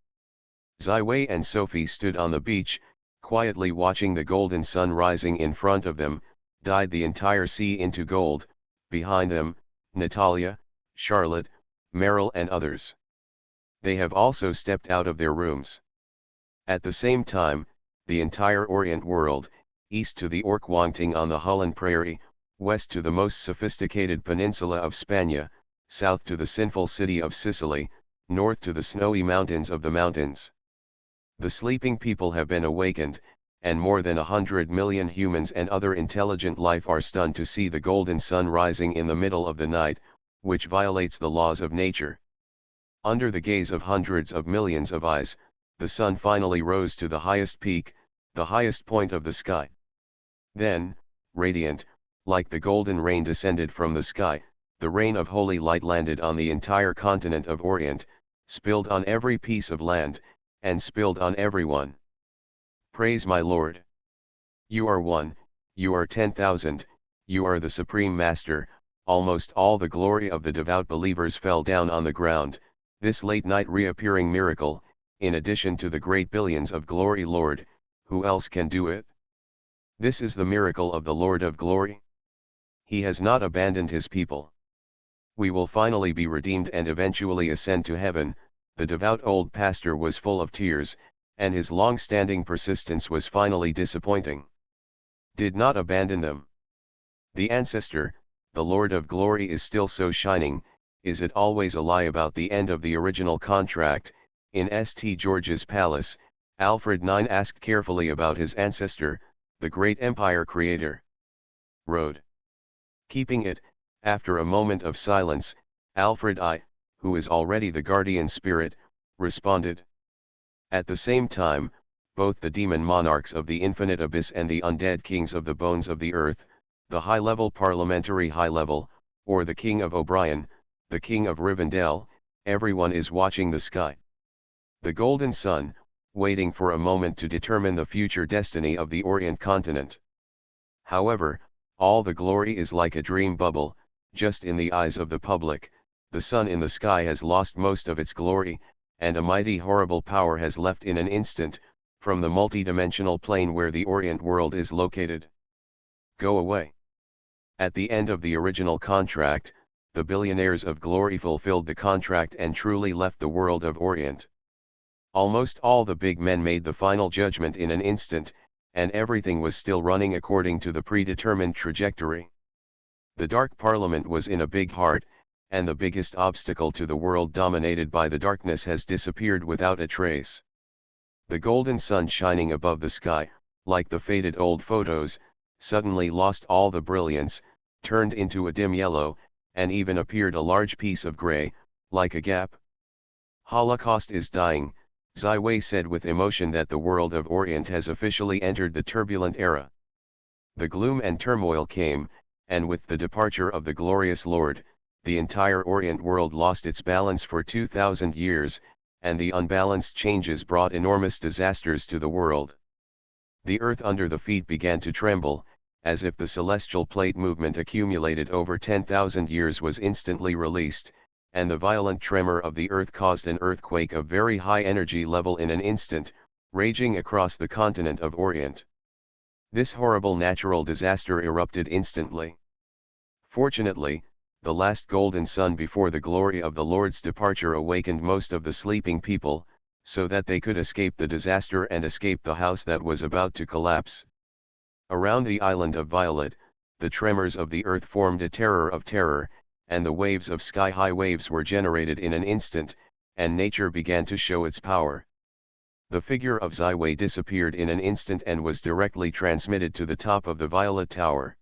Ziwei and Sophie stood on the beach, quietly watching the golden sun rising in front of them, dyed the entire sea into gold. Behind them, Natalia, Charlotte, Meryl and others. They have also stepped out of their rooms. At the same time, the entire Orient world, east to the Orkwangting on the Holland Prairie, west to the most sophisticated peninsula of Spania, south to the sinful city of Sicily, north to the snowy mountains of the mountains. The sleeping people have been awakened, and more than 100 million humans and other intelligent life are stunned to see the golden sun rising in the middle of the night, which violates the laws of nature. Under the gaze of hundreds of millions of eyes, the sun finally rose to the highest peak, the highest point of the sky. Then, radiant, like the golden rain descended from the sky, the rain of holy light landed on the entire continent of Orient, spilled on every piece of land, and spilled on everyone. Praise my Lord! You are one, you are 10,000, you are the Supreme Master. Almost all the glory of the devout believers fell down on the ground. This late night reappearing miracle, in addition to the great billions of glory Lord, who else can do it? This is the miracle of the Lord of glory. He has not abandoned his people. We will finally be redeemed and eventually ascend to heaven. The devout old pastor was full of tears, and his long-standing persistence was finally disappointing. Did not abandon them. The ancestor, the Lord of glory is still so shining. Is it always a lie about the end of the original contract? In St. George's Palace, Alfred IX asked carefully about his ancestor, the great empire creator. Road. Keeping it, after a moment of silence, Alfred I, who is already the guardian spirit, responded. At the same time, both the demon monarchs of the infinite abyss and the undead kings of the bones of the earth, the high-level parliamentary high-level, or the king of O'Brien, the king of Rivendell, everyone is watching the sky. The golden sun, waiting for a moment to determine the future destiny of the Orient continent. However, all the glory is like a dream bubble, just in the eyes of the public. The sun in the sky has lost most of its glory, and a mighty horrible power has left in an instant, from the multidimensional plane where the Orient world is located. Go away. At the end of the original contract, the billionaires of glory fulfilled the contract and truly left the world of Orient. Almost all the big men made the final judgment in an instant, and everything was still running according to the predetermined trajectory. The Dark Parliament was in a big heart, and the biggest obstacle to the world dominated by the darkness has disappeared without a trace. The golden sun shining above the sky, like the faded old photos, suddenly lost all the brilliance, turned into a dim yellow, and even appeared a large piece of gray, like a gap. Holocaust is dying, Ziwei said with emotion that the world of Orient has officially entered the turbulent era. The gloom and turmoil came, and with the departure of the glorious Lord, the entire Orient world lost its balance for 2,000 years, and the unbalanced changes brought enormous disasters to the world. The earth under the feet began to tremble, as if the celestial plate movement accumulated over 10,000 years was instantly released, and the violent tremor of the earth caused an earthquake of very high energy level in an instant, raging across the continent of Orient. This horrible natural disaster erupted instantly. Fortunately, the last golden sun before the glory of the Lord's departure awakened most of the sleeping people, so that they could escape the disaster and escape the house that was about to collapse. Around the island of Violet, the tremors of the earth formed a terror of terror, and the waves of sky-high waves were generated in an instant, and nature began to show its power. The figure of Ziwei disappeared in an instant and was directly transmitted to the top of the Violet Tower.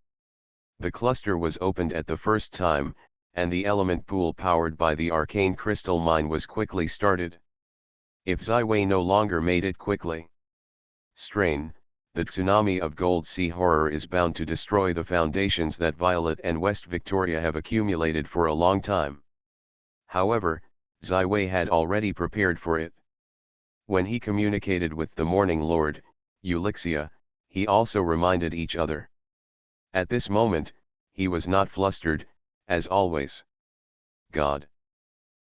The cluster was opened at the first time, and the element pool powered by the arcane crystal mine was quickly started. If Ziwei no longer made it quickly, strain, the tsunami of Gold Sea horror is bound to destroy the foundations that Violet and West Victoria have accumulated for a long time. However, Ziwei had already prepared for it. When he communicated with the Morning Lord, Ulixia, he also reminded each other. At this moment, he was not flustered, as always. God.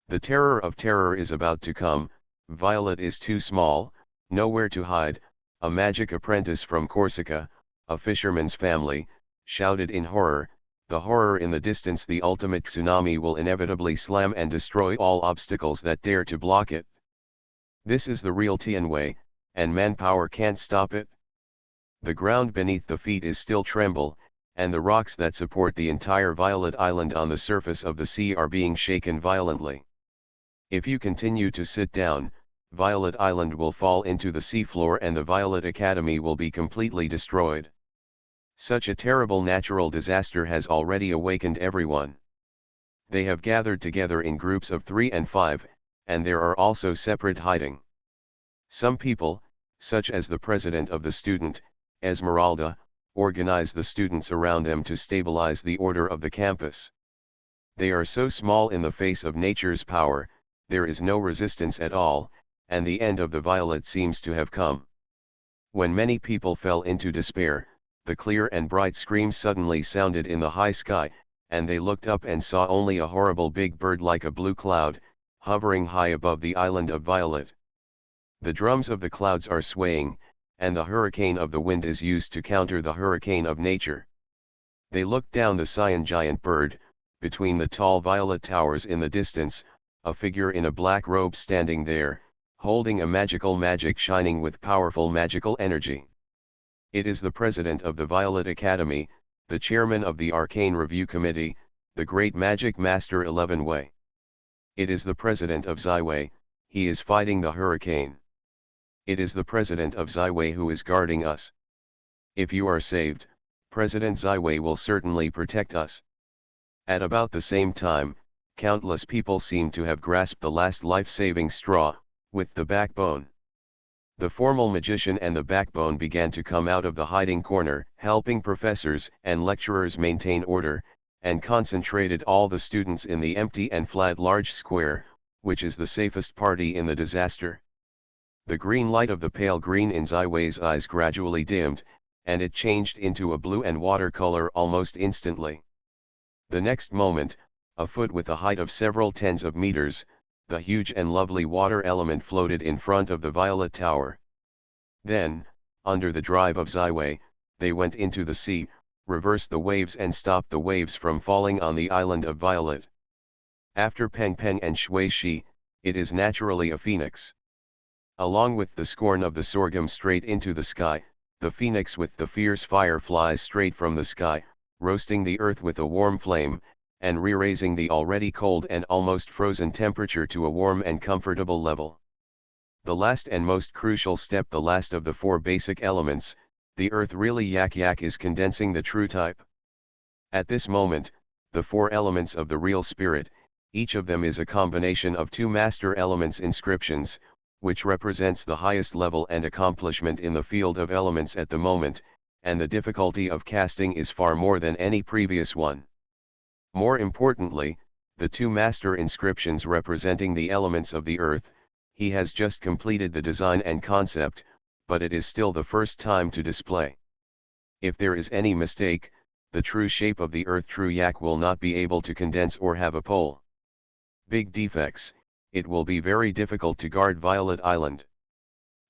The terror of terror is about to come. Violet is too small, nowhere to hide. A magic apprentice from Corsica, a fisherman's family, shouted in horror. The horror in the distance. The ultimate tsunami will inevitably slam and destroy all obstacles that dare to block it. This is the real Tianwei, and manpower can't stop it. The ground beneath the feet is still tremble, and the rocks that support the entire Violet Island on the surface of the sea are being shaken violently. If you continue to sit down, Violet Island will fall into the seafloor and the Violet Academy will be completely destroyed. Such a terrible natural disaster has already awakened everyone. They have gathered together in groups of 3 and 5, and there are also separate hiding. Some people, such as the president of the student, Esmeralda, organize the students around them to stabilize the order of the campus. They are so small in the face of nature's power, there is no resistance at all, and the end of the Violet seems to have come. When many people fell into despair, the clear and bright scream suddenly sounded in the high sky, and they looked up and saw only a horrible big bird like a blue cloud, hovering high above the island of Violet. The drums of the clouds are swaying, and the hurricane of the wind is used to counter the hurricane of nature. They looked down the cyan giant bird, between the tall Violet towers in the distance, a figure in a black robe standing there, holding a magic shining with powerful magical energy. It is the president of the Violet Academy, the chairman of the Arcane Review Committee, the great magic master 11 Wei. It is the president of Ziwei, he is fighting the hurricane. It is the president of Ziwei who is guarding us. If you are saved, President Ziwei will certainly protect us. At about the same time, countless people seem to have grasped the last life-saving straw, with the backbone. The formal magician and the backbone began to come out of the hiding corner, helping professors and lecturers maintain order, and concentrated all the students in the empty and flat large square, which is the safest party in the disaster. The green light of the pale green in Ziwei's eyes gradually dimmed, and it changed into a blue and watercolor almost instantly. The next moment, a foot with a height of several tens of meters, the huge and lovely water element floated in front of the Violet Tower. Then, under the drive of Ziwei, they went into the sea, reversed the waves and stopped the waves from falling on the island of Violet. After Peng Peng and Shui Shi, it is naturally a phoenix. Along with the scorn of the sorghum straight into the sky, the phoenix with the fierce fire flies straight from the sky, roasting the earth with a warm flame, and re-raising the already cold and almost frozen temperature to a warm and comfortable level. The last and most crucial step, the last of the 4 basic elements, the earth really yak is condensing the true type. At this moment, the 4 elements of the real spirit, each of them is a combination of 2 master elements inscriptions, which represents the highest level and accomplishment in the field of elements at the moment, and the difficulty of casting is far more than any previous one. More importantly, the 2 master inscriptions representing the elements of the earth, he has just completed the design and concept, but it is still the first time to display. If there is any mistake, the true shape of the earth true yak will not be able to condense or have a pole. Big defects, it will be very difficult to guard Violet Island.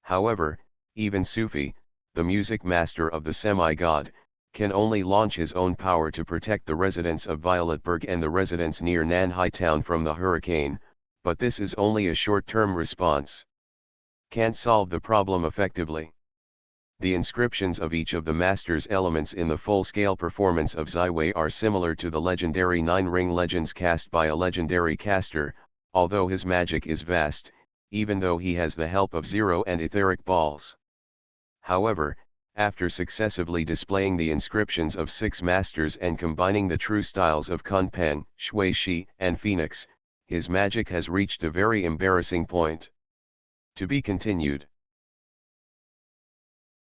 However, even Sufi, the music master of the semi-god, can only launch his own power to protect the residents of Violetburg and the residents near Nanhai town from the hurricane, but this is only a short-term response. Can't solve the problem effectively. The inscriptions of each of the master's elements in the full-scale performance of Ziwei are similar to the legendary 9-ring legends cast by a legendary caster, although his magic is vast, even though he has the help of Zero and etheric balls. However, after successively displaying the inscriptions of 6 masters and combining the true styles of Kunpeng, Shui Shi, and Phoenix, his magic has reached a very embarrassing point. To be continued.